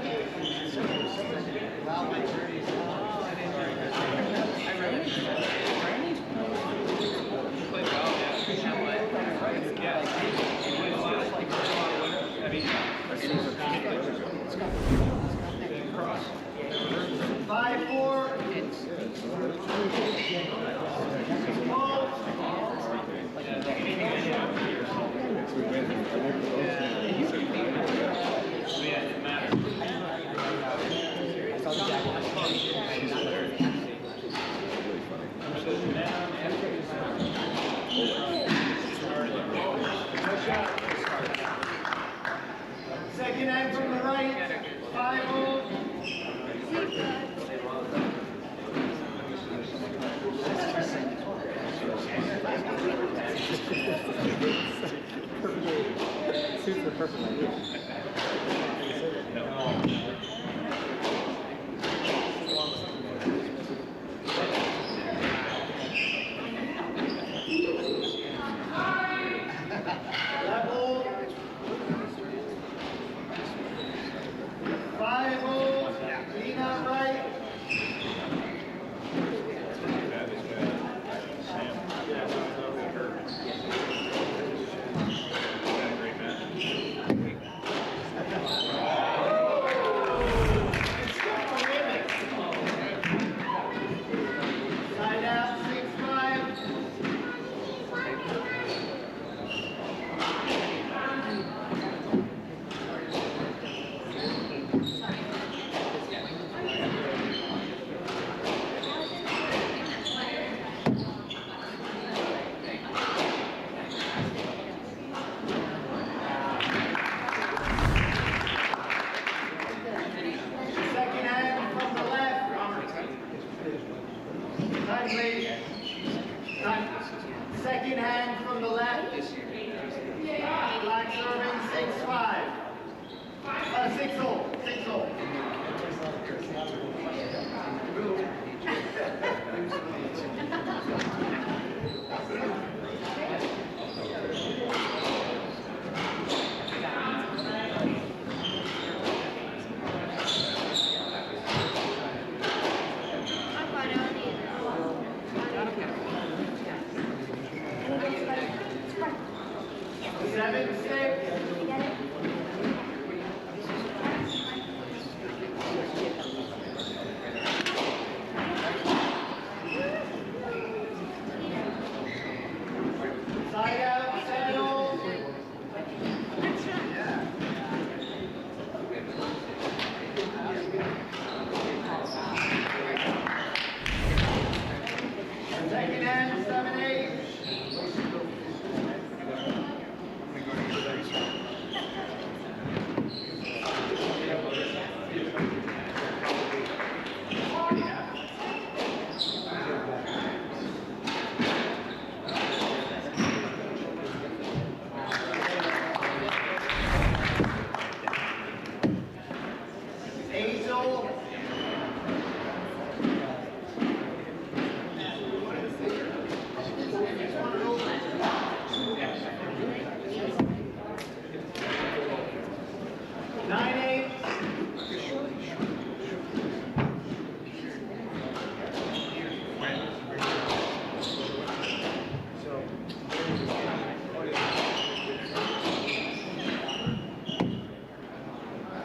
Second end from the right, 5-0. Super perfect. Level. 5-0. Lean out right. 6-all, 6-all. Seven, six. Side out, settle. Second hand, 7-8. Hazel. Nine, eight.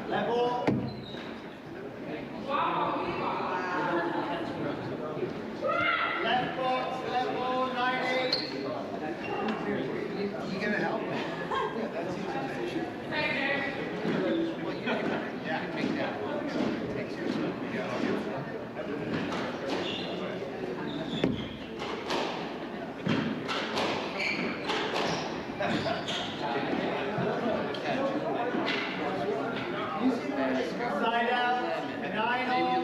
Level. Left box, level, 9-8. You gonna help? Yeah, take that. Take yours. Side out, 9-all.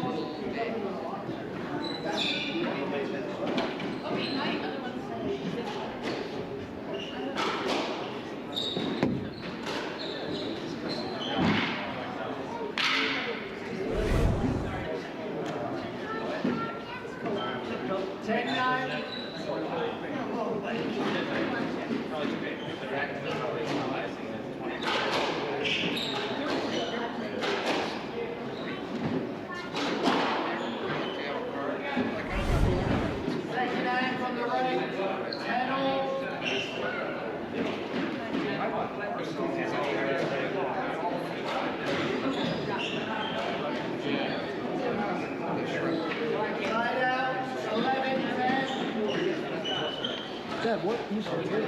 Ten, nine. Second hand from the right, 10-all. Side out, 11, 10. Dad, what you should do?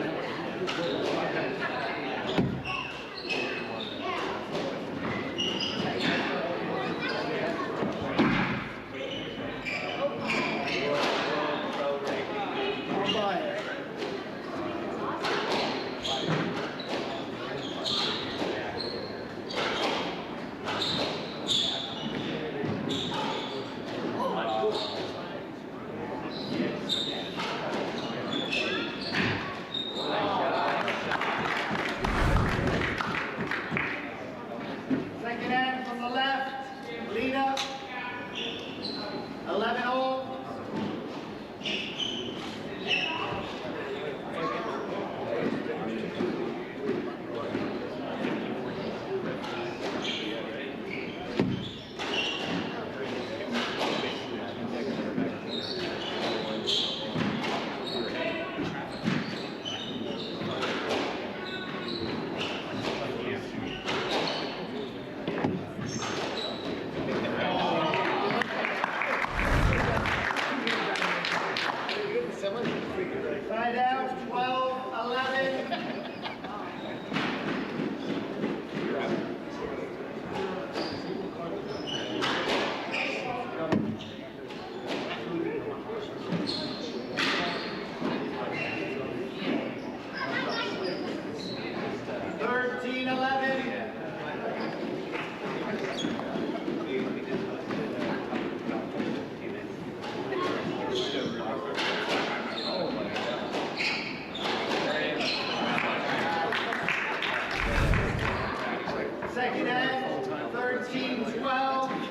Second end, 13-12.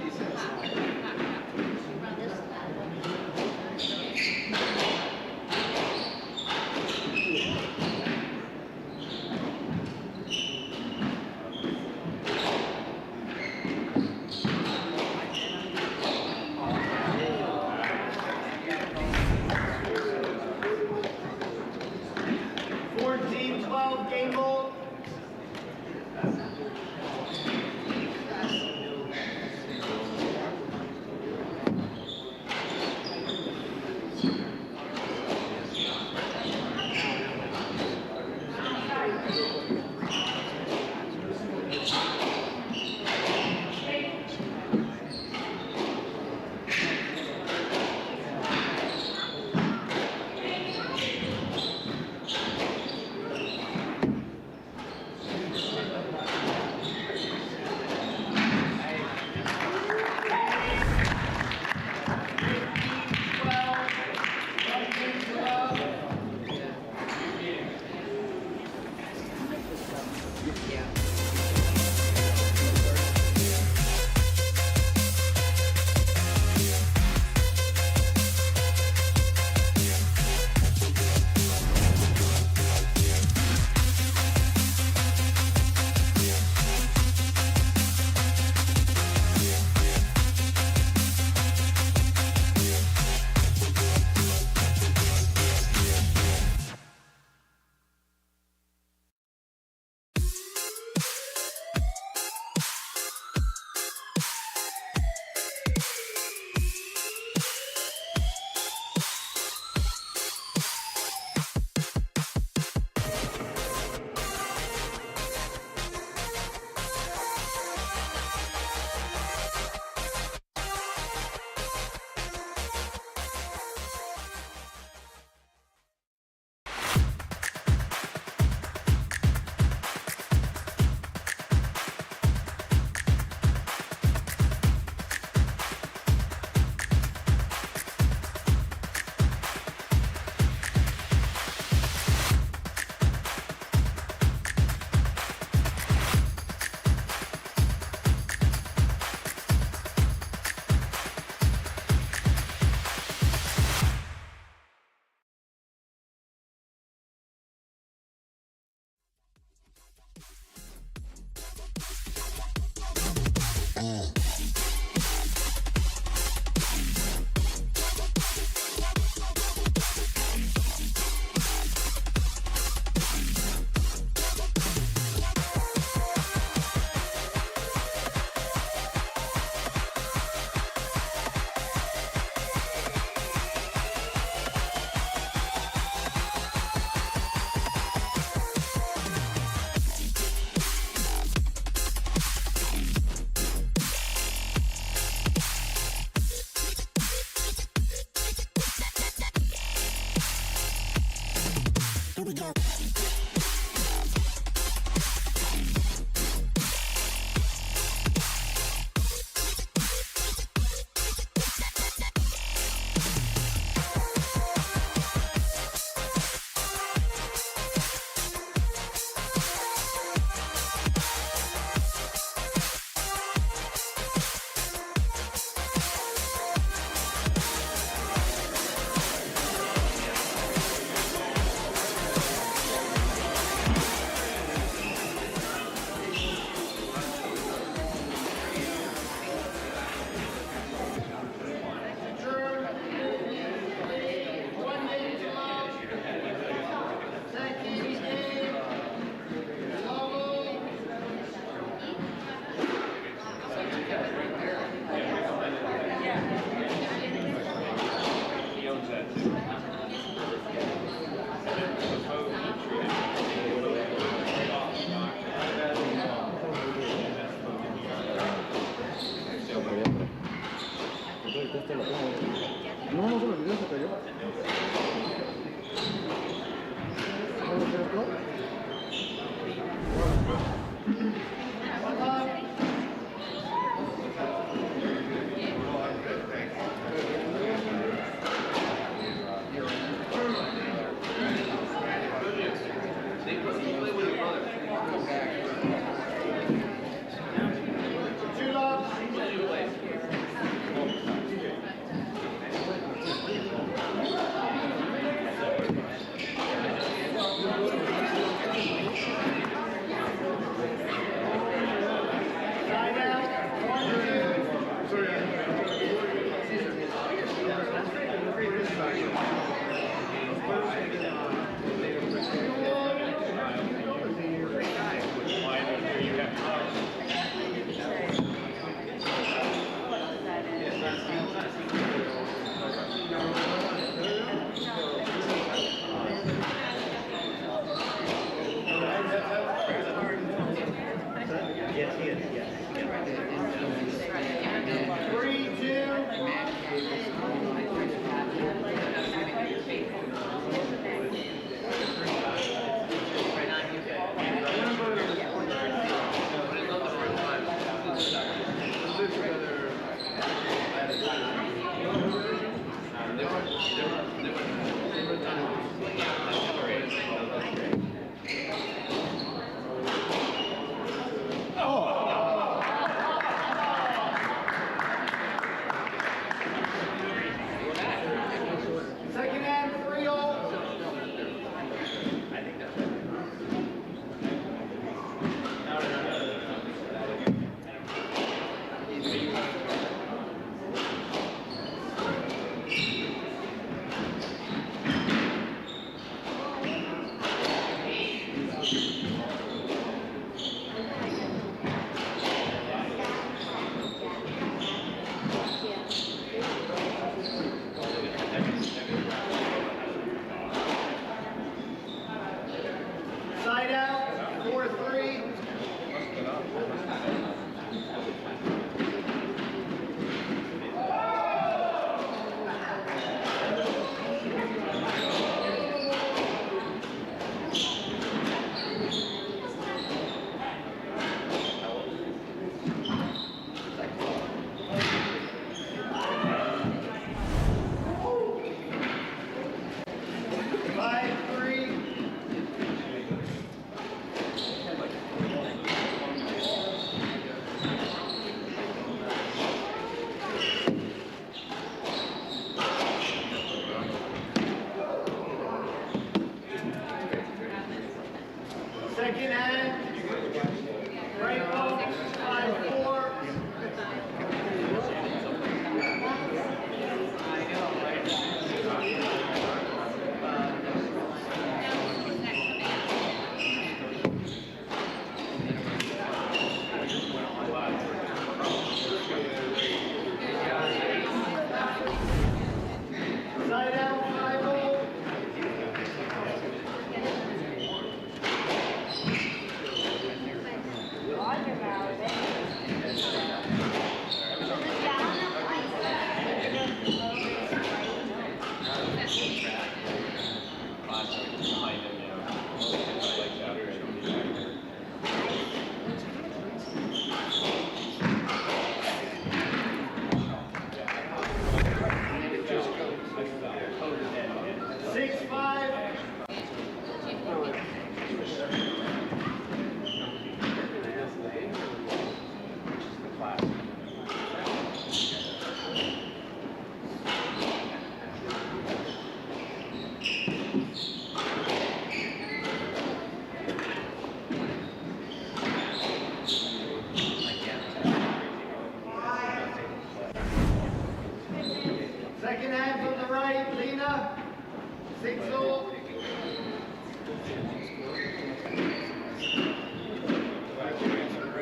14-12 game ball.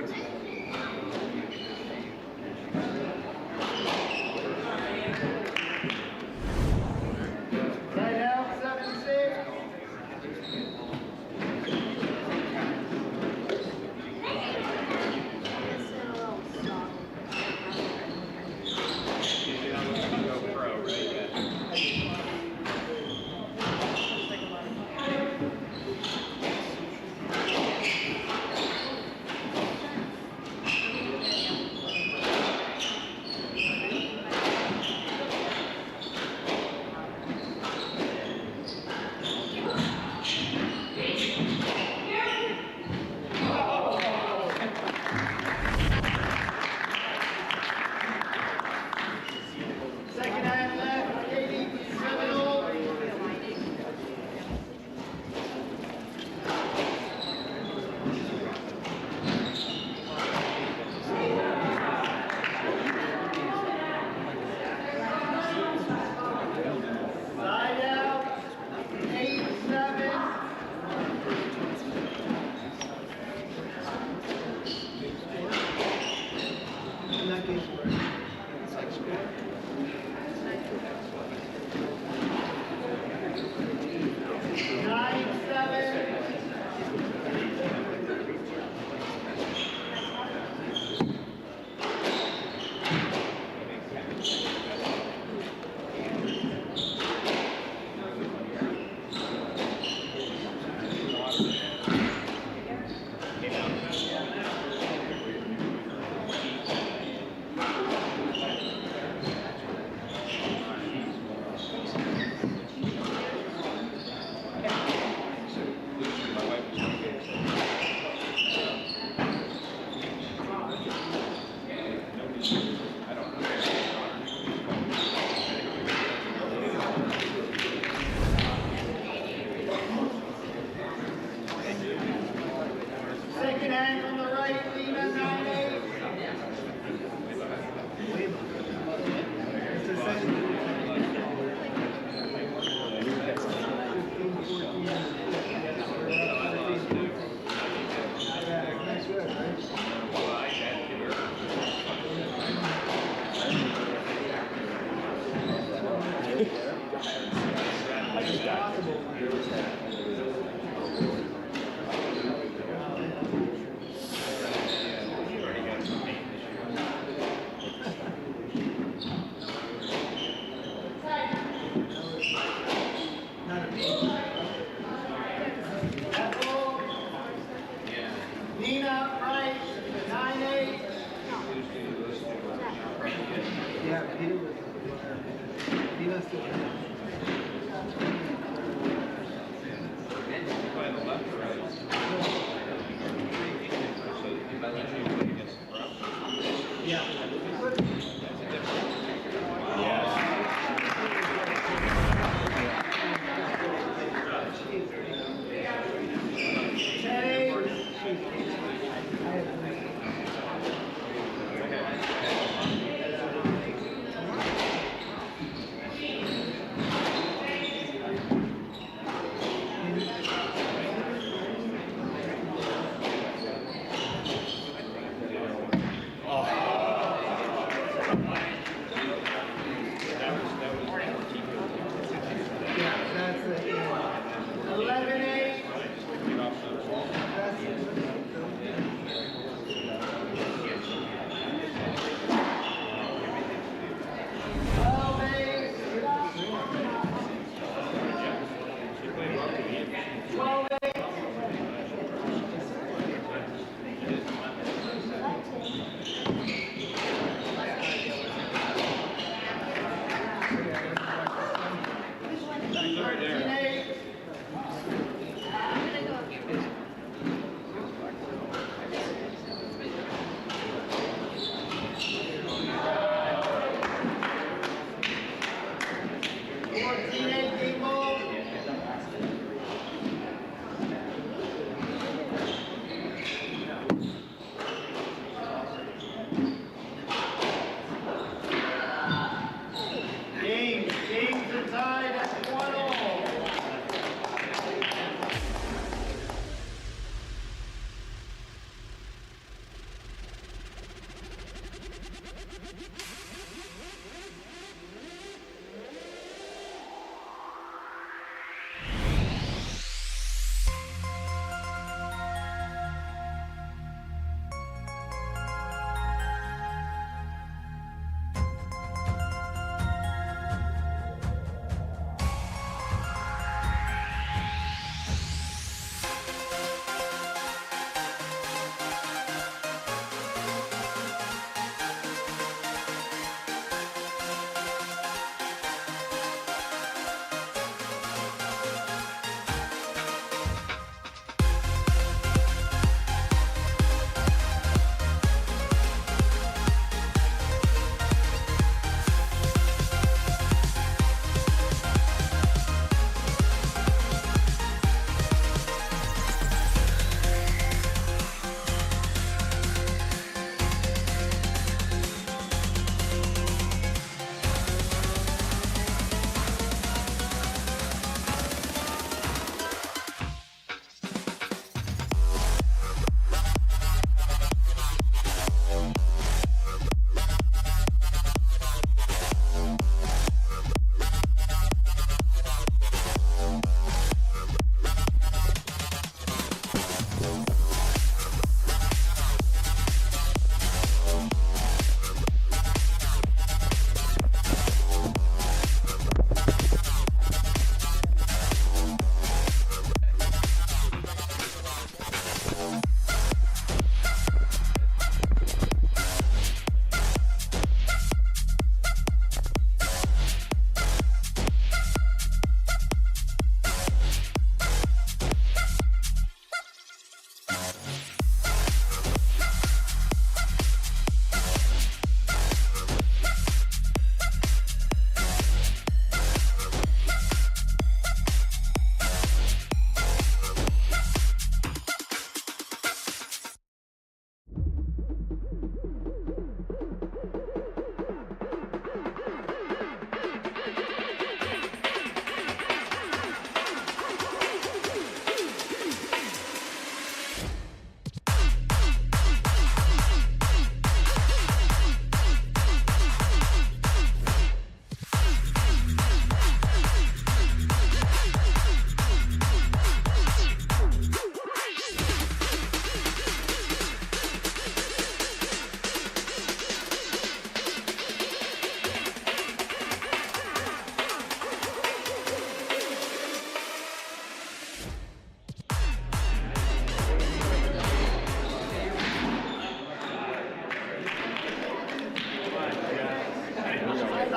Right out, 7-6. Second hand left, 87-all. Side out, 8-7. Nine, 7. Second hand on the right, Lena, 9-8. Nina, right, 9-8.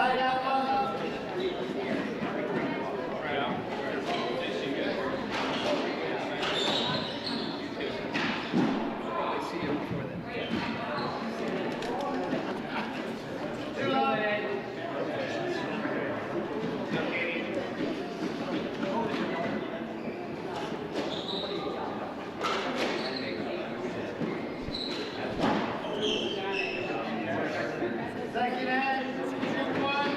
Side out, up. Two up. Second end, 2-1.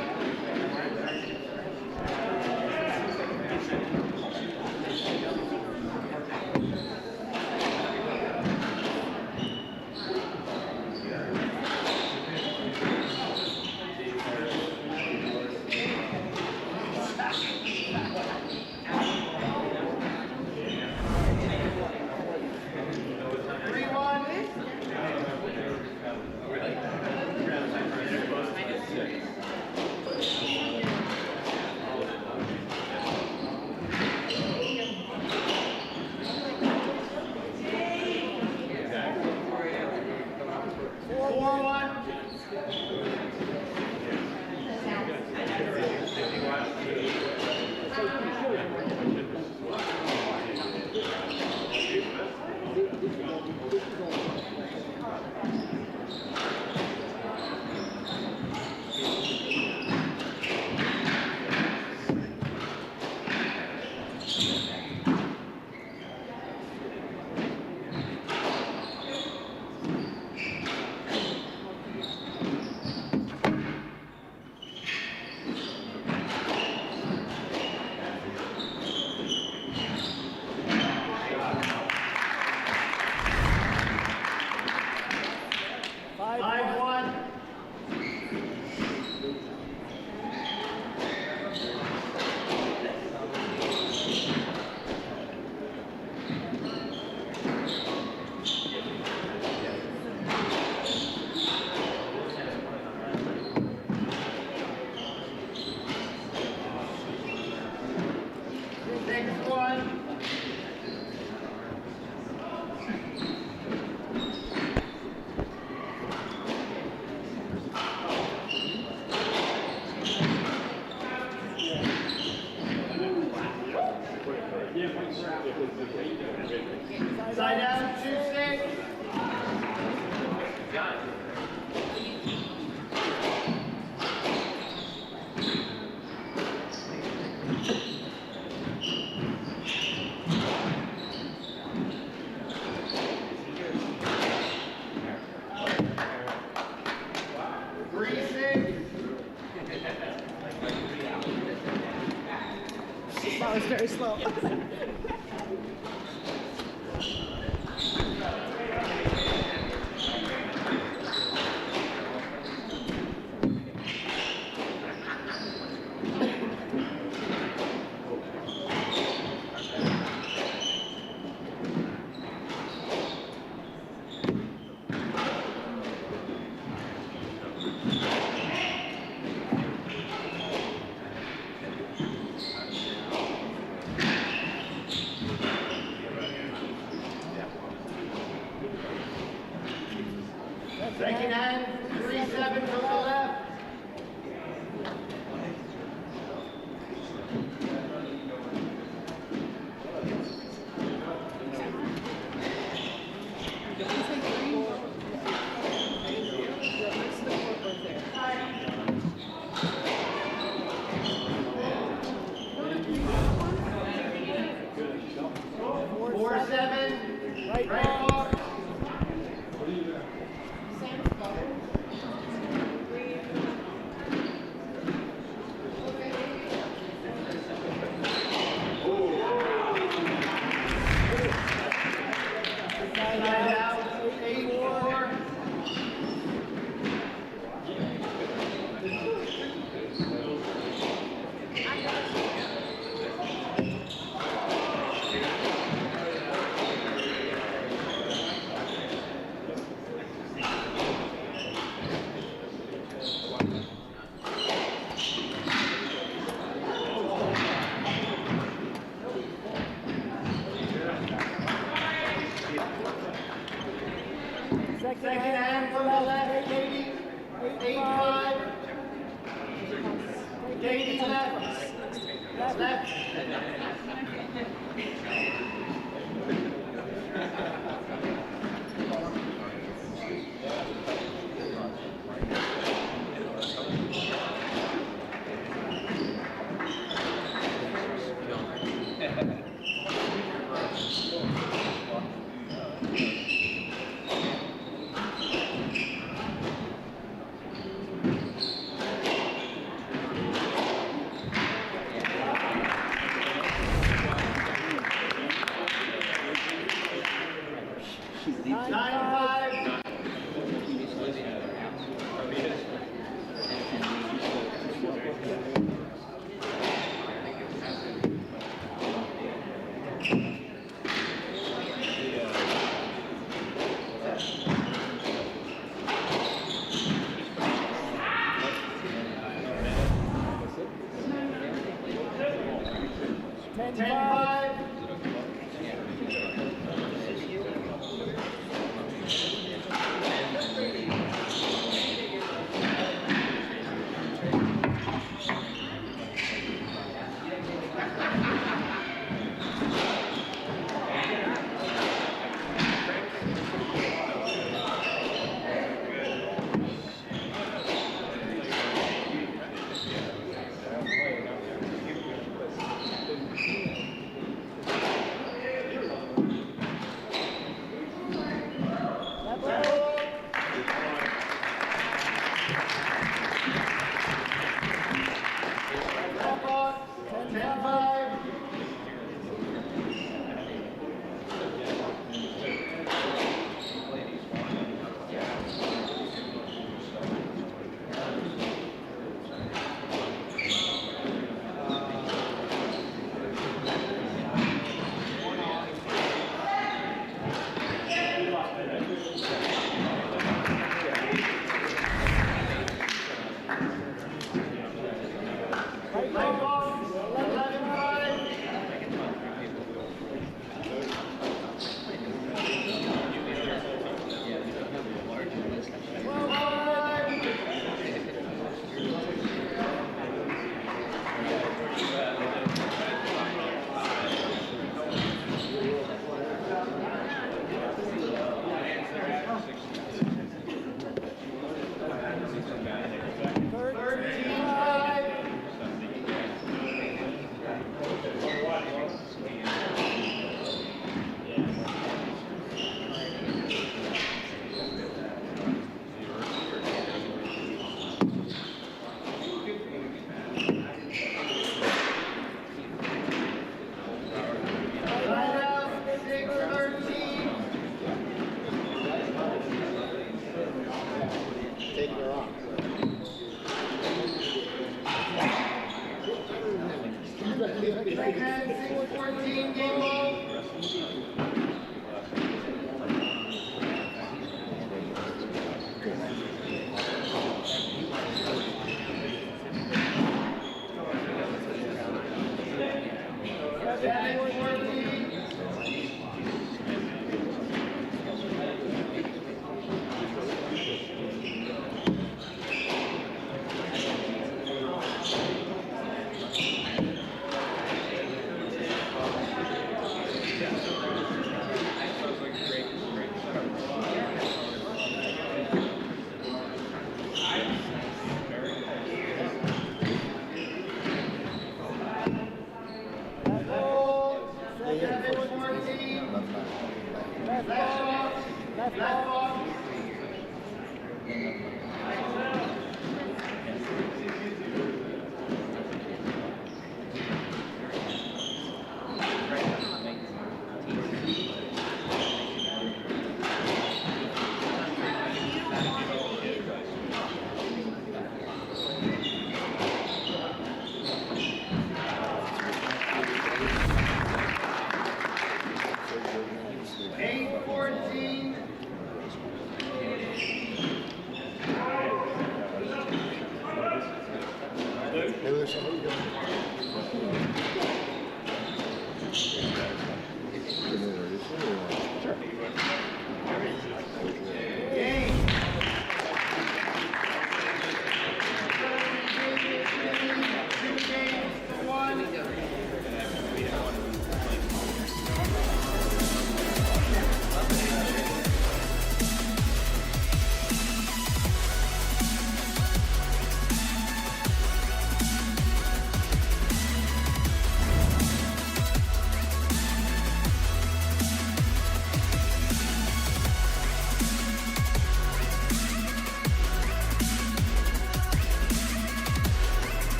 Side down, 2-6. That was very slow. Second hand, 3-7 from the left. Right ball. Side out, 8-4. Second hand from the left, 8-5. Katie left. Left.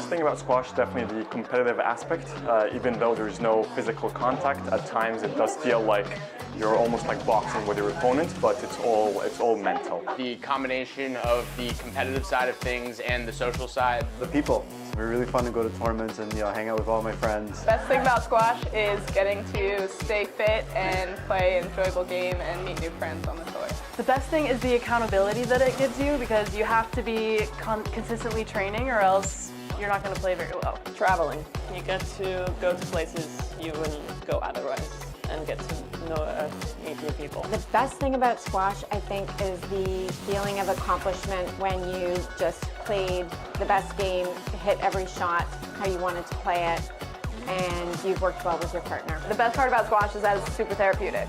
best thing about squash is definitely the competitive aspect. Even though there's no physical contact, at times it does feel like you're almost like boxing with your opponent, but it's all mental. The combination of the competitive side of things and the social side. The people. It's really fun to go to tournaments and hang out with all my friends. Best thing about squash is getting to stay fit and play an enjoyable game and meet new friends on the tour. The best thing is the accountability that it gives you because you have to be consistently training or else you're not going to play very well. Traveling. You get to go to places you wouldn't go otherwise and get to meet new people. The best thing about squash, I think, is the feeling of accomplishment when you just played the best game, hit every shot how you wanted to play it, and you've worked well with your partner. The best part about squash is that it's super therapeutic.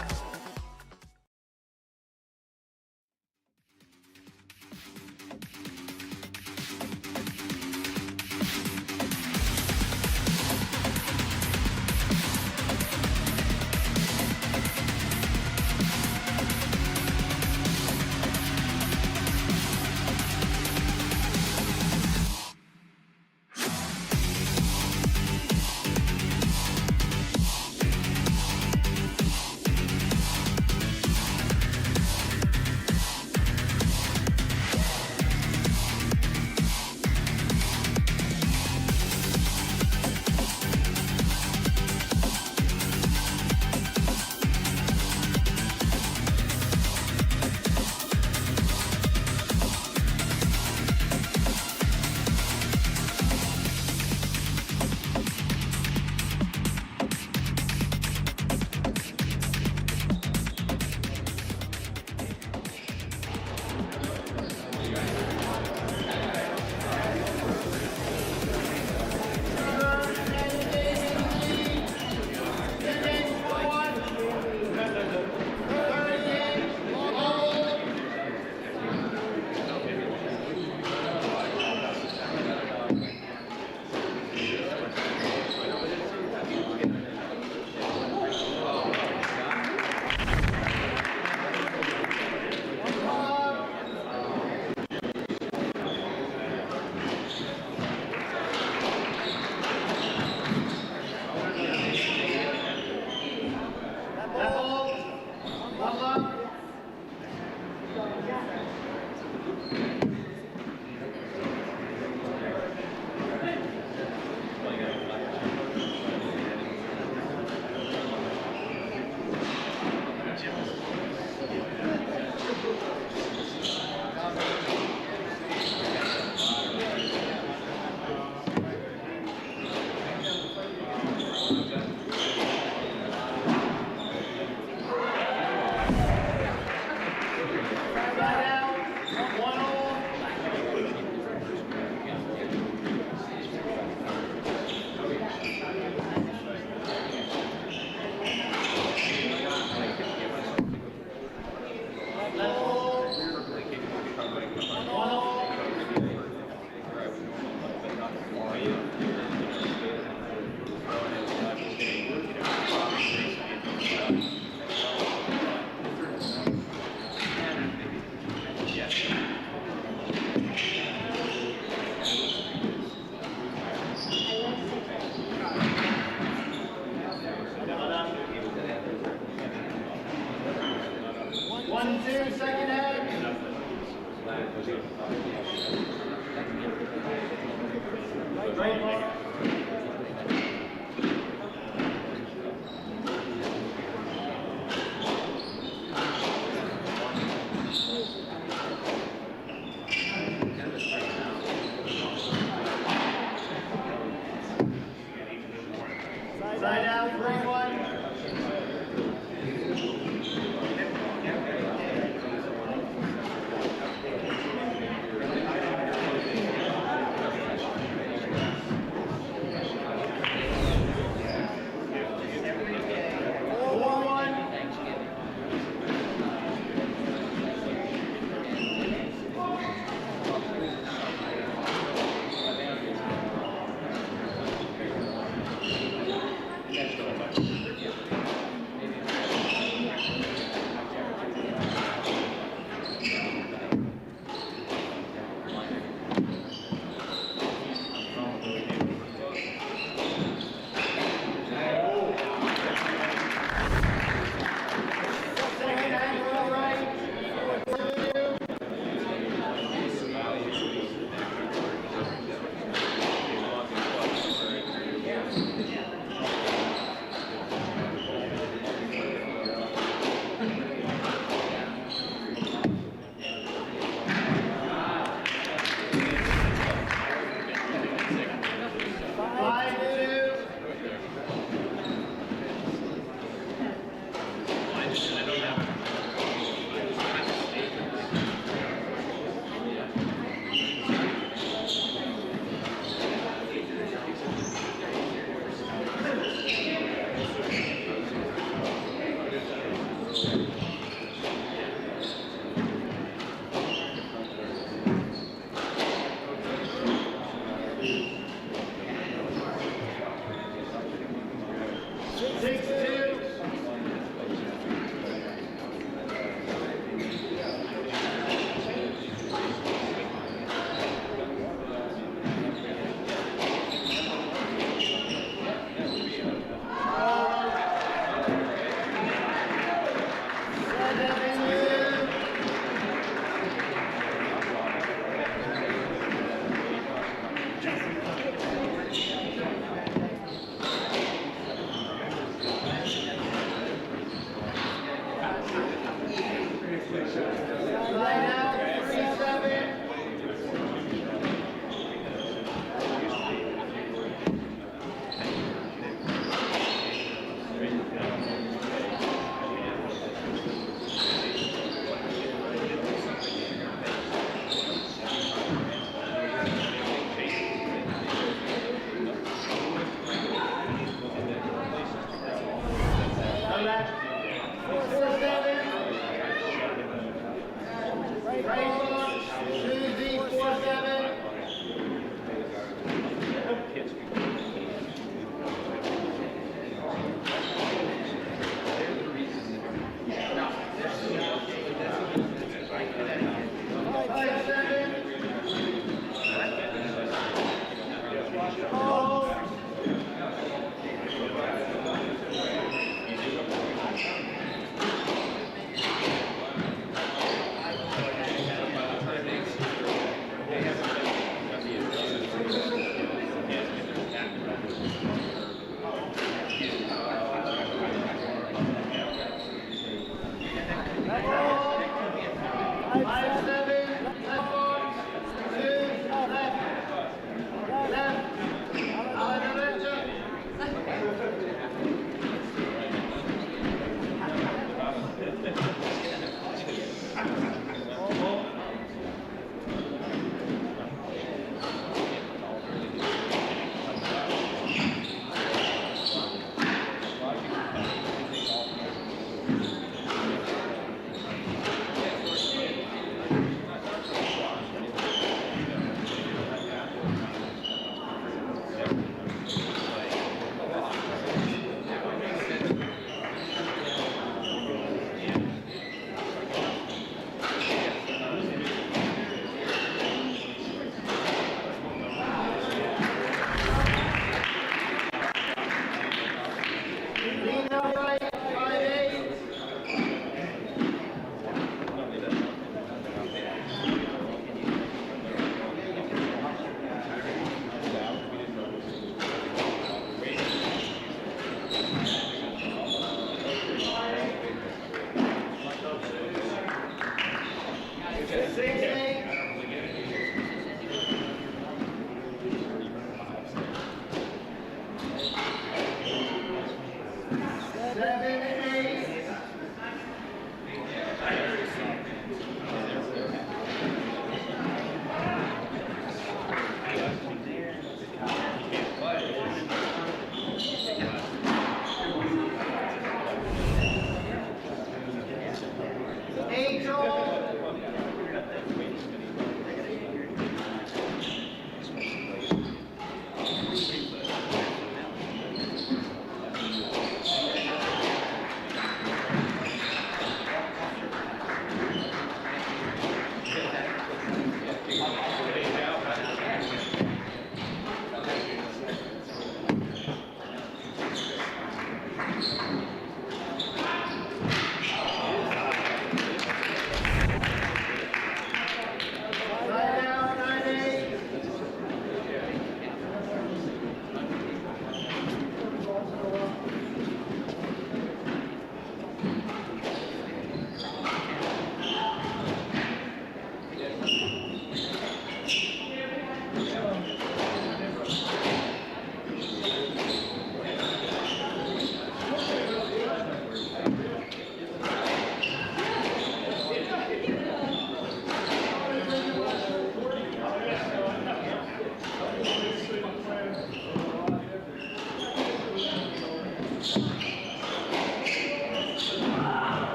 Right box, Susie, 4-7.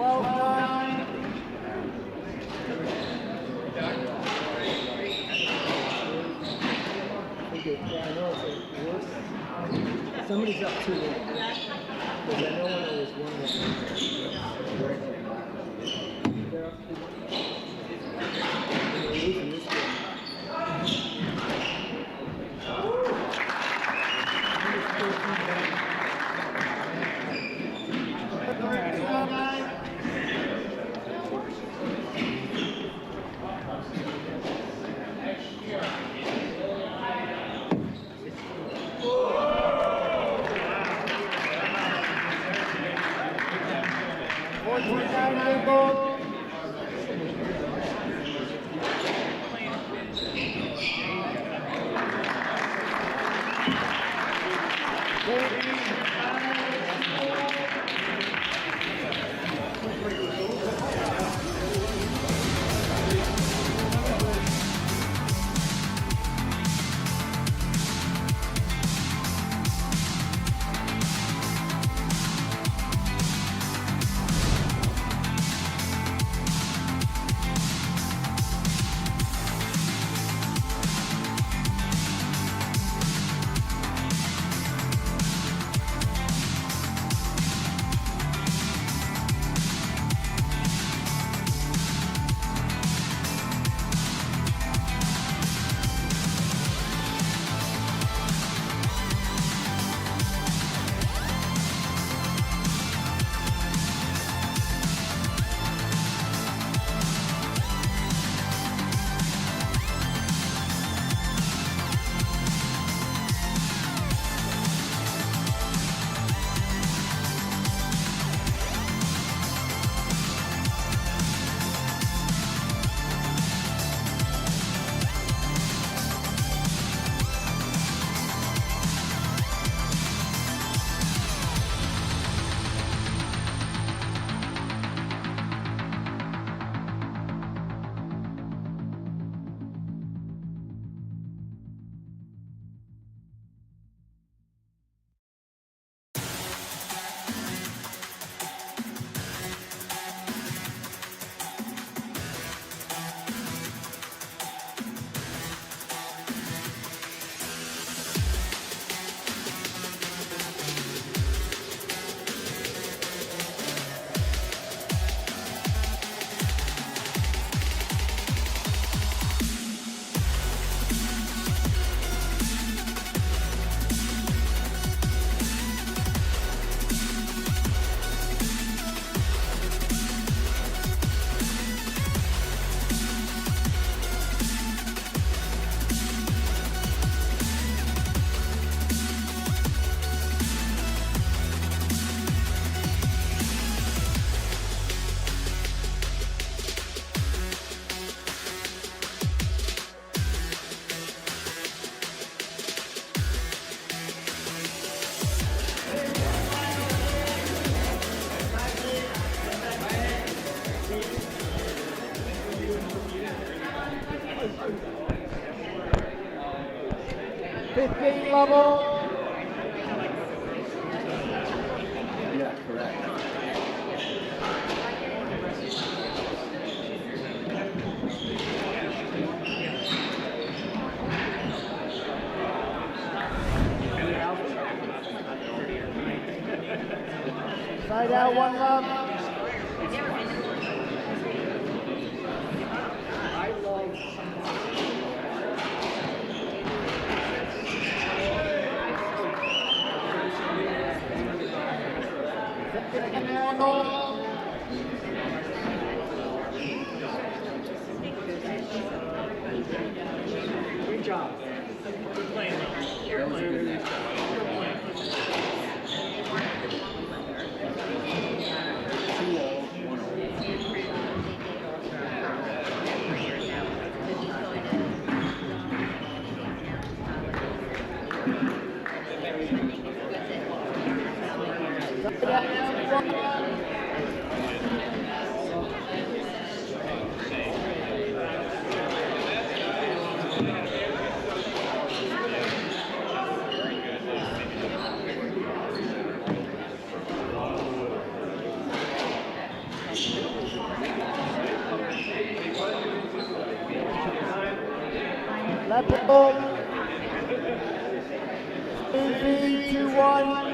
12-9. I know it's a worse. Somebody's up 2-1. Because I know when I was 1-1. They're up 2-1. They're losing this game. Yeah, correct. Side out, 1 love. Great job. Good playing. You're playing. Left ball. 2-1.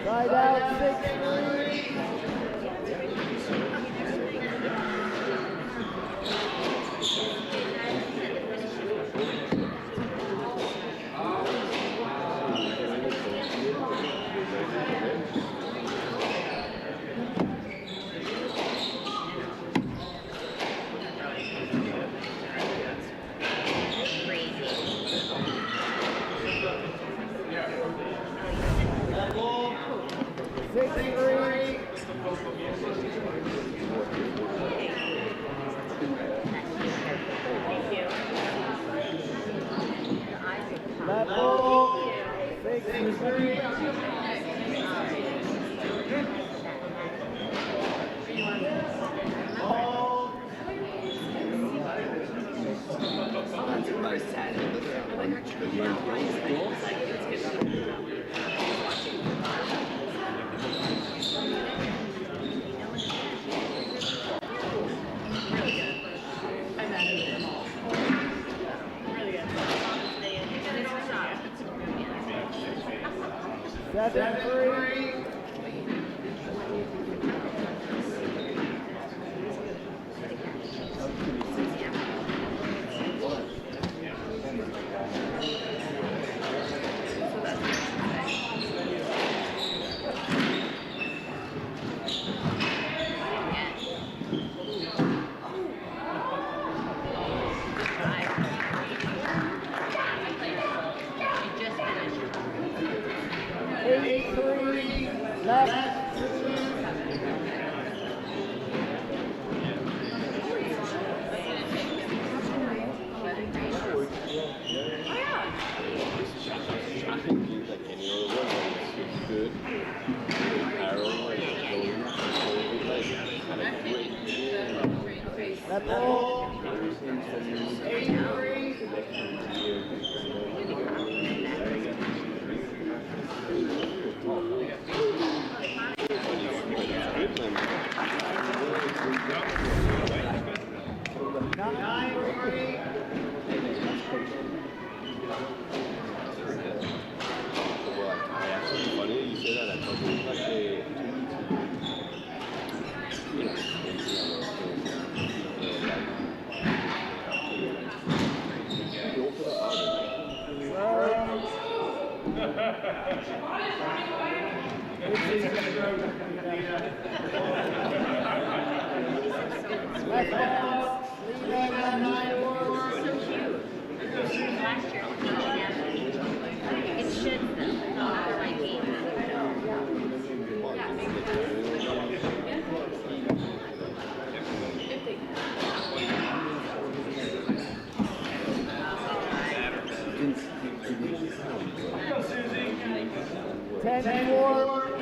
Side out, 6-3. That ball, 6-3. Seven, 3. That ball, 8-3. Last ball, Lena got 9-4. Last year, it should though, for my game. Yeah. 10-4.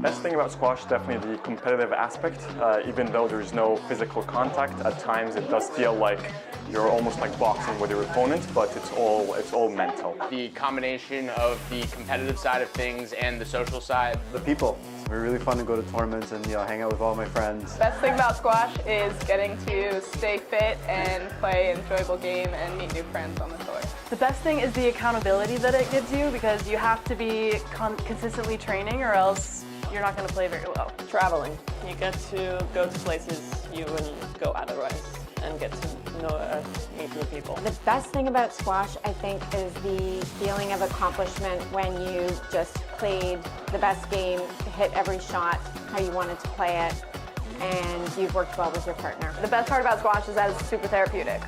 Best thing about squash is definitely the competitive aspect. Even though there's no physical contact, at times it does feel like you're almost like boxing with your opponent, but it's all mental. The combination of the competitive side of things and the social side. The people. It's really fun to go to tournaments and hang out with all my friends. Best thing about squash is getting to stay fit and play an enjoyable game and meet new friends on the tour. The best thing is the accountability that it gives you because you have to be consistently training or else you're not going to play very well. Traveling. You get to go to places you wouldn't go otherwise and get to know, meet new people. The best thing about squash, I think, is the feeling of accomplishment when you just played the best game, hit every shot how you wanted to play it, and you've worked well with your partner. The best part about squash is that it's super therapeutic.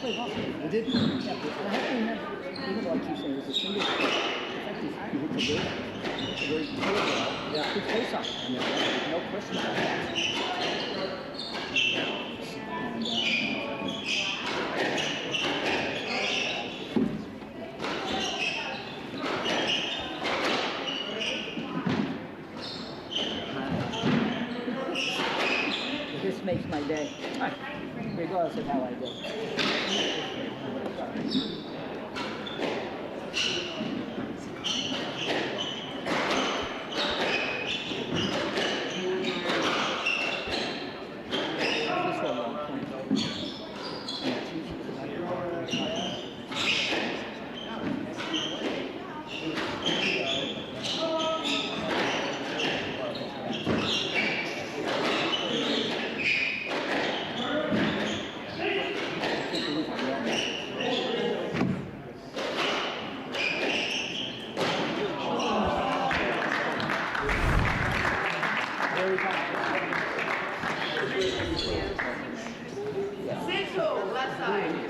played well. We did. Yeah, but I have to remember, even though I keep saying it was a single sport, the fact is you hit the weight, it's a very good ball. Yeah, good face on it. I mean, no question about that. This makes my day, regardless of how I do. Central, left side.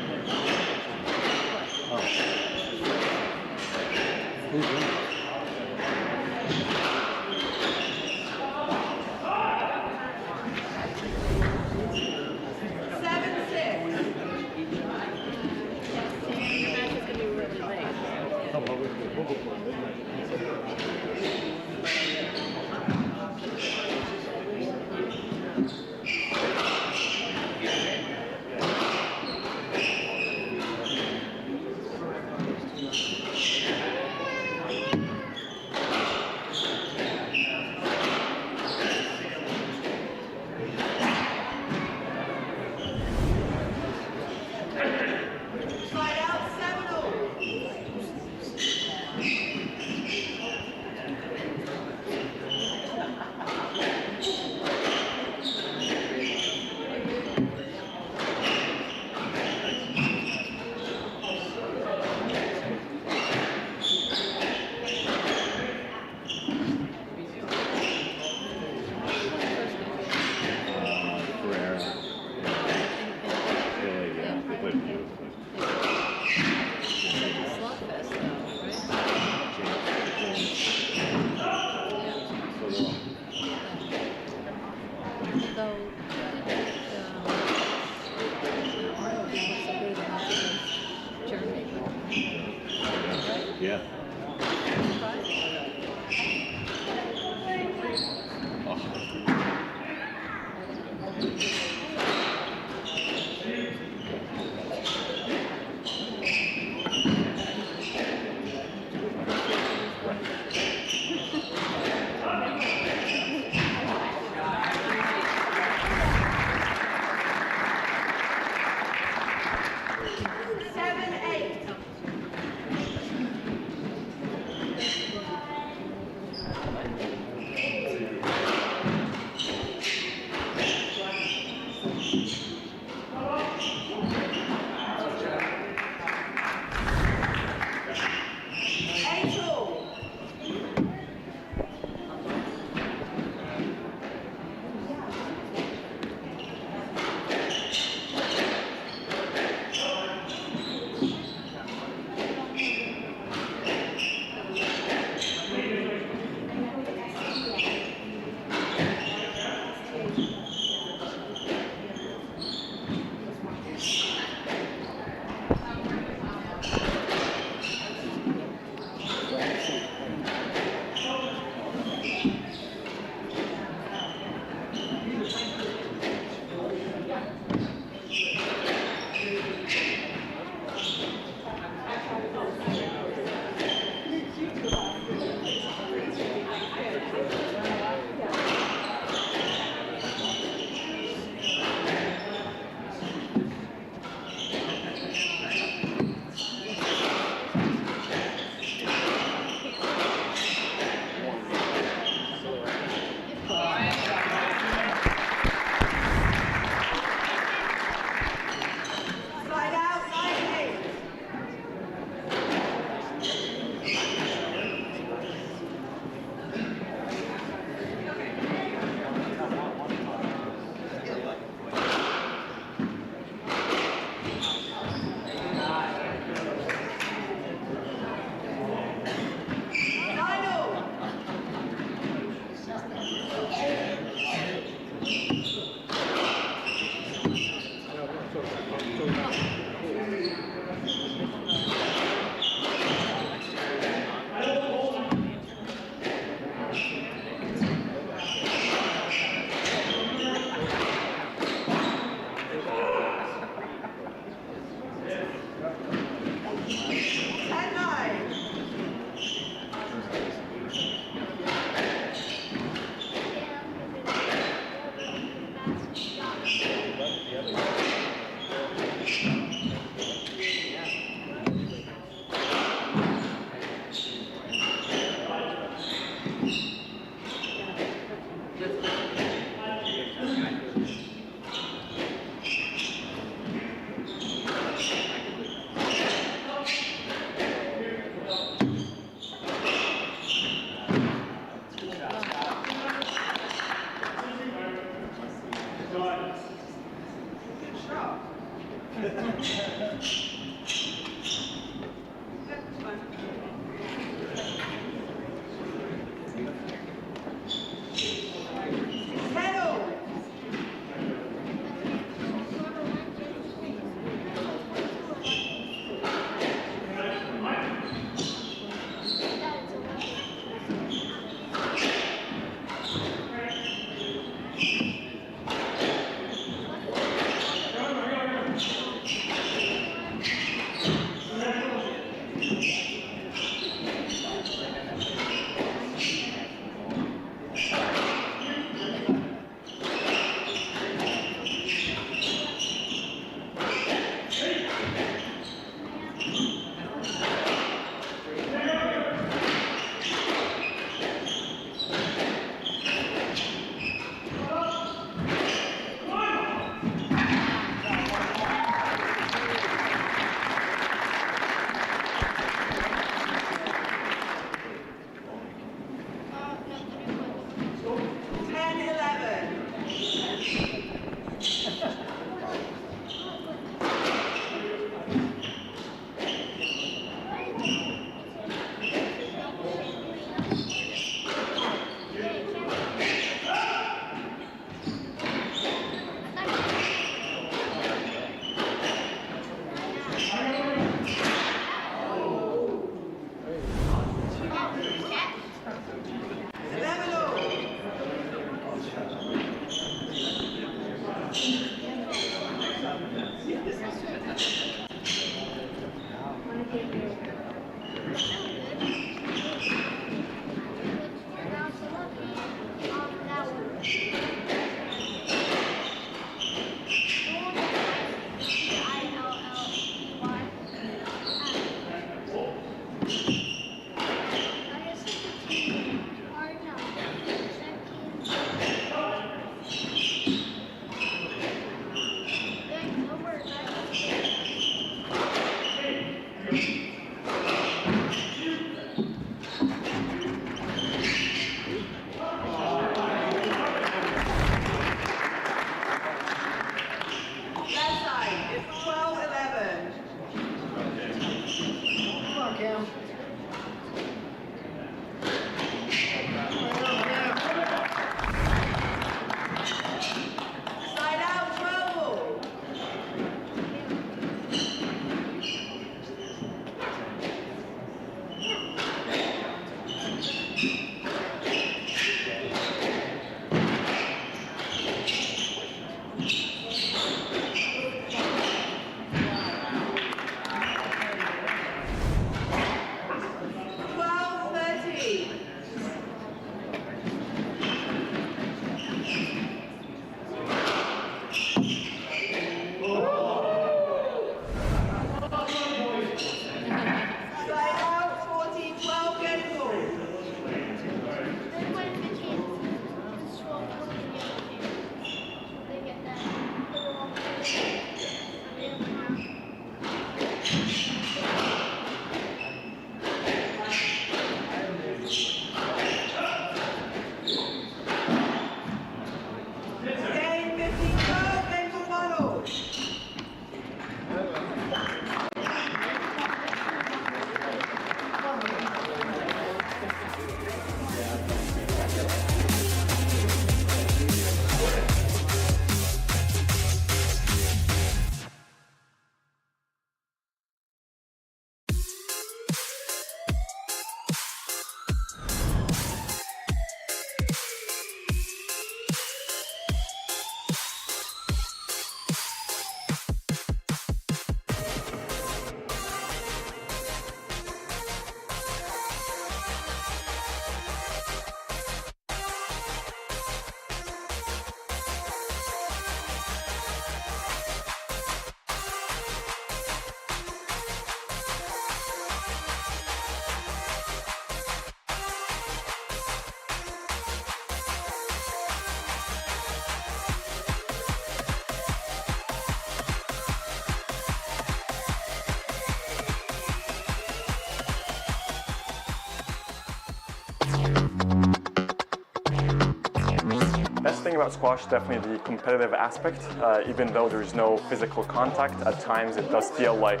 Best thing about squash is definitely the competitive aspect. Even though there's no physical contact, at times it does feel like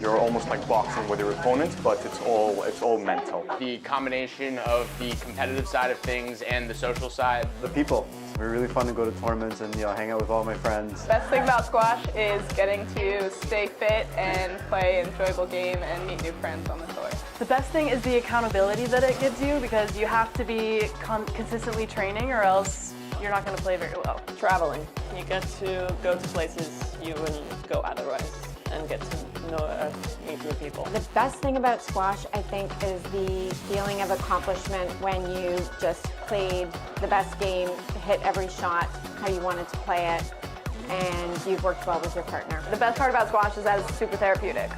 you're almost like boxing with your opponent, but it's all mental. The combination of the competitive side of things and the social side. The people. It's really fun to go to tournaments and hang out with all my friends. Best thing about squash is getting to stay fit and play an enjoyable game and meet new friends on the tour. The best thing is the accountability that it gives you because you have to be consistently training or else you're not going to play very well. Traveling. You get to go to places you wouldn't go otherwise and get to meet new people. The best thing about squash, I think, is the feeling of accomplishment when you just played the best game, hit every shot how you wanted to play it, and you've worked well with your partner. The best part about squash is that it's super therapeutic.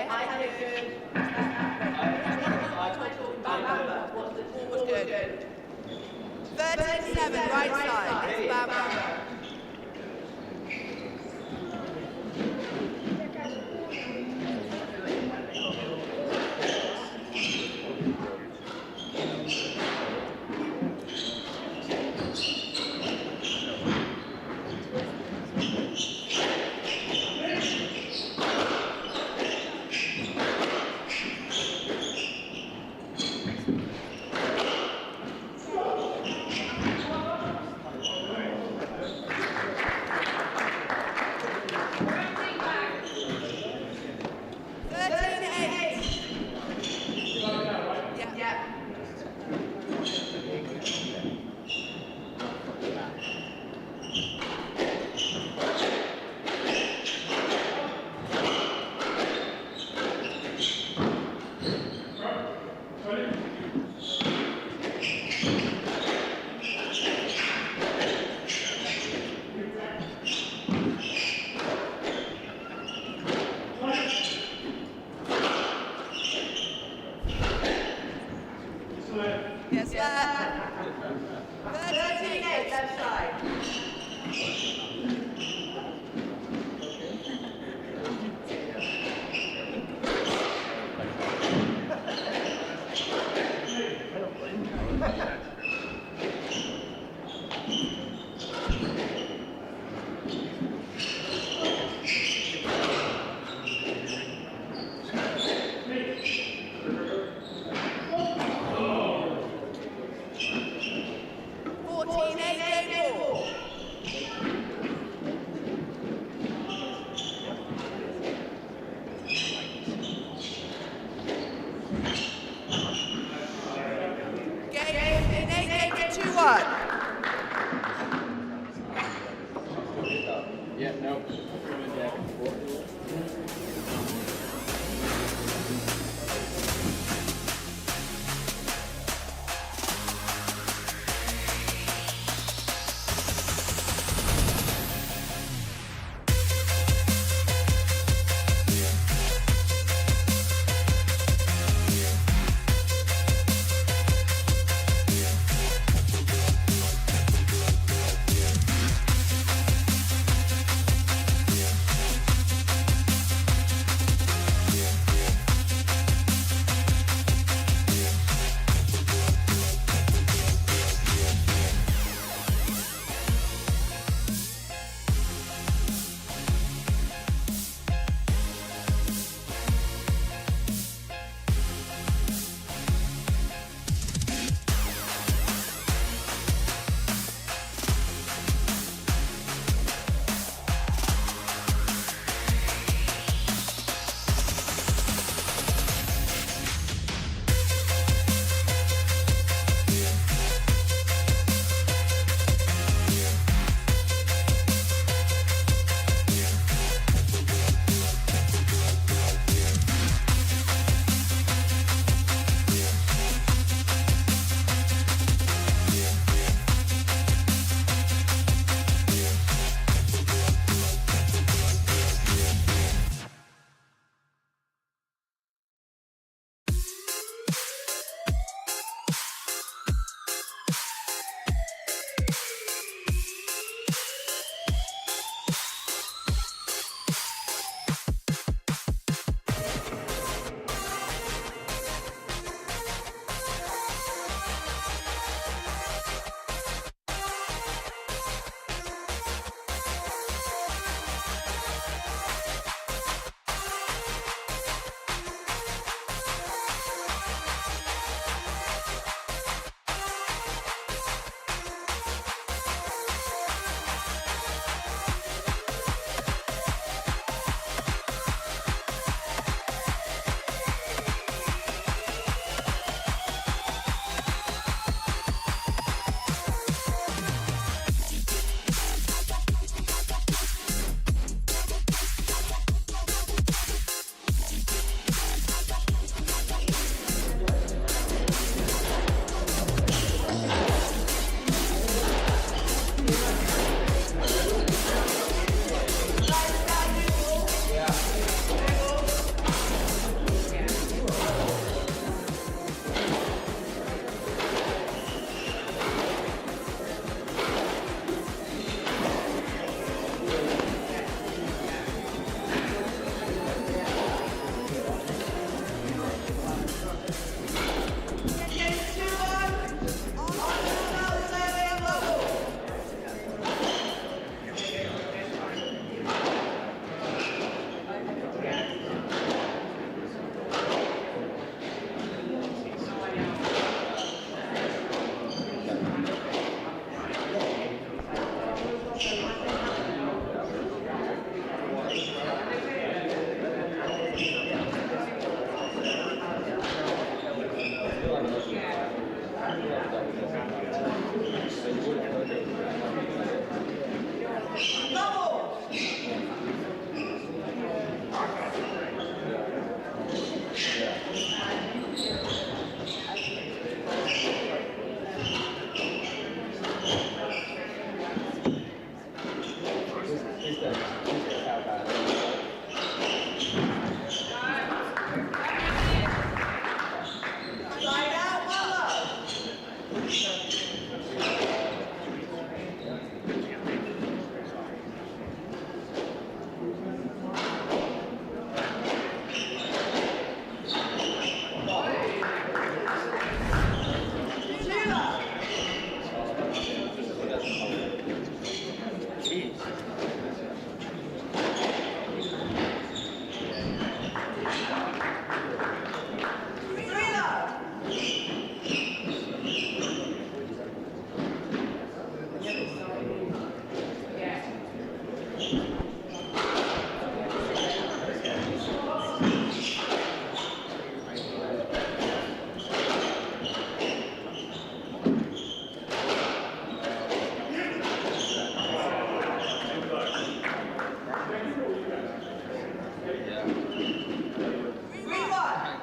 had a good. Ball was good. 13-7, right side. It's Bama. Yes, left. 13-8, left side. Yeah, no.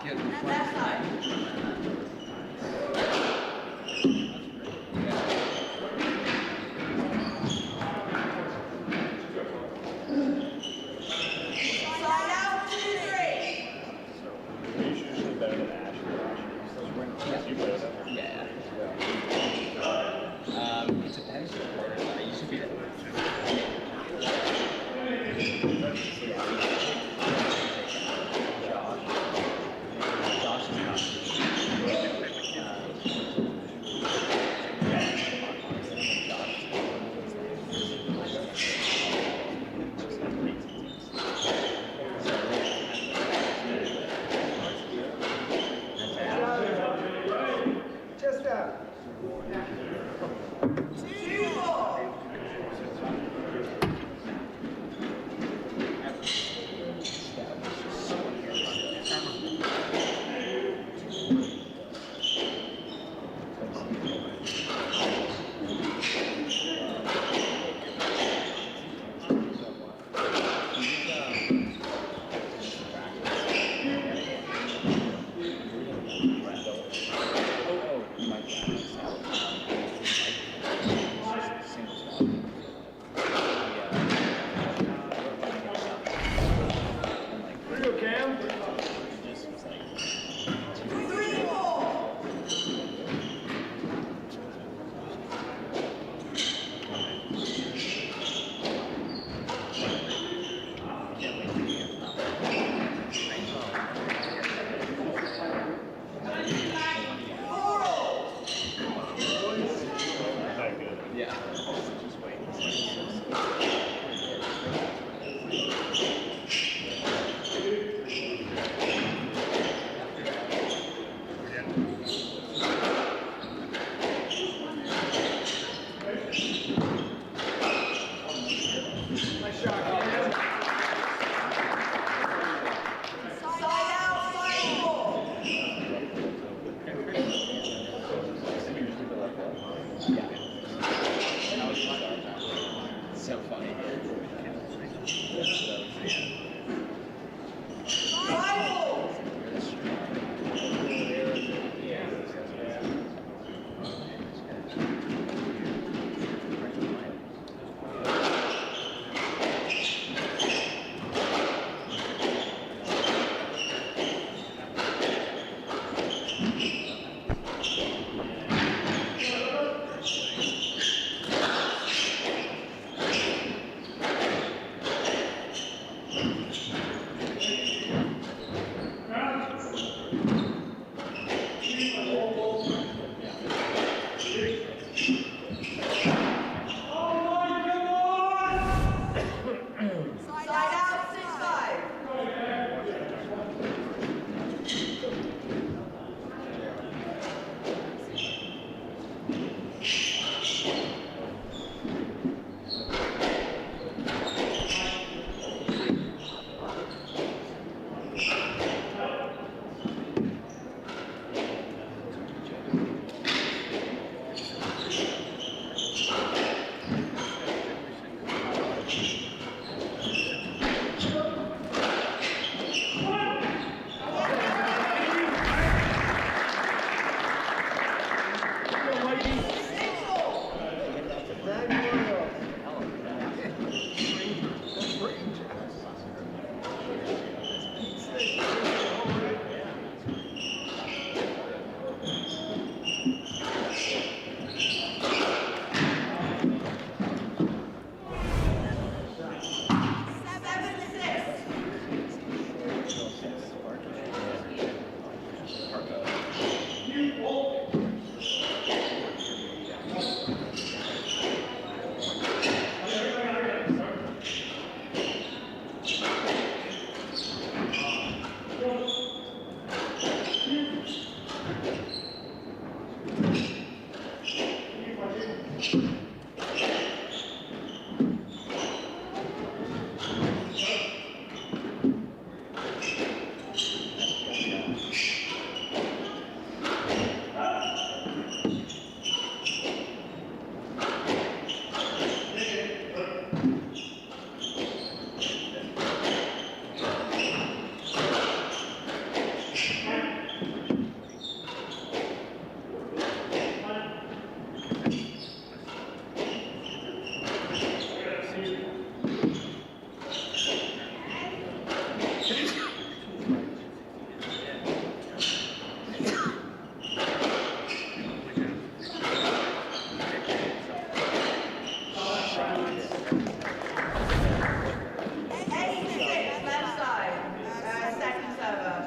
Left side. Side out, 2-3. It depends. You should be Just out. 2-4. Left side. Second server.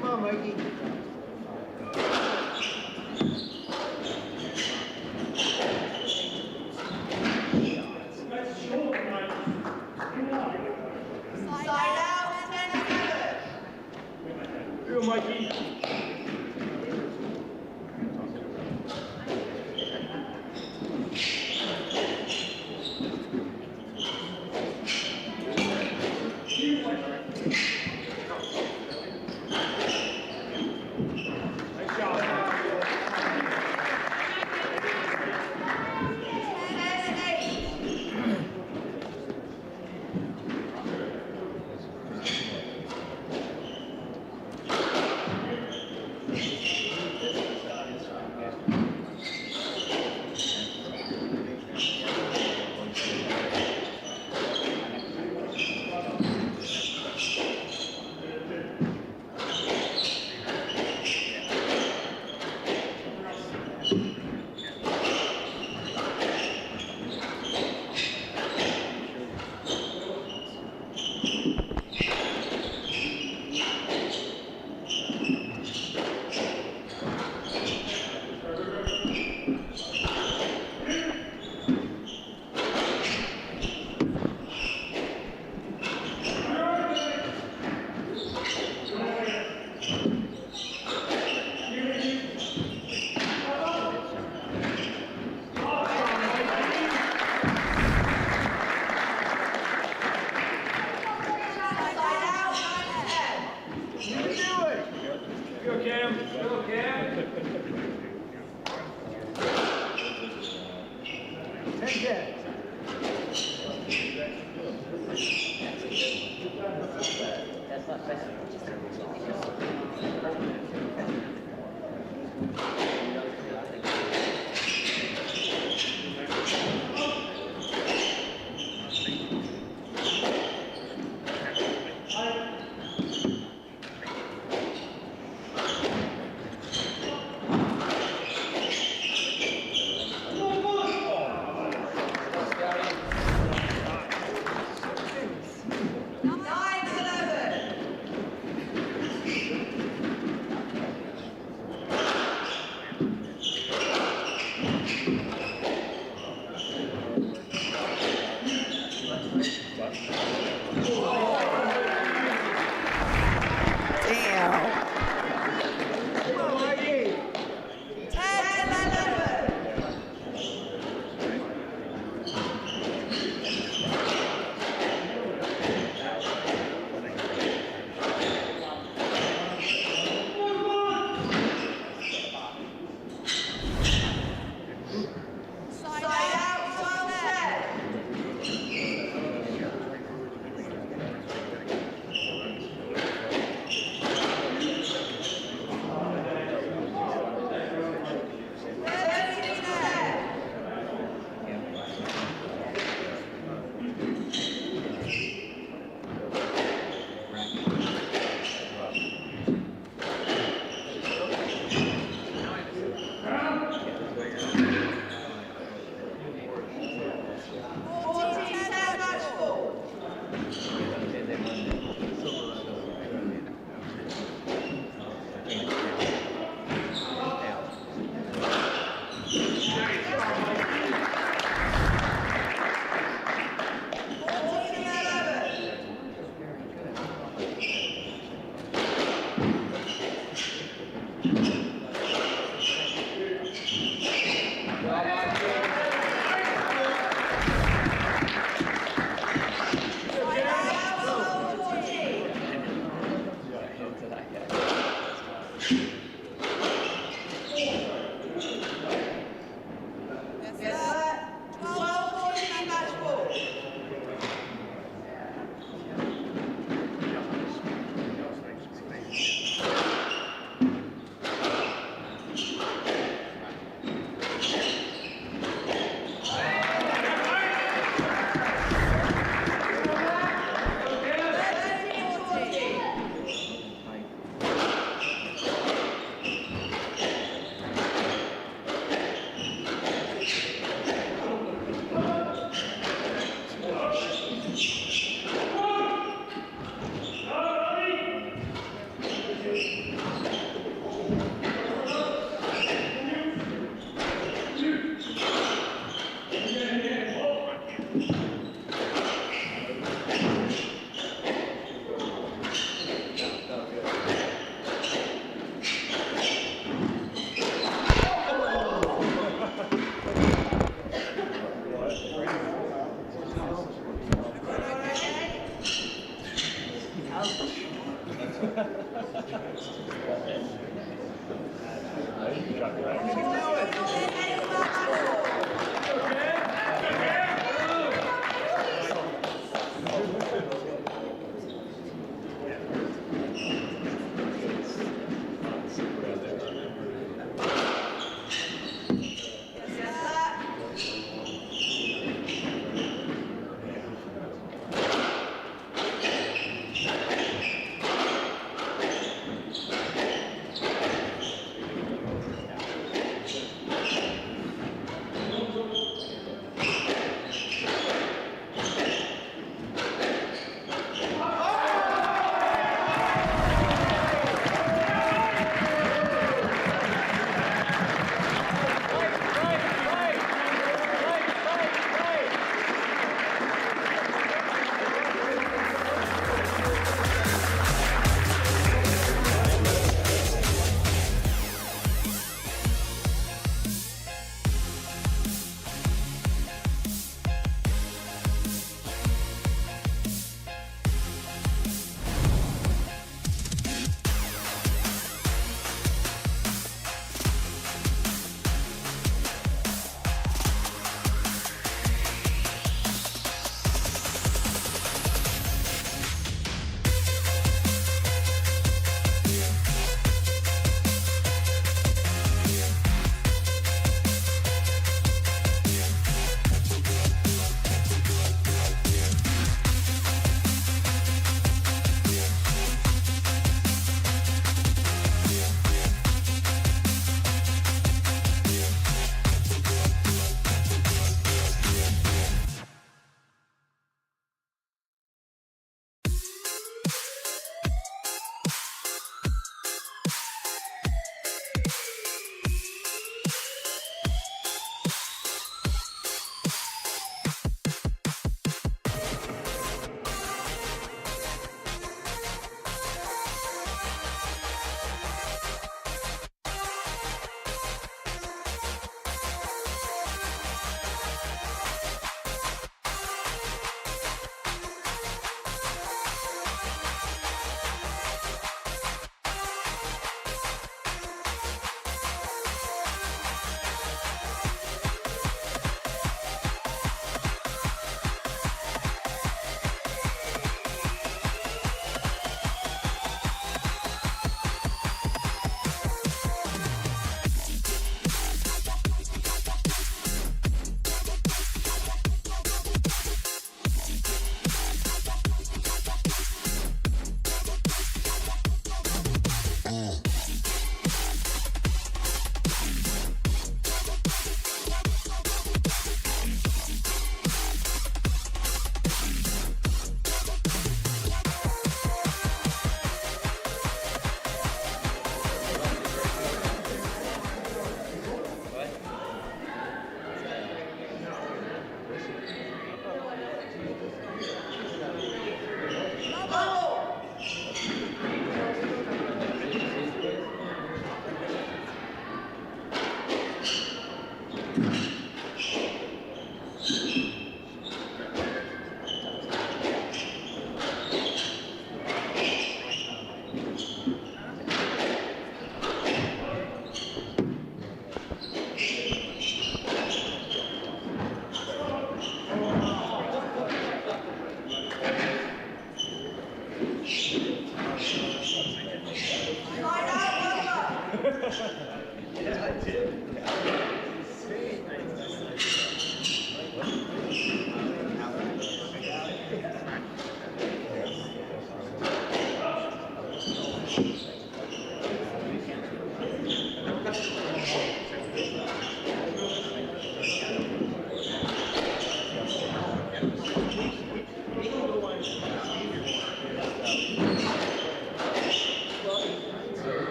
Come on, Mikey. Side out, 10-7. Here, Mikey.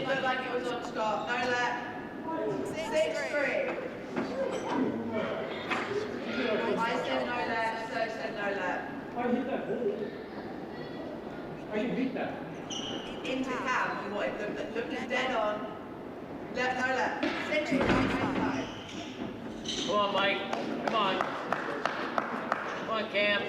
looked like it was on Scott. No lap. 6-3. I said no lap, so said no lap. I hit that hole. I can beat that. Into cab, you want it looking dead on. Left, no lap. 6-3. Come on, Mike. Come on. Come on, Cam.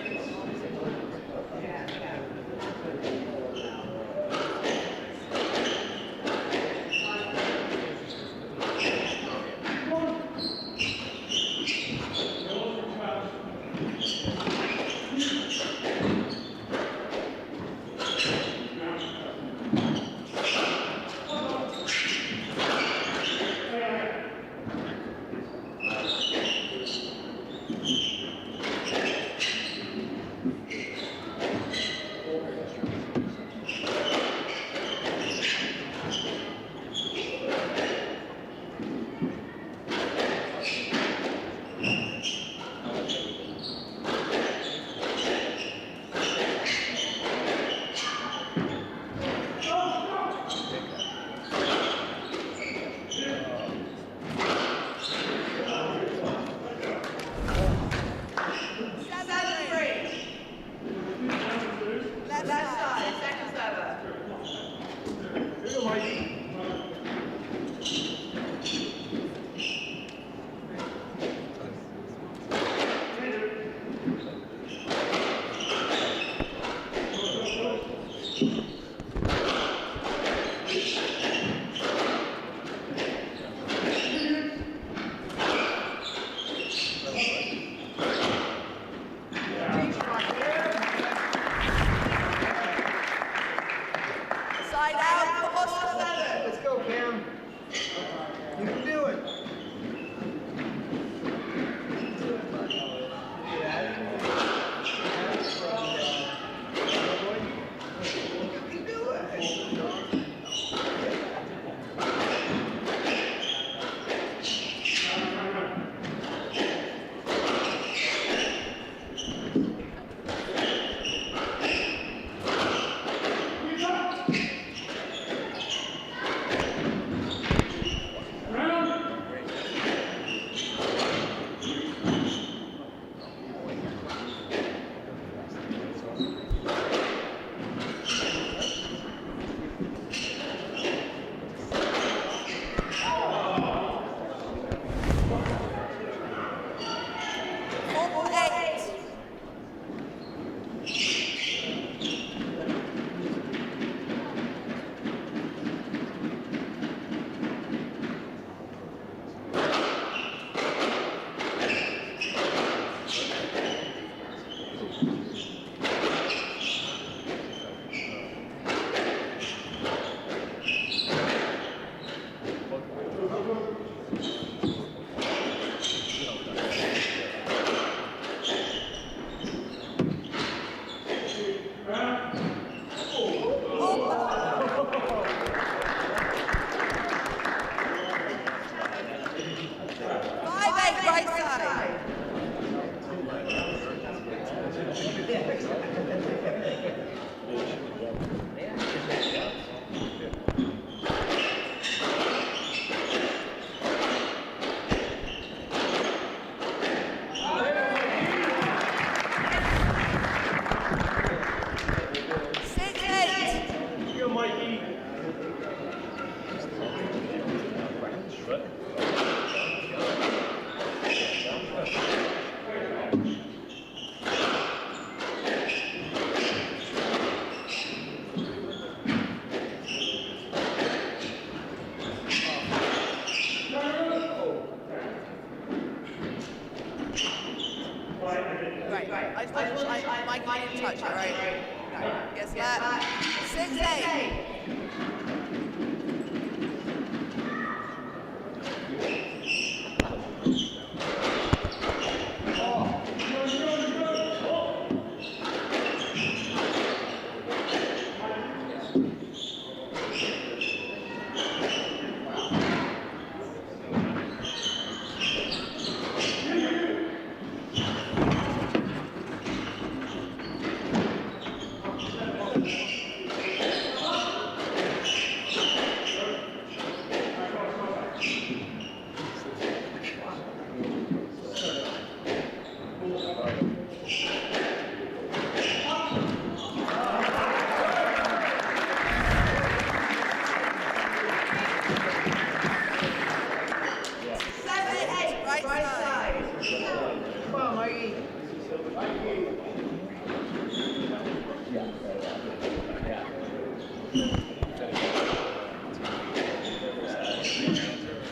Mike didn't touch it, right? No. Yes, lap. 6-8.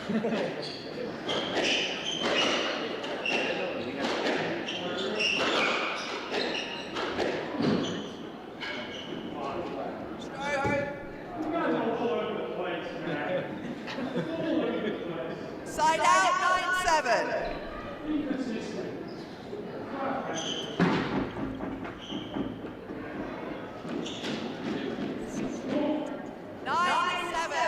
Side out, 9-7. 9-7.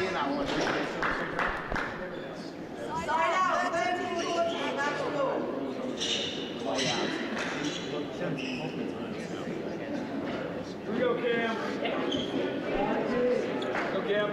seeing that one. Side out, 13-14, match ball. Here we go, Cam. Go, Cam.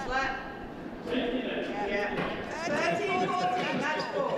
Slap. Yeah. 13-14, match ball.